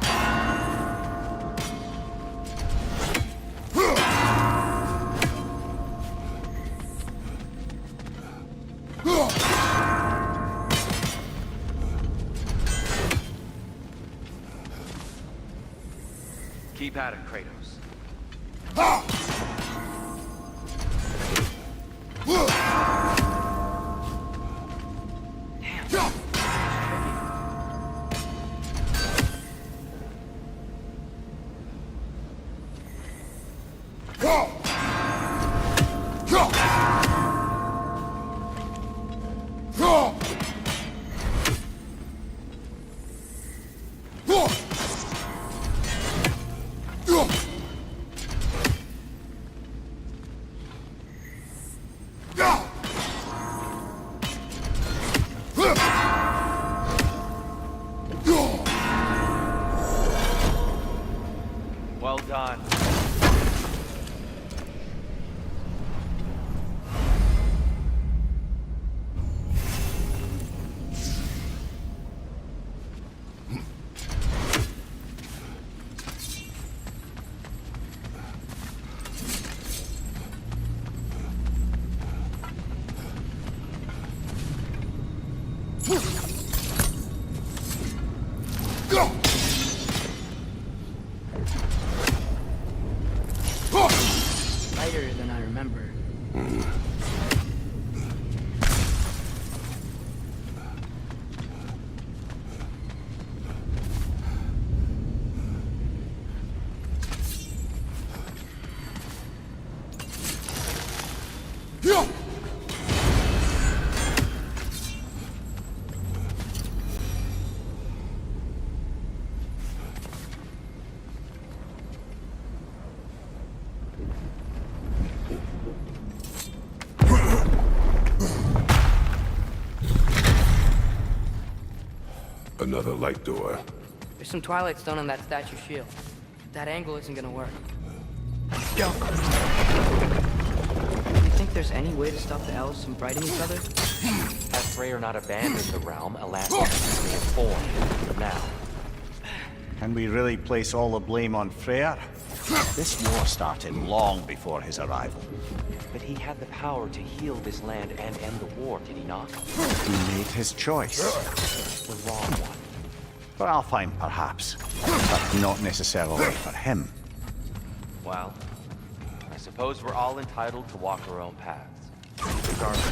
Speaker 5: Keep at it, Kratos. done.
Speaker 8: Lighter than I remember.
Speaker 3: Another light door.
Speaker 8: There's some Twilight Stone on that statue shield. That angle isn't gonna work. Go! Do you think there's any way to stop the elves from fighting each other?
Speaker 5: Had Freyr not abandoned the realm, Atlantis may have formed. But now,
Speaker 2: Can we really place all the blame on Freyr? This war started long before his arrival.
Speaker 5: but he had the power to heal this land and end the war, did he not?
Speaker 2: He made his choice.
Speaker 5: The wrong one.
Speaker 2: For Alfheim, perhaps. But not necessarily for him.
Speaker 5: Well, I suppose we're all entitled to walk our own paths. Regardless.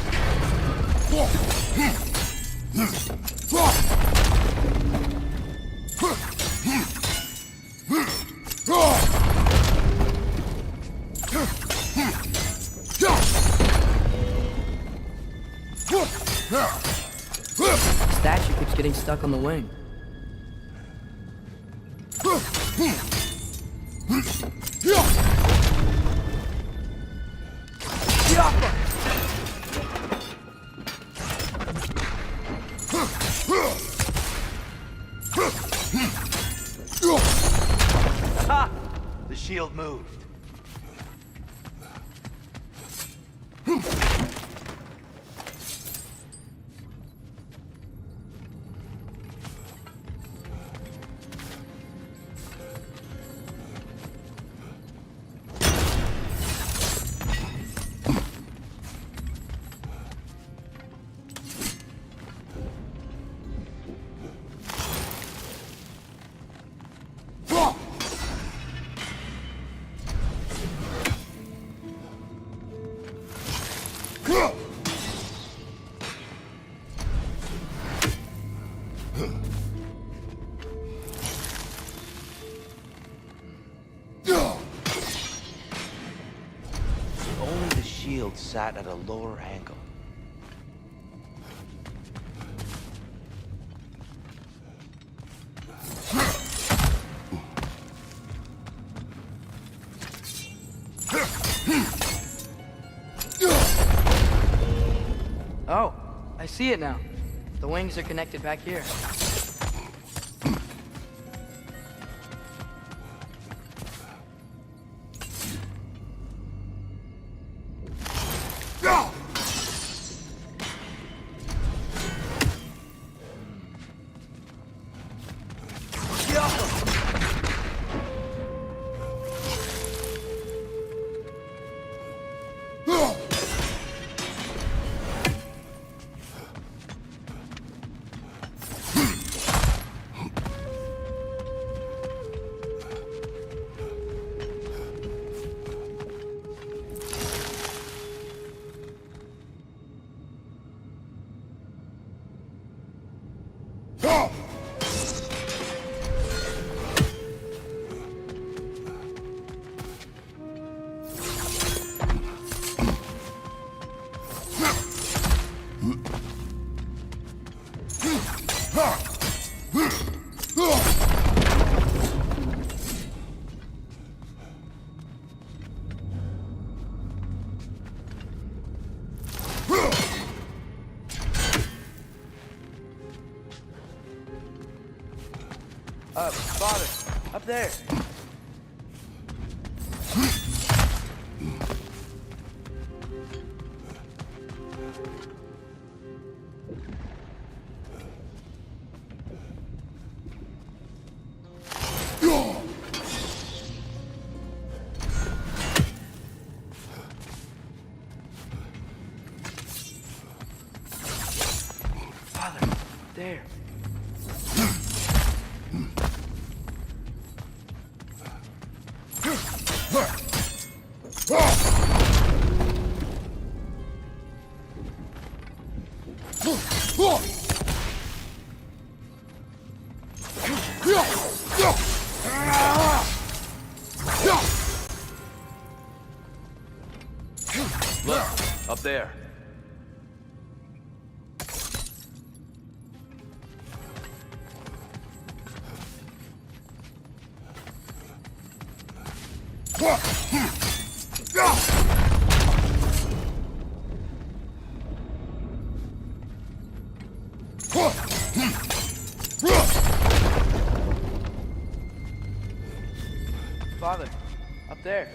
Speaker 8: The statue keeps getting stuck on the wing.
Speaker 5: Ha! The shield moved. Only the shield sat at a lower angle.
Speaker 8: Oh, I see it now. The wings are connected back here. Father, up there.
Speaker 5: Look, up there.
Speaker 1: Father, up there.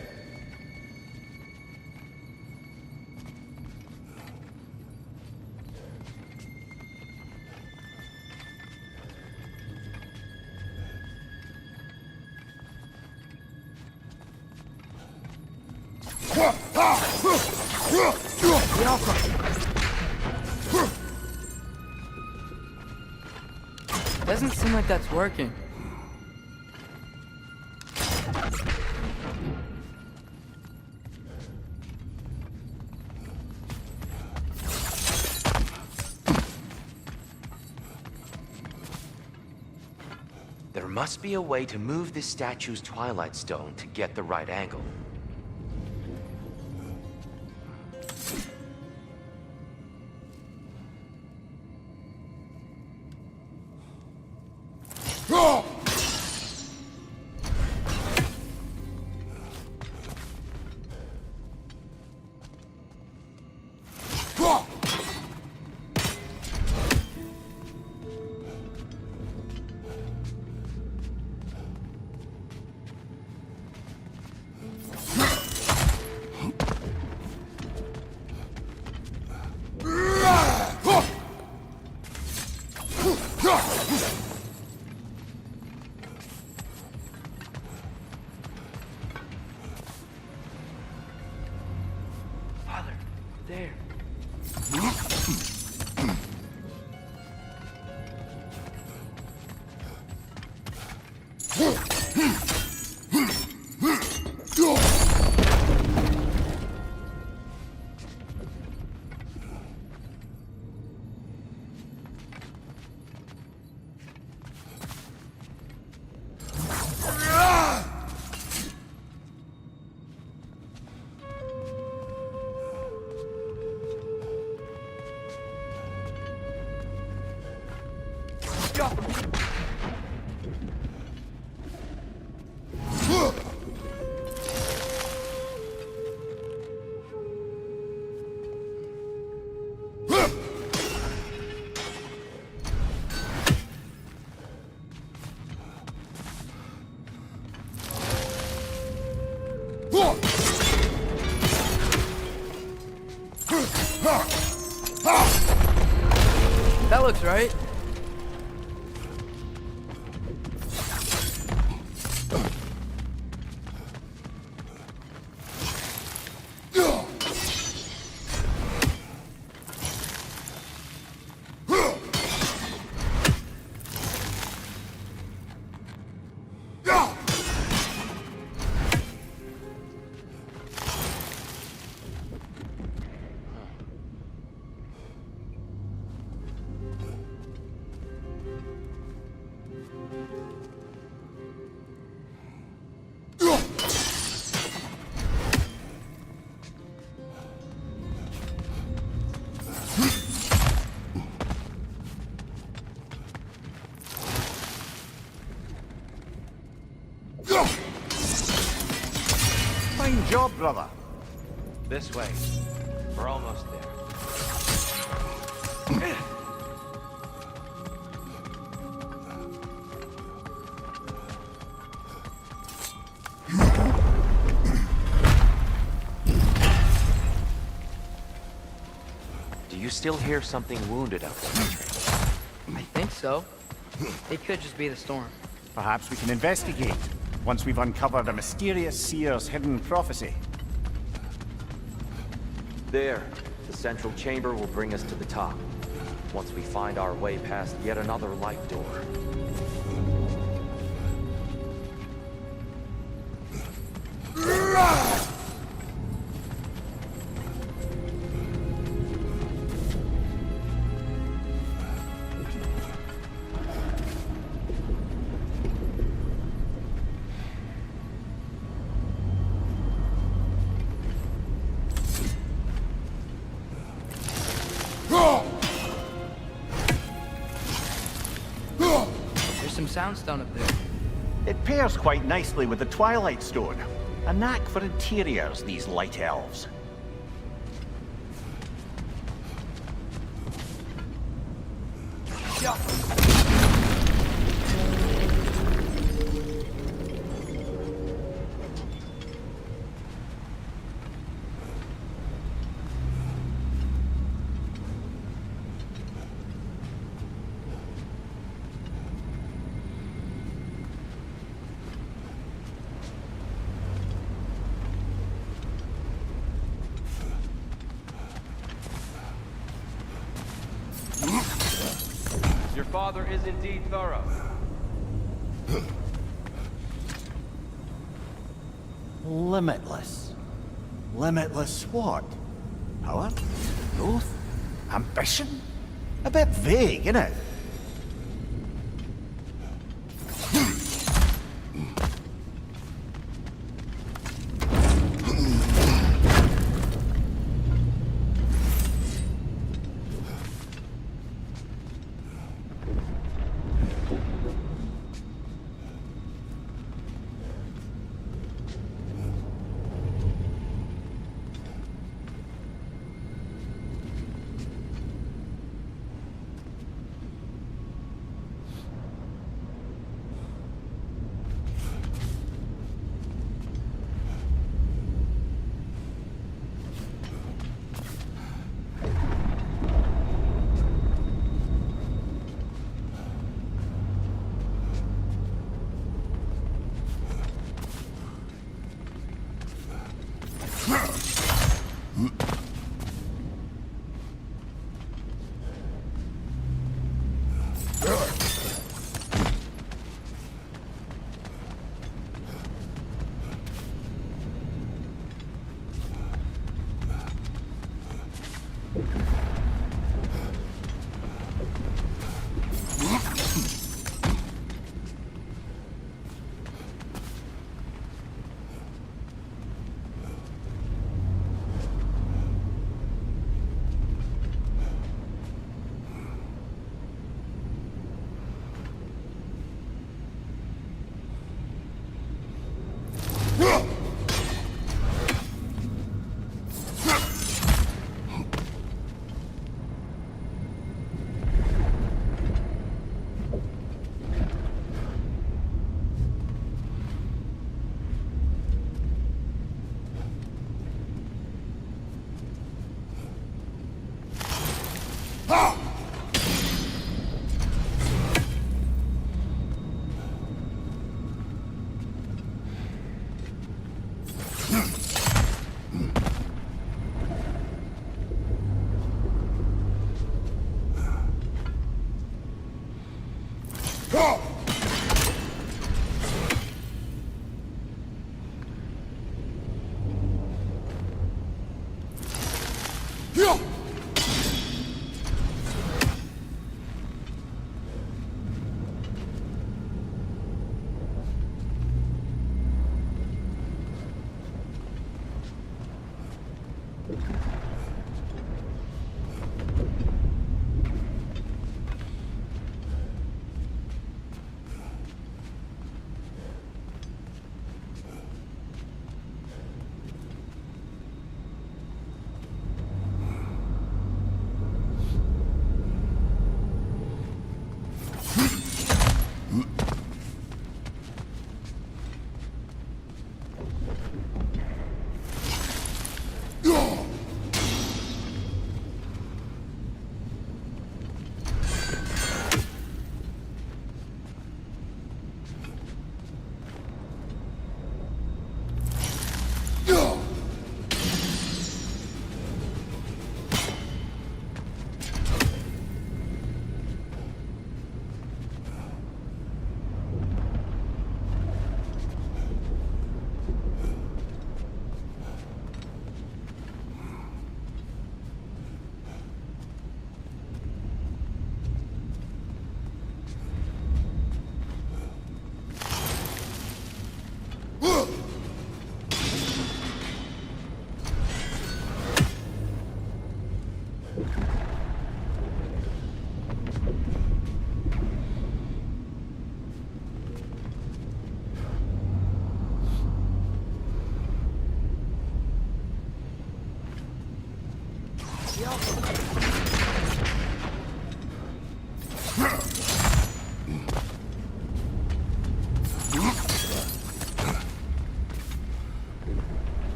Speaker 1: Doesn't seem like that's working.
Speaker 5: There must be a way to move this statue's Twilight Stone to get the right angle.
Speaker 1: Father, there. That looks right.
Speaker 2: Fine job, brother.
Speaker 5: This way. We're almost there. Do you still hear something wounded out there, Trey?
Speaker 1: I think so. It could just be the storm.
Speaker 2: Perhaps we can investigate, once we've uncovered a mysterious seer's hidden prophecy.
Speaker 5: There. The central chamber will bring us to the top. Once we find our way past yet another light door.
Speaker 1: soundstone up there?
Speaker 2: It pairs quite nicely with the Twilight Stone. A knack for interiors, these light elves.
Speaker 4: Your father is indeed thorough.
Speaker 2: Limitless. Limitless what? Power? Growth? Ambition? A bit vague, innit?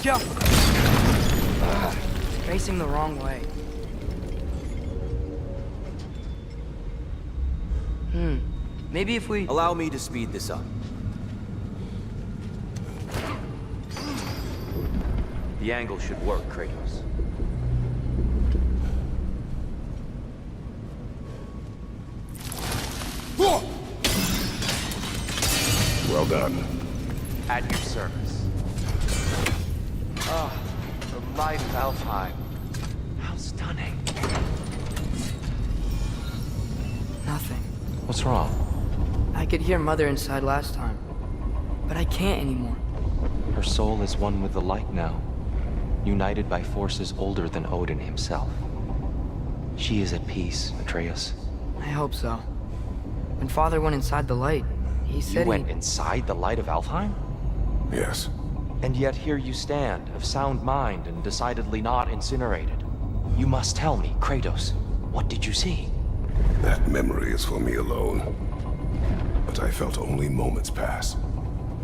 Speaker 1: jump! It's facing the wrong way. Maybe if we...
Speaker 13: Allow me to speed this up.
Speaker 5: The angle should work, Kratos.
Speaker 3: Well done.
Speaker 5: At your service. Ah, the light of Alfheim. How stunning.
Speaker 1: Nothing.
Speaker 5: What's wrong?
Speaker 1: I could hear Mother inside last time, but I can't anymore.
Speaker 5: Her soul is one with the light now, united by forces older than Odin himself. She is at peace, Atreus.
Speaker 1: I hope so. When Father went inside the light, he said
Speaker 5: You went inside the light of Alfheim?
Speaker 3: Yes.
Speaker 5: And yet here you stand, of sound mind and decidedly not incinerated. You must tell me, Kratos, what did you see?
Speaker 3: That memory is for me alone. But I felt only moments pass.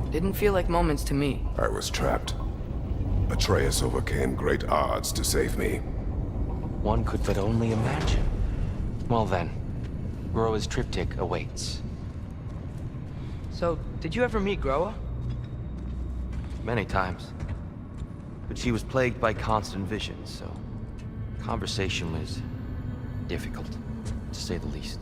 Speaker 1: Didn't feel like moments to me.
Speaker 3: I was trapped. Atreus overcame great odds to save me.
Speaker 5: One could but only imagine. Well then, Groa's triptych awaits.
Speaker 1: So, did you ever meet Groa?
Speaker 5: Many times. But she was plagued by constant visions, so conversation was difficult, to say the least.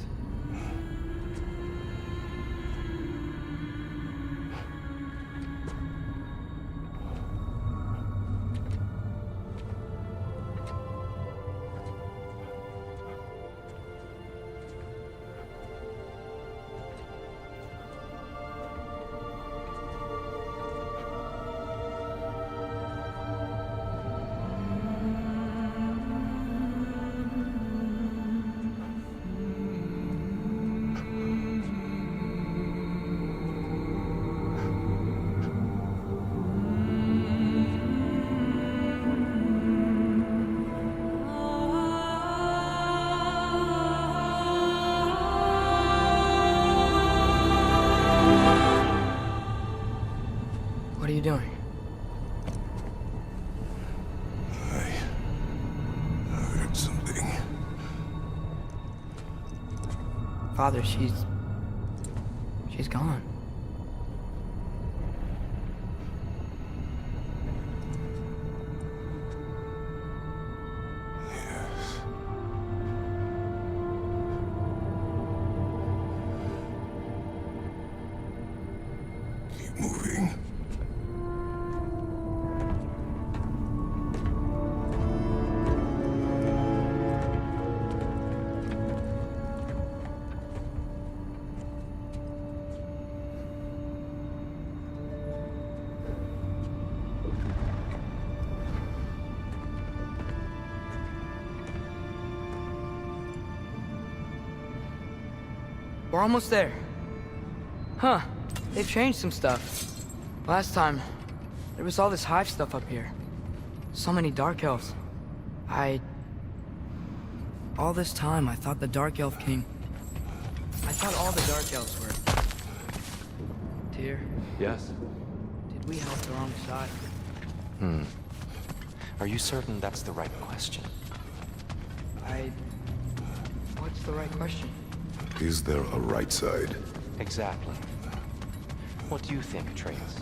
Speaker 1: What are you doing?
Speaker 3: I heard something.
Speaker 1: Father, she's gone.
Speaker 3: Yes. Keep moving.
Speaker 1: We're almost there. Huh. They've changed some stuff. Last time, there was all this hive stuff up here. So many Dark Elves. All this time, I thought the Dark Elf King... I thought all the Dark Elves were... Tyr,
Speaker 5: Yes?
Speaker 1: did we help the wrong side?
Speaker 5: Are you certain that's the right question?
Speaker 1: What's the right question?
Speaker 3: Is there a right side?
Speaker 5: Exactly. What do you think, Atreus?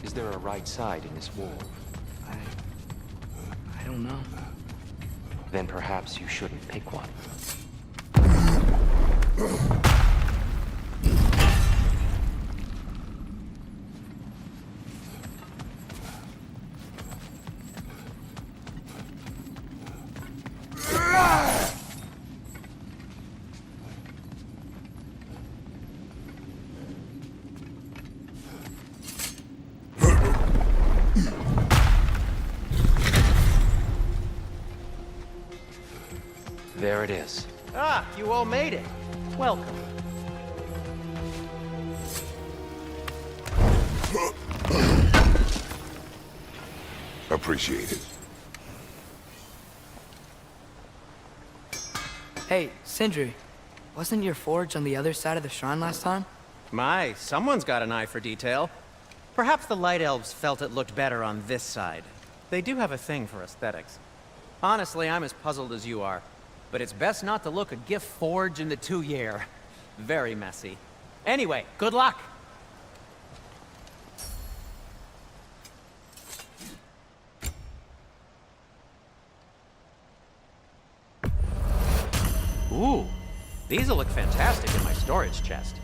Speaker 5: Is there a right side in this war?
Speaker 1: I don't know.
Speaker 5: Then perhaps you shouldn't pick one. There it is.
Speaker 11: Ah, you all made it. Welcome.
Speaker 3: Appreciate it.
Speaker 1: Hey, Sindri. Wasn't your forge on the other side of the shrine last time?
Speaker 11: My, someone's got an eye for detail. Perhaps the Light Elves felt it looked better on this side.
Speaker 6: They do have a thing for aesthetics. Honestly, I'm as puzzled as you are. But it's best not to look a gift forged in the 2-year. Very messy. Anyway, good luck! Ooh, these'll look fantastic in my storage chest.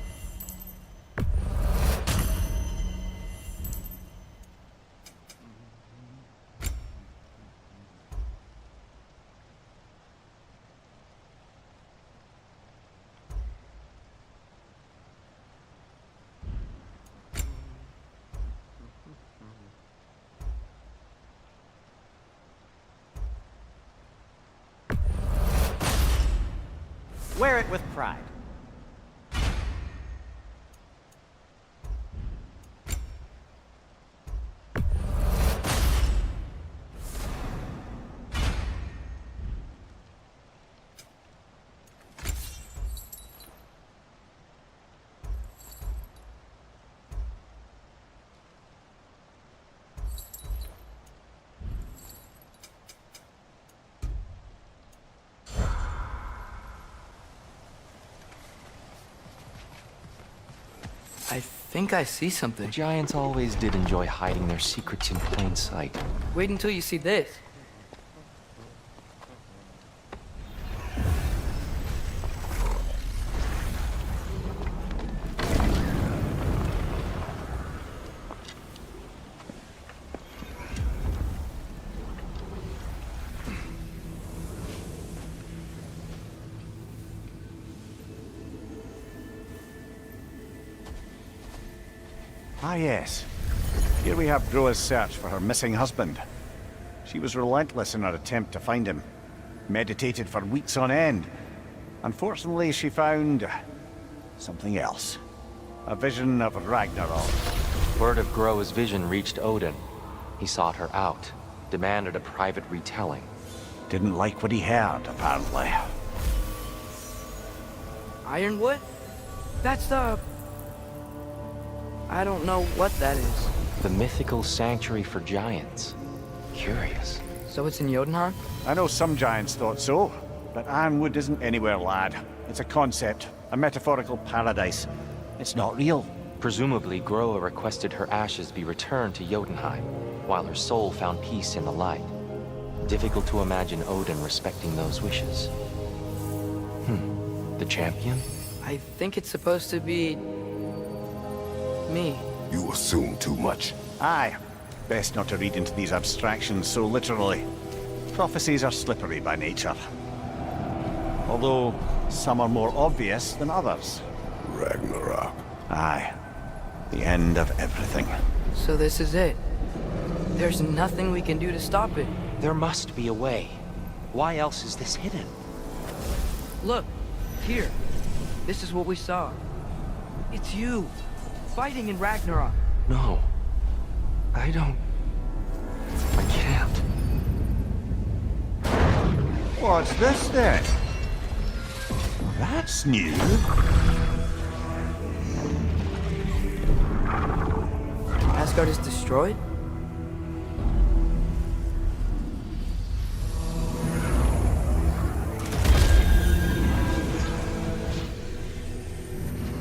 Speaker 6: Wear it with pride.
Speaker 1: I think I see something.
Speaker 5: Giants always did enjoy hiding their secrets in plain sight.
Speaker 1: Wait until you see this.
Speaker 2: Ah, yes. Here we have Groa's search for her missing husband. She was relentless in her attempt to find him. Meditated for weeks on end. Unfortunately, she found something else. A vision of Ragnarok.
Speaker 5: Word of Groa's vision reached Odin. He sought her out, demanded a private retelling.
Speaker 2: Didn't like what he heard, apparently.
Speaker 1: Ironwood? That's the... I don't know what that is.
Speaker 5: The mythical sanctuary for giants. Curious.
Speaker 1: So it's in Jotunheim?
Speaker 2: I know some giants thought so, but Ironwood isn't anywhere, lad. It's a concept, a metaphorical paradise. It's not real.
Speaker 5: Presumably, Groa requested her ashes be returned to Jotunheim, while her soul found peace in the light. Difficult to imagine Odin respecting those wishes. The champion?
Speaker 1: I think it's supposed to be... me.
Speaker 3: You assume too much.
Speaker 2: Aye. Best not to read into these abstractions so literally. Prophecies are slippery by nature. Although, some are more obvious than others.
Speaker 3: Ragnarok.
Speaker 2: Aye. The end of everything.
Speaker 1: So this is it. There's nothing we can do to stop it.
Speaker 5: There must be a way. Why else is this hidden?
Speaker 1: Look, here. This is what we saw. It's you, fighting in Ragnarok.
Speaker 5: No. I don't... I can't.
Speaker 2: What's this then? That's new.
Speaker 1: Asgard is destroyed?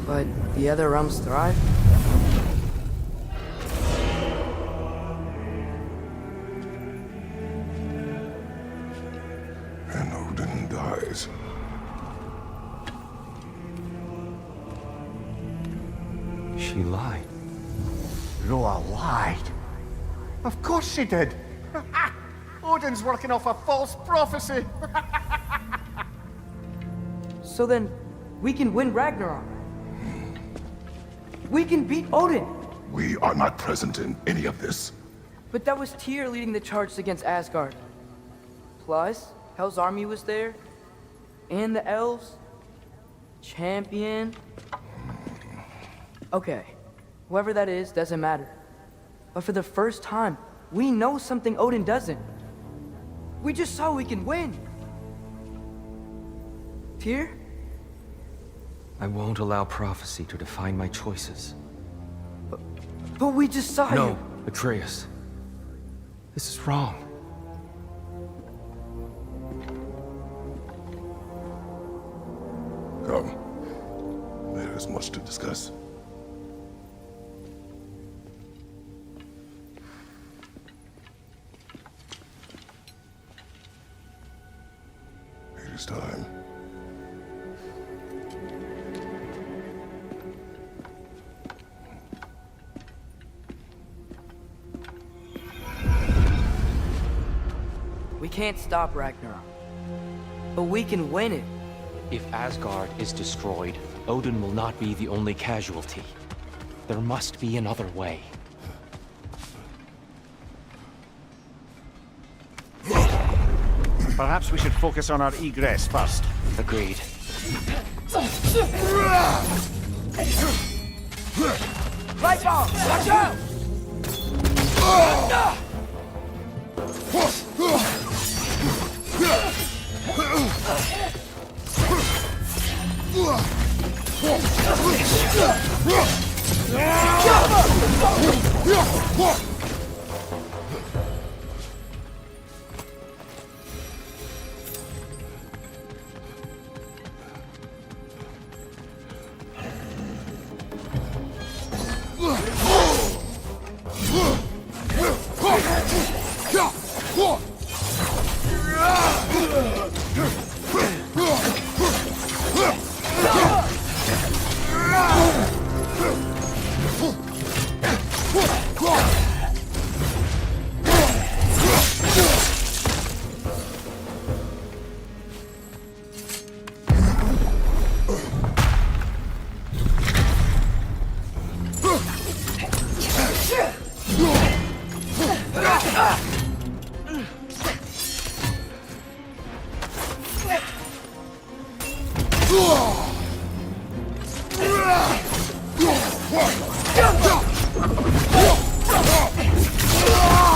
Speaker 1: But the other realms thrive?
Speaker 3: And Odin dies.
Speaker 5: She lied.
Speaker 2: Groa lied. Of course she did. Odin's working off a false prophecy.
Speaker 1: So then, we can win Ragnarok. We can beat Odin.
Speaker 3: We are not present in any of this.
Speaker 1: But that was Tyr leading the charge against Asgard. Plus, Hell's army was there. And the elves. Champion. Okay. Whoever that is, doesn't matter. But for the first time, we know something Odin doesn't. We just saw we can win. Tyr?
Speaker 5: I won't allow prophecy to define my choices.
Speaker 1: But we just saw you.
Speaker 5: No, Atreus. This is wrong.
Speaker 3: Come. There is much to discuss. It is time.
Speaker 8: We can't stop Ragnarok, but we can win it.
Speaker 5: If Asgard is destroyed, Odin will not be the only casualty. There must be another way.
Speaker 2: Perhaps we should focus on our egress first.
Speaker 5: Agreed.
Speaker 1: Light bulb! Watch out!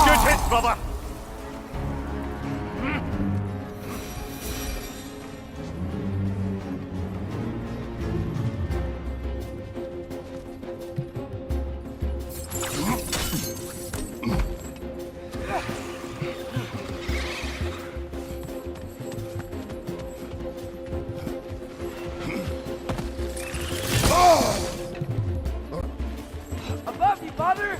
Speaker 2: Good hit, brother!
Speaker 1: Above you, father!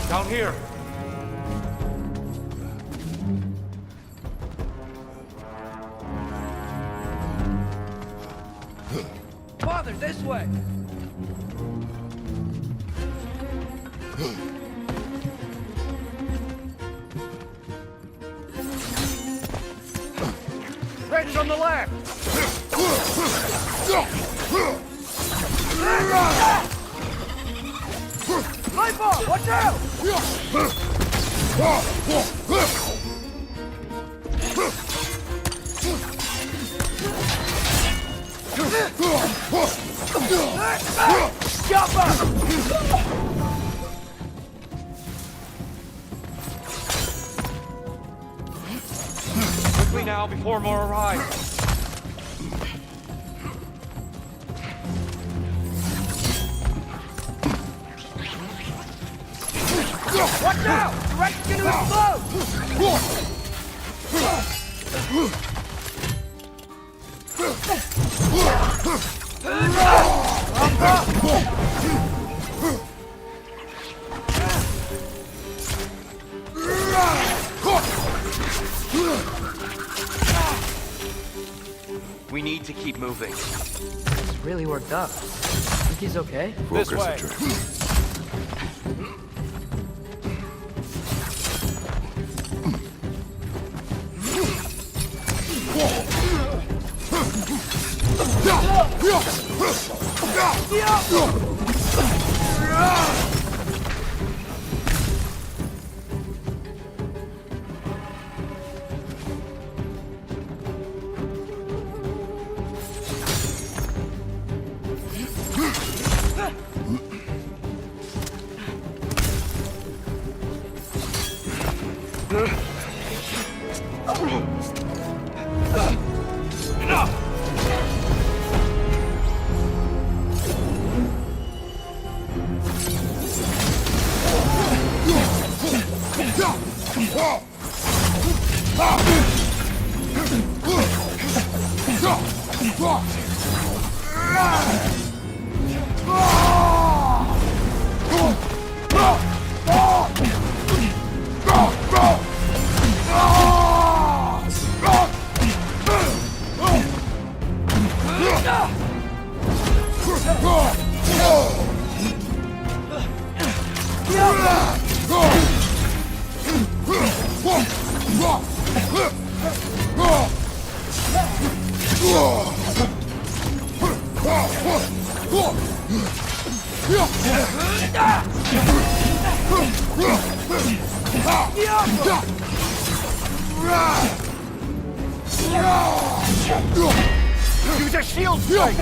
Speaker 5: Down here!
Speaker 1: Father, this way!
Speaker 2: Wrench on the left!
Speaker 1: Light bulb! Watch out!
Speaker 5: Quickly now, before more arrive.
Speaker 1: Watch out! The wreck's gonna explode!
Speaker 5: We need to keep moving.
Speaker 8: He's really worked up. Think he's okay?
Speaker 3: Focus,
Speaker 5: way.
Speaker 3: Atreus.
Speaker 2: Use a shield strike!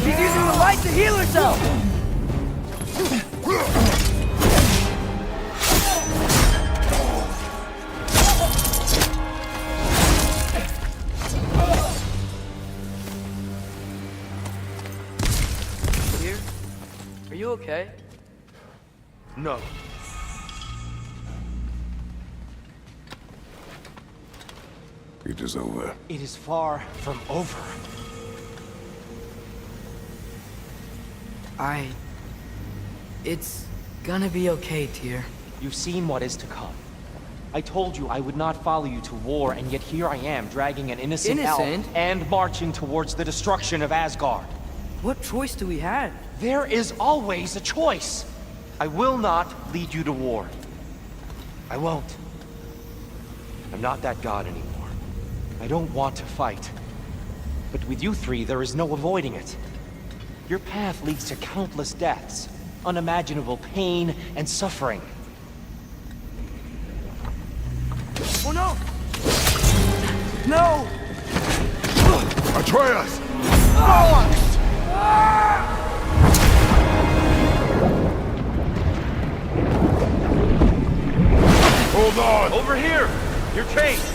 Speaker 1: She's using the light to heal herself! Here? Are you okay?
Speaker 4: No.
Speaker 3: It is over.
Speaker 10: It is far from over.
Speaker 1: It's gonna be okay, Tyr.
Speaker 5: You've seen what is to come. I told you I would not follow you to war, and yet here I am, dragging an innocent elf and marching towards the destruction of Asgard.
Speaker 1: What choice do we have?
Speaker 5: There is always a choice. I will not lead you to war. I won't. I'm not that god anymore. I don't want to fight. But with you three, there is no avoiding it. Your path leads to countless deaths, unimaginable pain and suffering.
Speaker 1: Oh no! No!
Speaker 3: Atreus! Hold on!
Speaker 4: Over here! You're chased!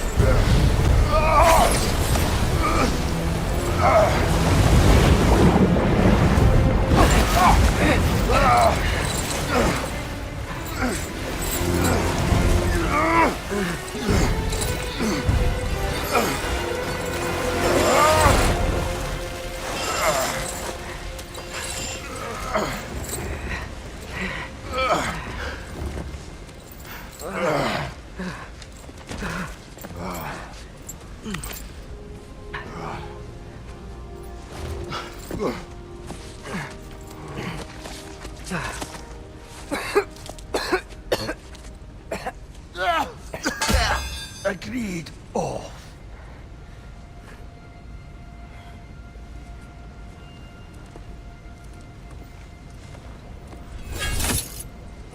Speaker 3: Agreed. Oh.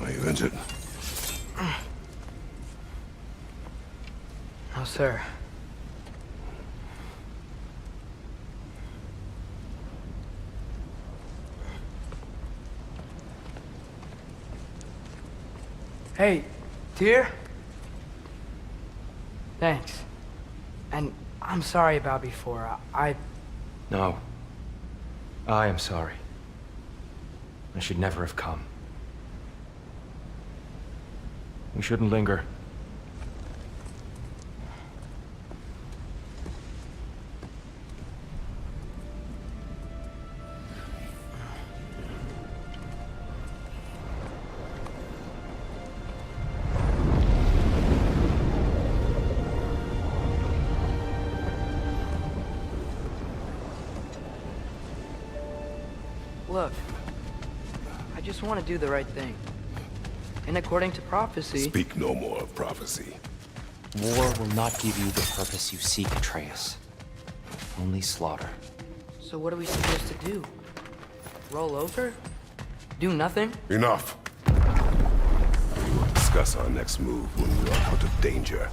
Speaker 3: Are you injured?
Speaker 1: No, sir. Hey, Tyr? Thanks. And I'm sorry about before.
Speaker 4: No. I am sorry. I should never have come. We shouldn't linger.
Speaker 1: Look, I just want to do the right thing. And according to prophecy...
Speaker 3: Speak no more of prophecy.
Speaker 5: War will not give you the purpose you seek, Atreus. Only slaughter.
Speaker 1: So what are we supposed to do? Roll over? Do nothing?
Speaker 3: Enough. discuss our next move when we are out of danger.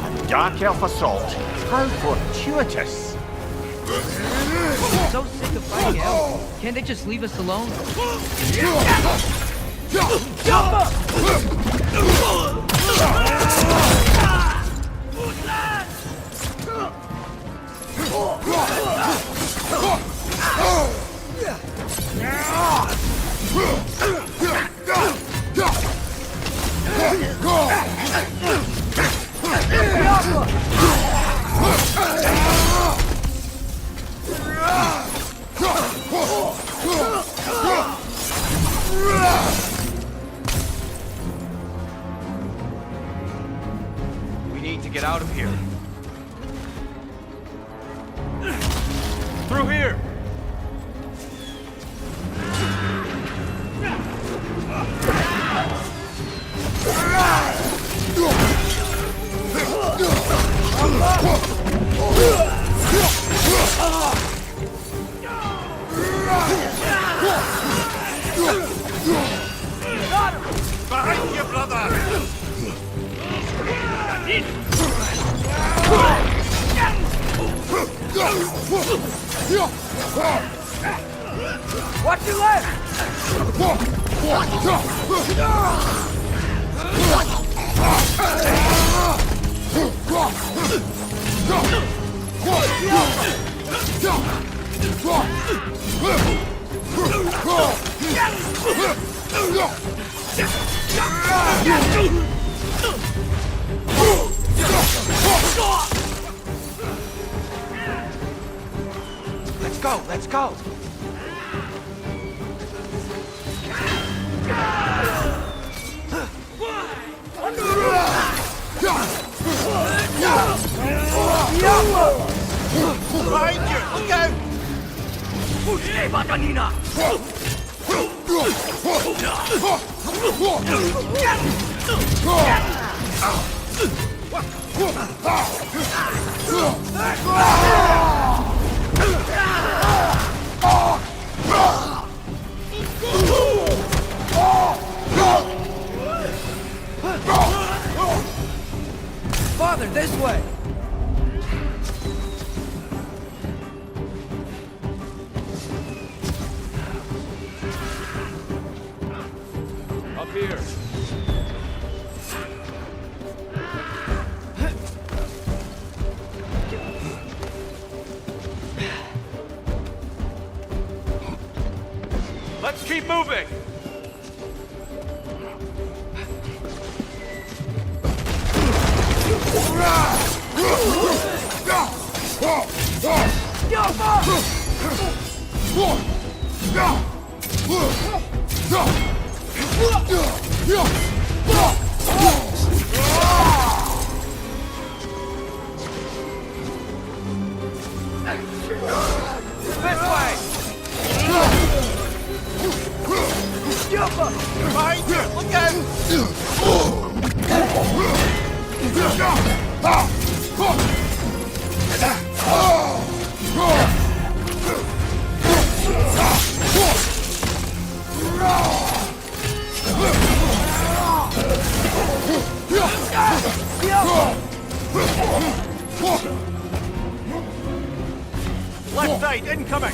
Speaker 2: A dark elf assault? How fortuitous!
Speaker 8: I'm so sick of fighting elves. Can't they just leave us alone?
Speaker 4: We need to get out of here. Through here!
Speaker 7: Behind you, brother!
Speaker 8: Watch your left!
Speaker 4: Let's go, let's go!
Speaker 7: Behind you! Look out!
Speaker 8: Father, this way!
Speaker 4: Up here! Let's keep moving! This way!
Speaker 7: Behind you! Look out!
Speaker 4: Left side, incoming!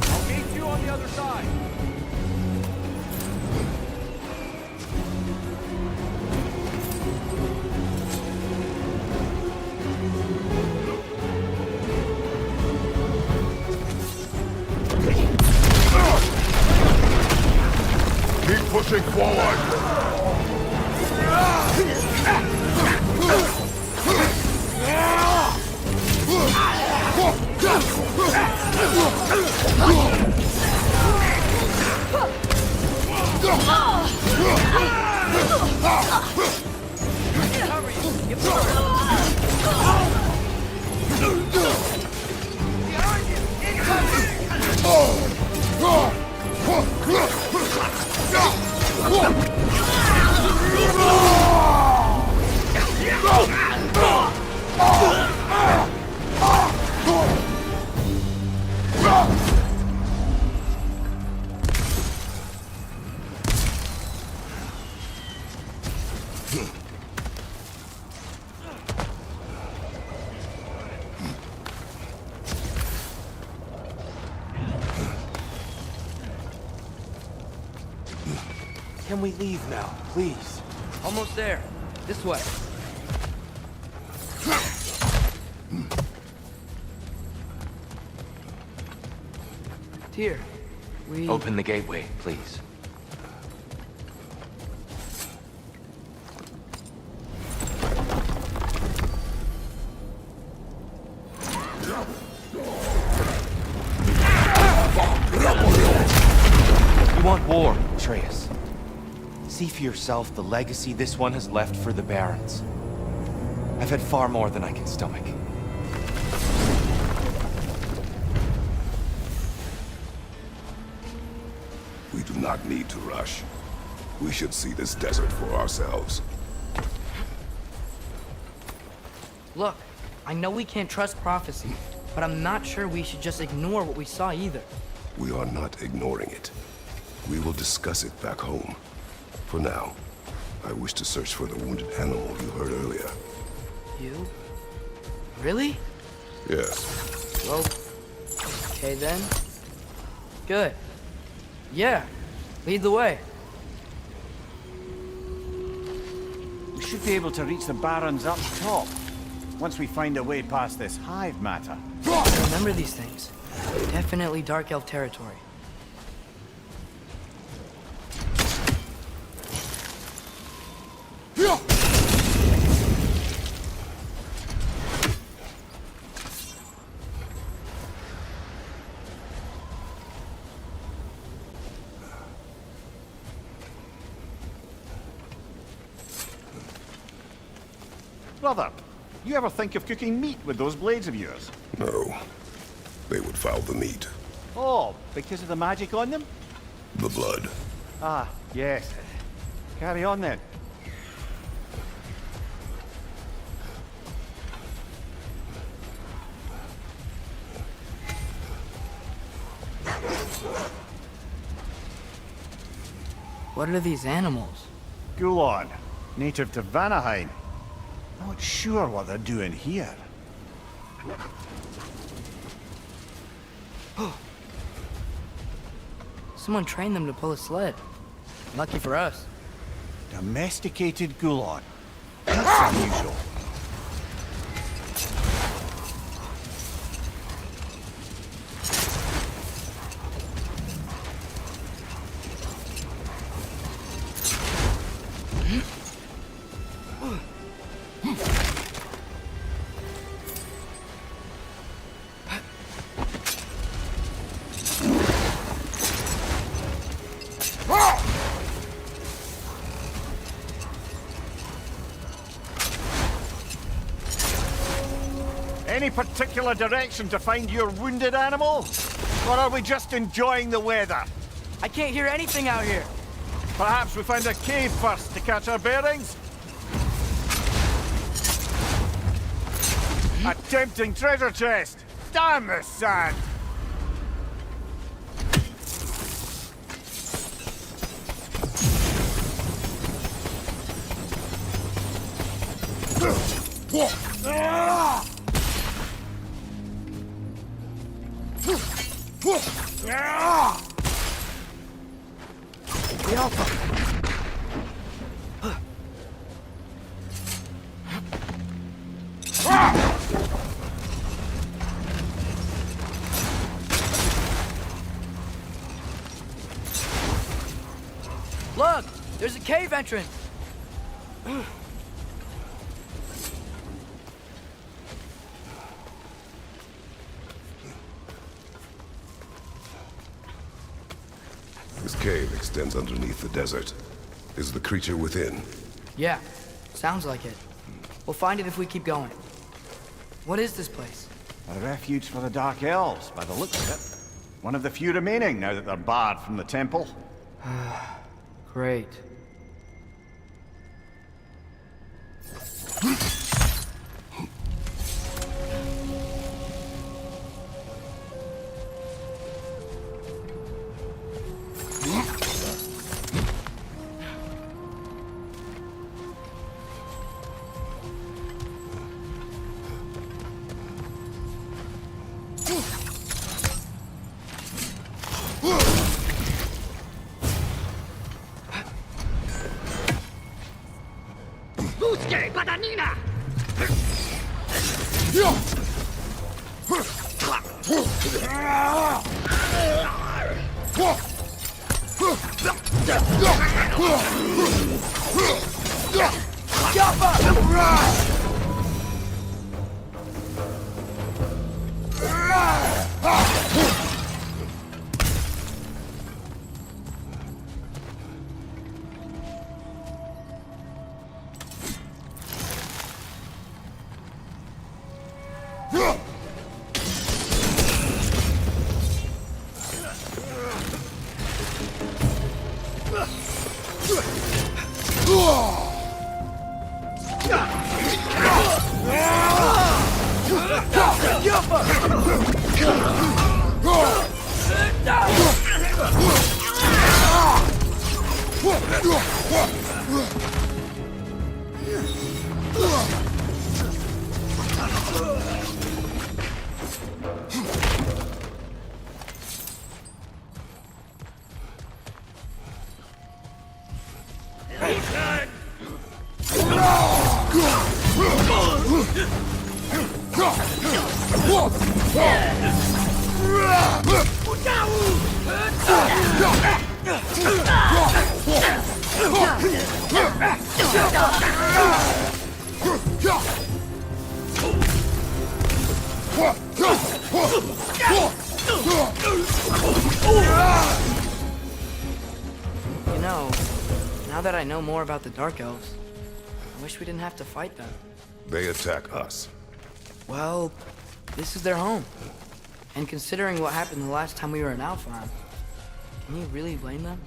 Speaker 4: I'll meet you on the other side.
Speaker 3: Keep pushing forward!
Speaker 5: Can we leave now, please?
Speaker 8: Almost there. This way. Tyr, we...
Speaker 5: Open the gateway, please. You want war, Atreus. See for yourself the legacy this one has left for the Barons. I've had far more than I can stomach.
Speaker 3: We do not need to rush. We should see this desert for ourselves.
Speaker 8: Look, I know we can't trust prophecy, but I'm not sure we should just ignore what we saw either.
Speaker 3: We are not ignoring it. We will discuss it back home. For now, I wish to search for the wounded animal you heard earlier.
Speaker 8: You? Really?
Speaker 3: Yes.
Speaker 8: Well, okay then. Good. Yeah, lead the way.
Speaker 2: We should be able to reach the Barons up top, once we find a way past this hive matter.
Speaker 8: I remember these things. Definitely Dark Elf territory.
Speaker 2: Brother, you ever think of cooking meat with those blades of yours?
Speaker 3: No. They would foul the meat.
Speaker 2: Oh, because of the magic on them?
Speaker 3: The blood.
Speaker 2: Ah, yes. Carry on then.
Speaker 8: What are these animals?
Speaker 2: Gulon, native to Vanaheim. Not sure what they're doing here.
Speaker 8: Someone trained them to pull a sled. Lucky for us.
Speaker 2: Domesticated Gulon. That's unusual. Any particular direction to find your wounded animal? Or are we just enjoying the weather?
Speaker 8: I can't hear anything out here.
Speaker 2: Perhaps we find a cave first to catch our bearings? A tempting treasure chest! Damn the sand!
Speaker 8: Look! There's a cave entrance!
Speaker 3: This cave extends underneath the desert. Is the creature within?
Speaker 1: Yeah, sounds like it. We'll find it if we keep going. What is this place?
Speaker 2: A refuge for the Dark Elves, by the looks of it. One of the few remaining now that they're barred from the temple.
Speaker 1: Great. You know, now that I know more about the Dark Elves, I wish we didn't have to fight them.
Speaker 3: They attack us.
Speaker 1: Well, this is their home. And considering what happened the last time we were in Alfheim, can you really blame them?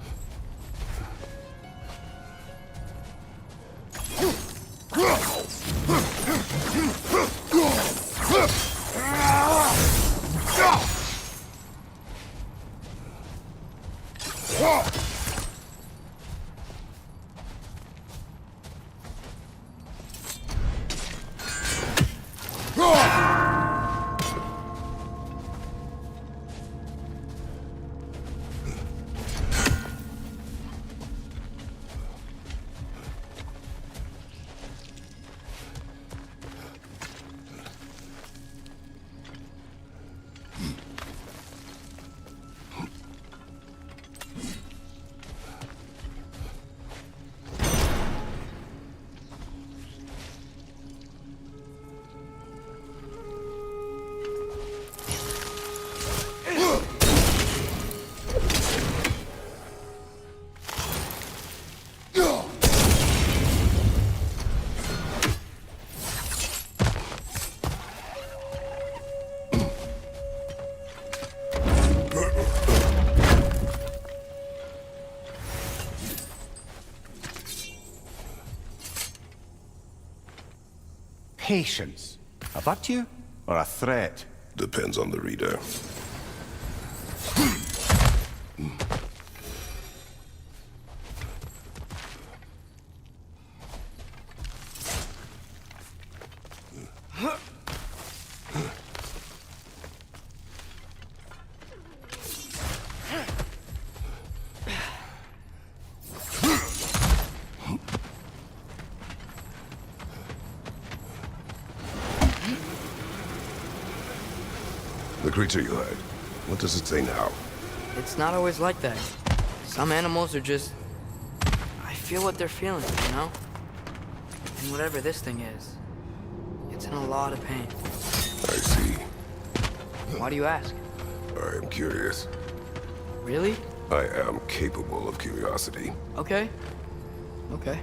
Speaker 2: Patience. A virtue or a threat?
Speaker 3: Depends on the reader. The creature you had, what does it say now?
Speaker 1: It's not always like that. Some animals are just... I feel what they're feeling, you know? And whatever this thing is, it's in a lot of pain.
Speaker 3: I see.
Speaker 1: Why do you ask?
Speaker 3: I am curious.
Speaker 1: Really?
Speaker 3: I am capable of curiosity.
Speaker 1: Okay. Okay.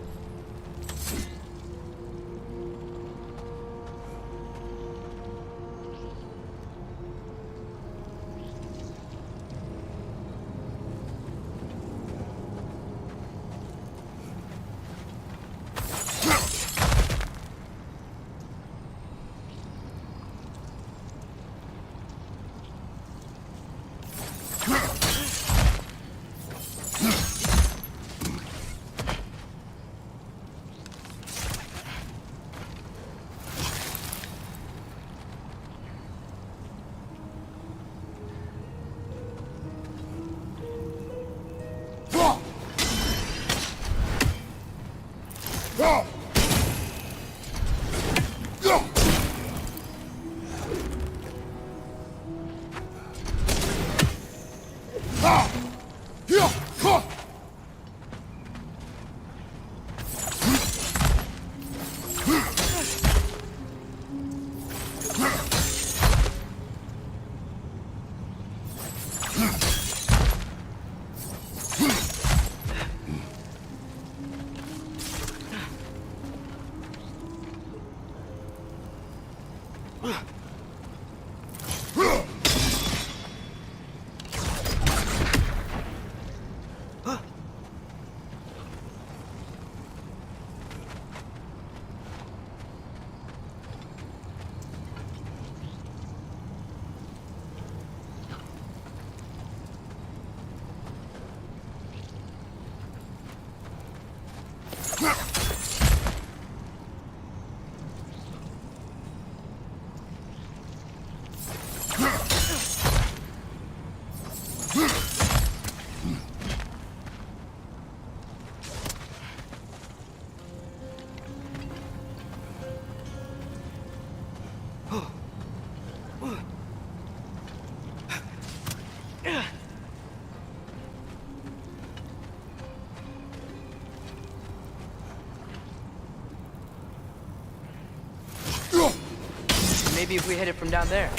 Speaker 1: Maybe if we hit it from down there.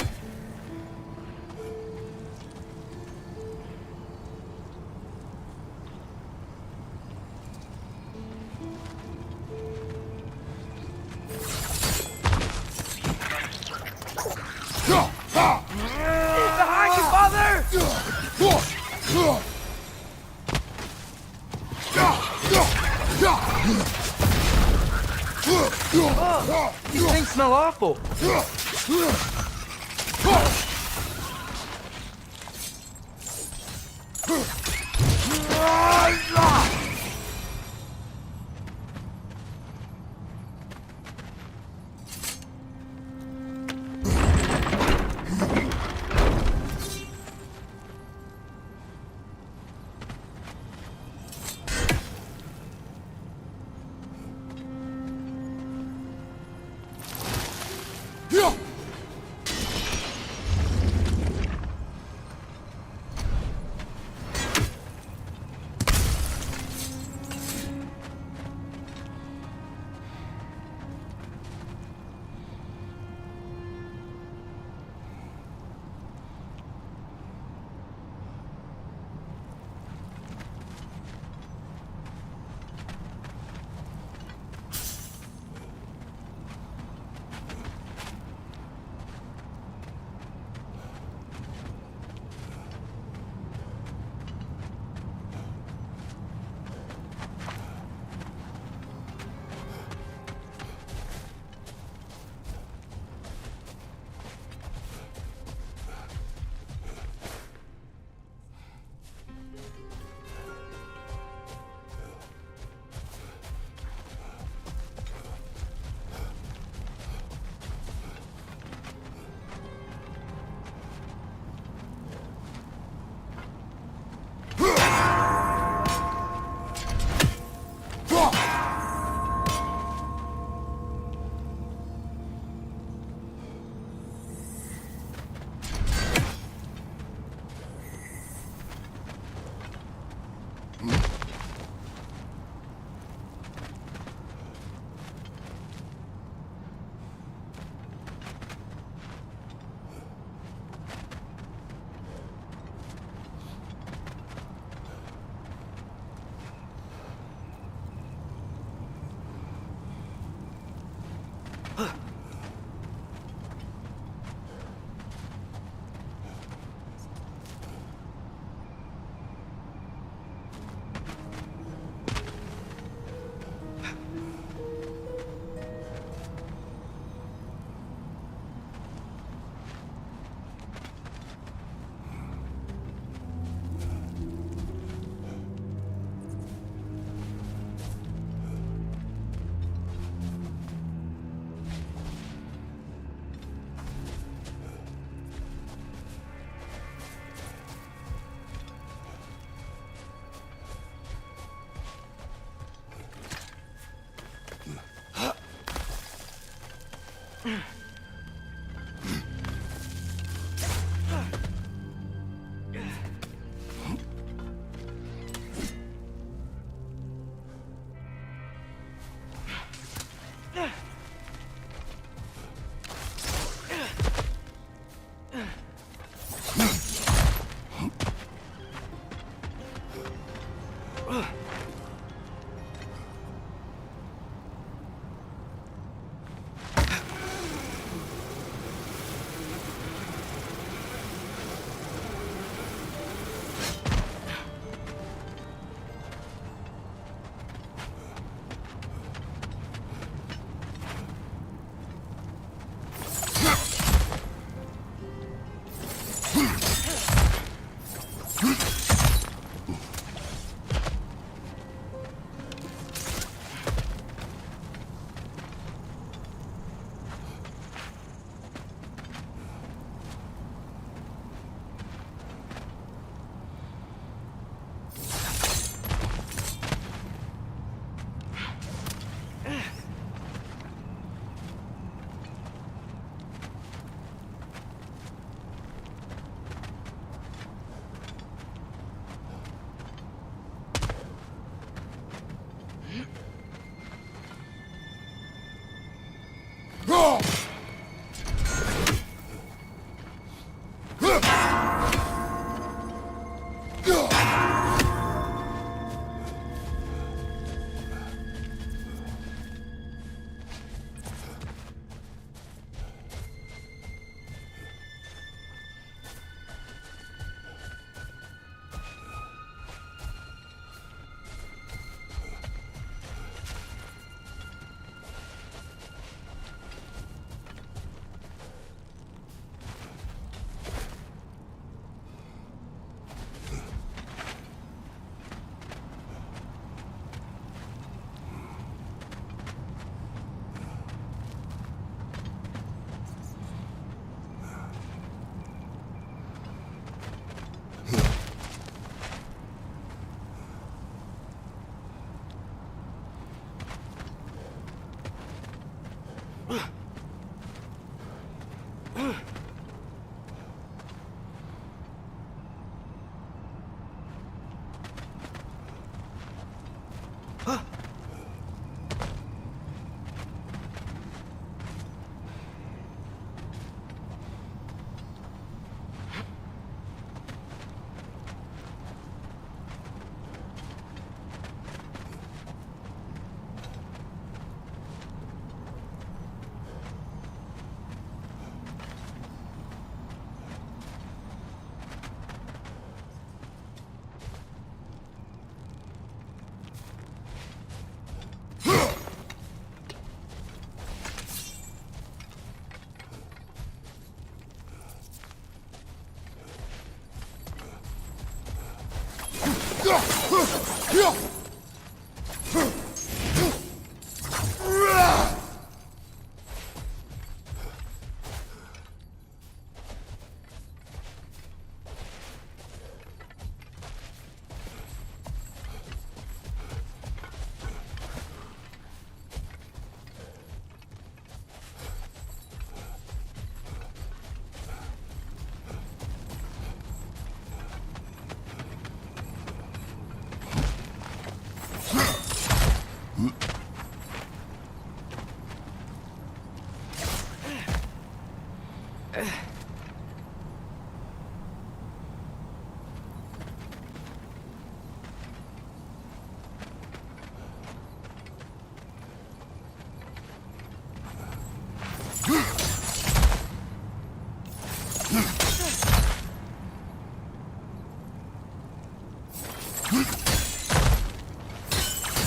Speaker 1: Behind you, father! Oh, these things smell awful.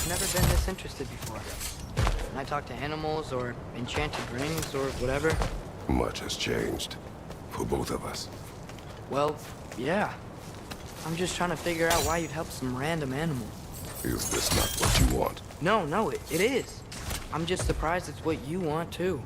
Speaker 8: Never been this interested before. When I talk to animals or enchanted rings or whatever.
Speaker 3: Much has changed. For both of us.
Speaker 8: Well, yeah. I'm just trying to figure out why you'd help some random animal.
Speaker 3: Is this not what you want?
Speaker 8: No, it is. I'm just surprised it's what you want, too.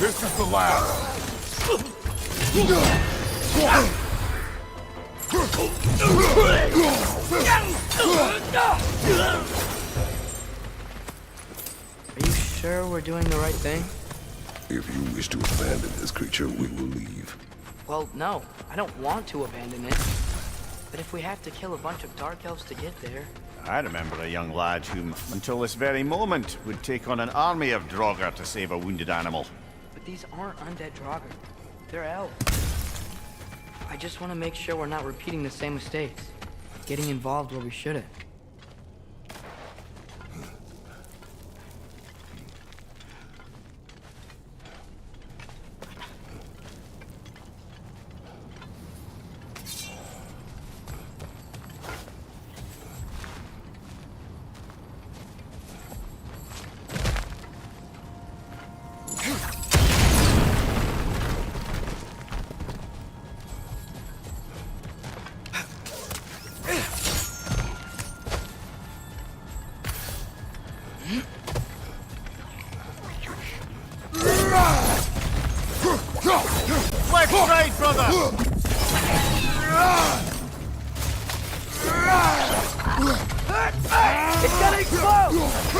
Speaker 3: This is the last.
Speaker 8: Are you sure we're doing the right thing?
Speaker 3: If you wish to abandon this creature, we will leave.
Speaker 8: Well, no. I don't want to abandon it. But if we have to kill a bunch of Dark Elves to get there...
Speaker 2: I remember a young lad who, until this very moment, would take on an army of Draugr to save a wounded animal.
Speaker 8: But these aren't undead Draugr. They're elves. I just want to make sure we're not repeating the same mistakes. Getting involved where we shouldn't.
Speaker 2: Left side, brother!
Speaker 8: It's getting close!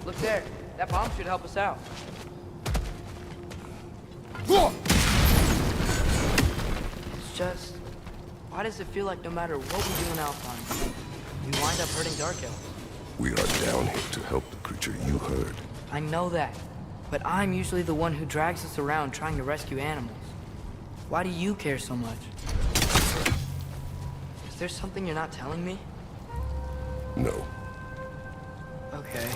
Speaker 8: Look there. That bomb should help us out. It's just... why does it feel like no matter what we do in Alpine, we wind up hurting Dark Elves?
Speaker 3: We are down here to help the creature you heard.
Speaker 8: I know that, but I'm usually the one who drags us around trying to rescue animals. Why do you care so much? Is there something you're not telling me?
Speaker 3: No.
Speaker 8: Okay.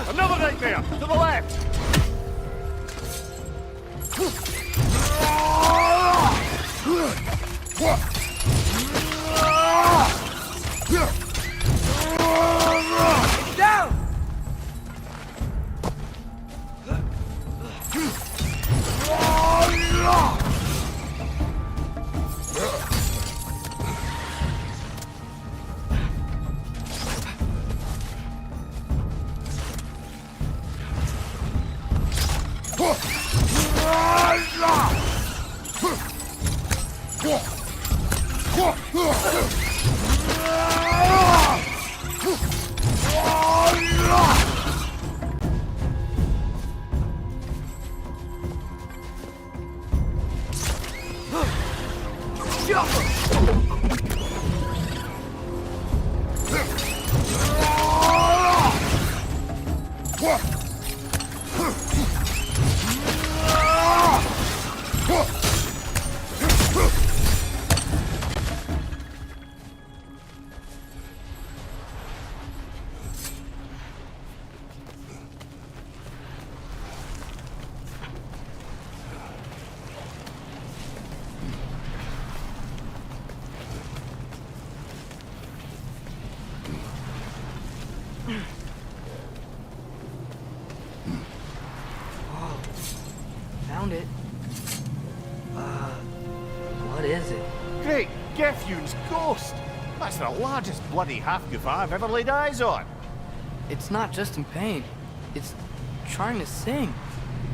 Speaker 2: Another nightmare! To the left!
Speaker 8: It's down!
Speaker 2: bloody half-goof I've ever laid eyes on.
Speaker 1: It's not just in pain. It's trying to sing.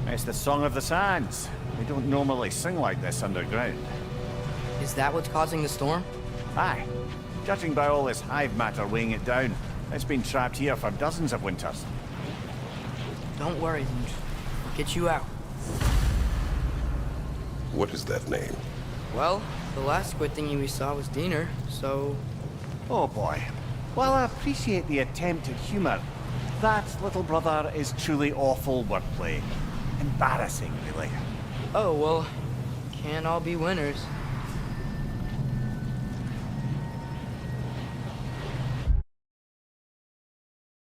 Speaker 2: It's the Song of the Sands. They don't normally sing like this underground.
Speaker 1: Is that what's causing the storm?
Speaker 2: Aye. Judging by all this hive matter weighing it down, it's been trapped here for dozens of winters.
Speaker 1: Don't worry, Luge. I'll get you out.
Speaker 3: What is that name?
Speaker 1: Well, the last squid thingy we saw was Diener, so...
Speaker 2: Oh boy. While I appreciate the attempt at humor, that, little brother, is truly awful wordplay. Embarrassing, really.
Speaker 1: Oh, well, can't all be winners.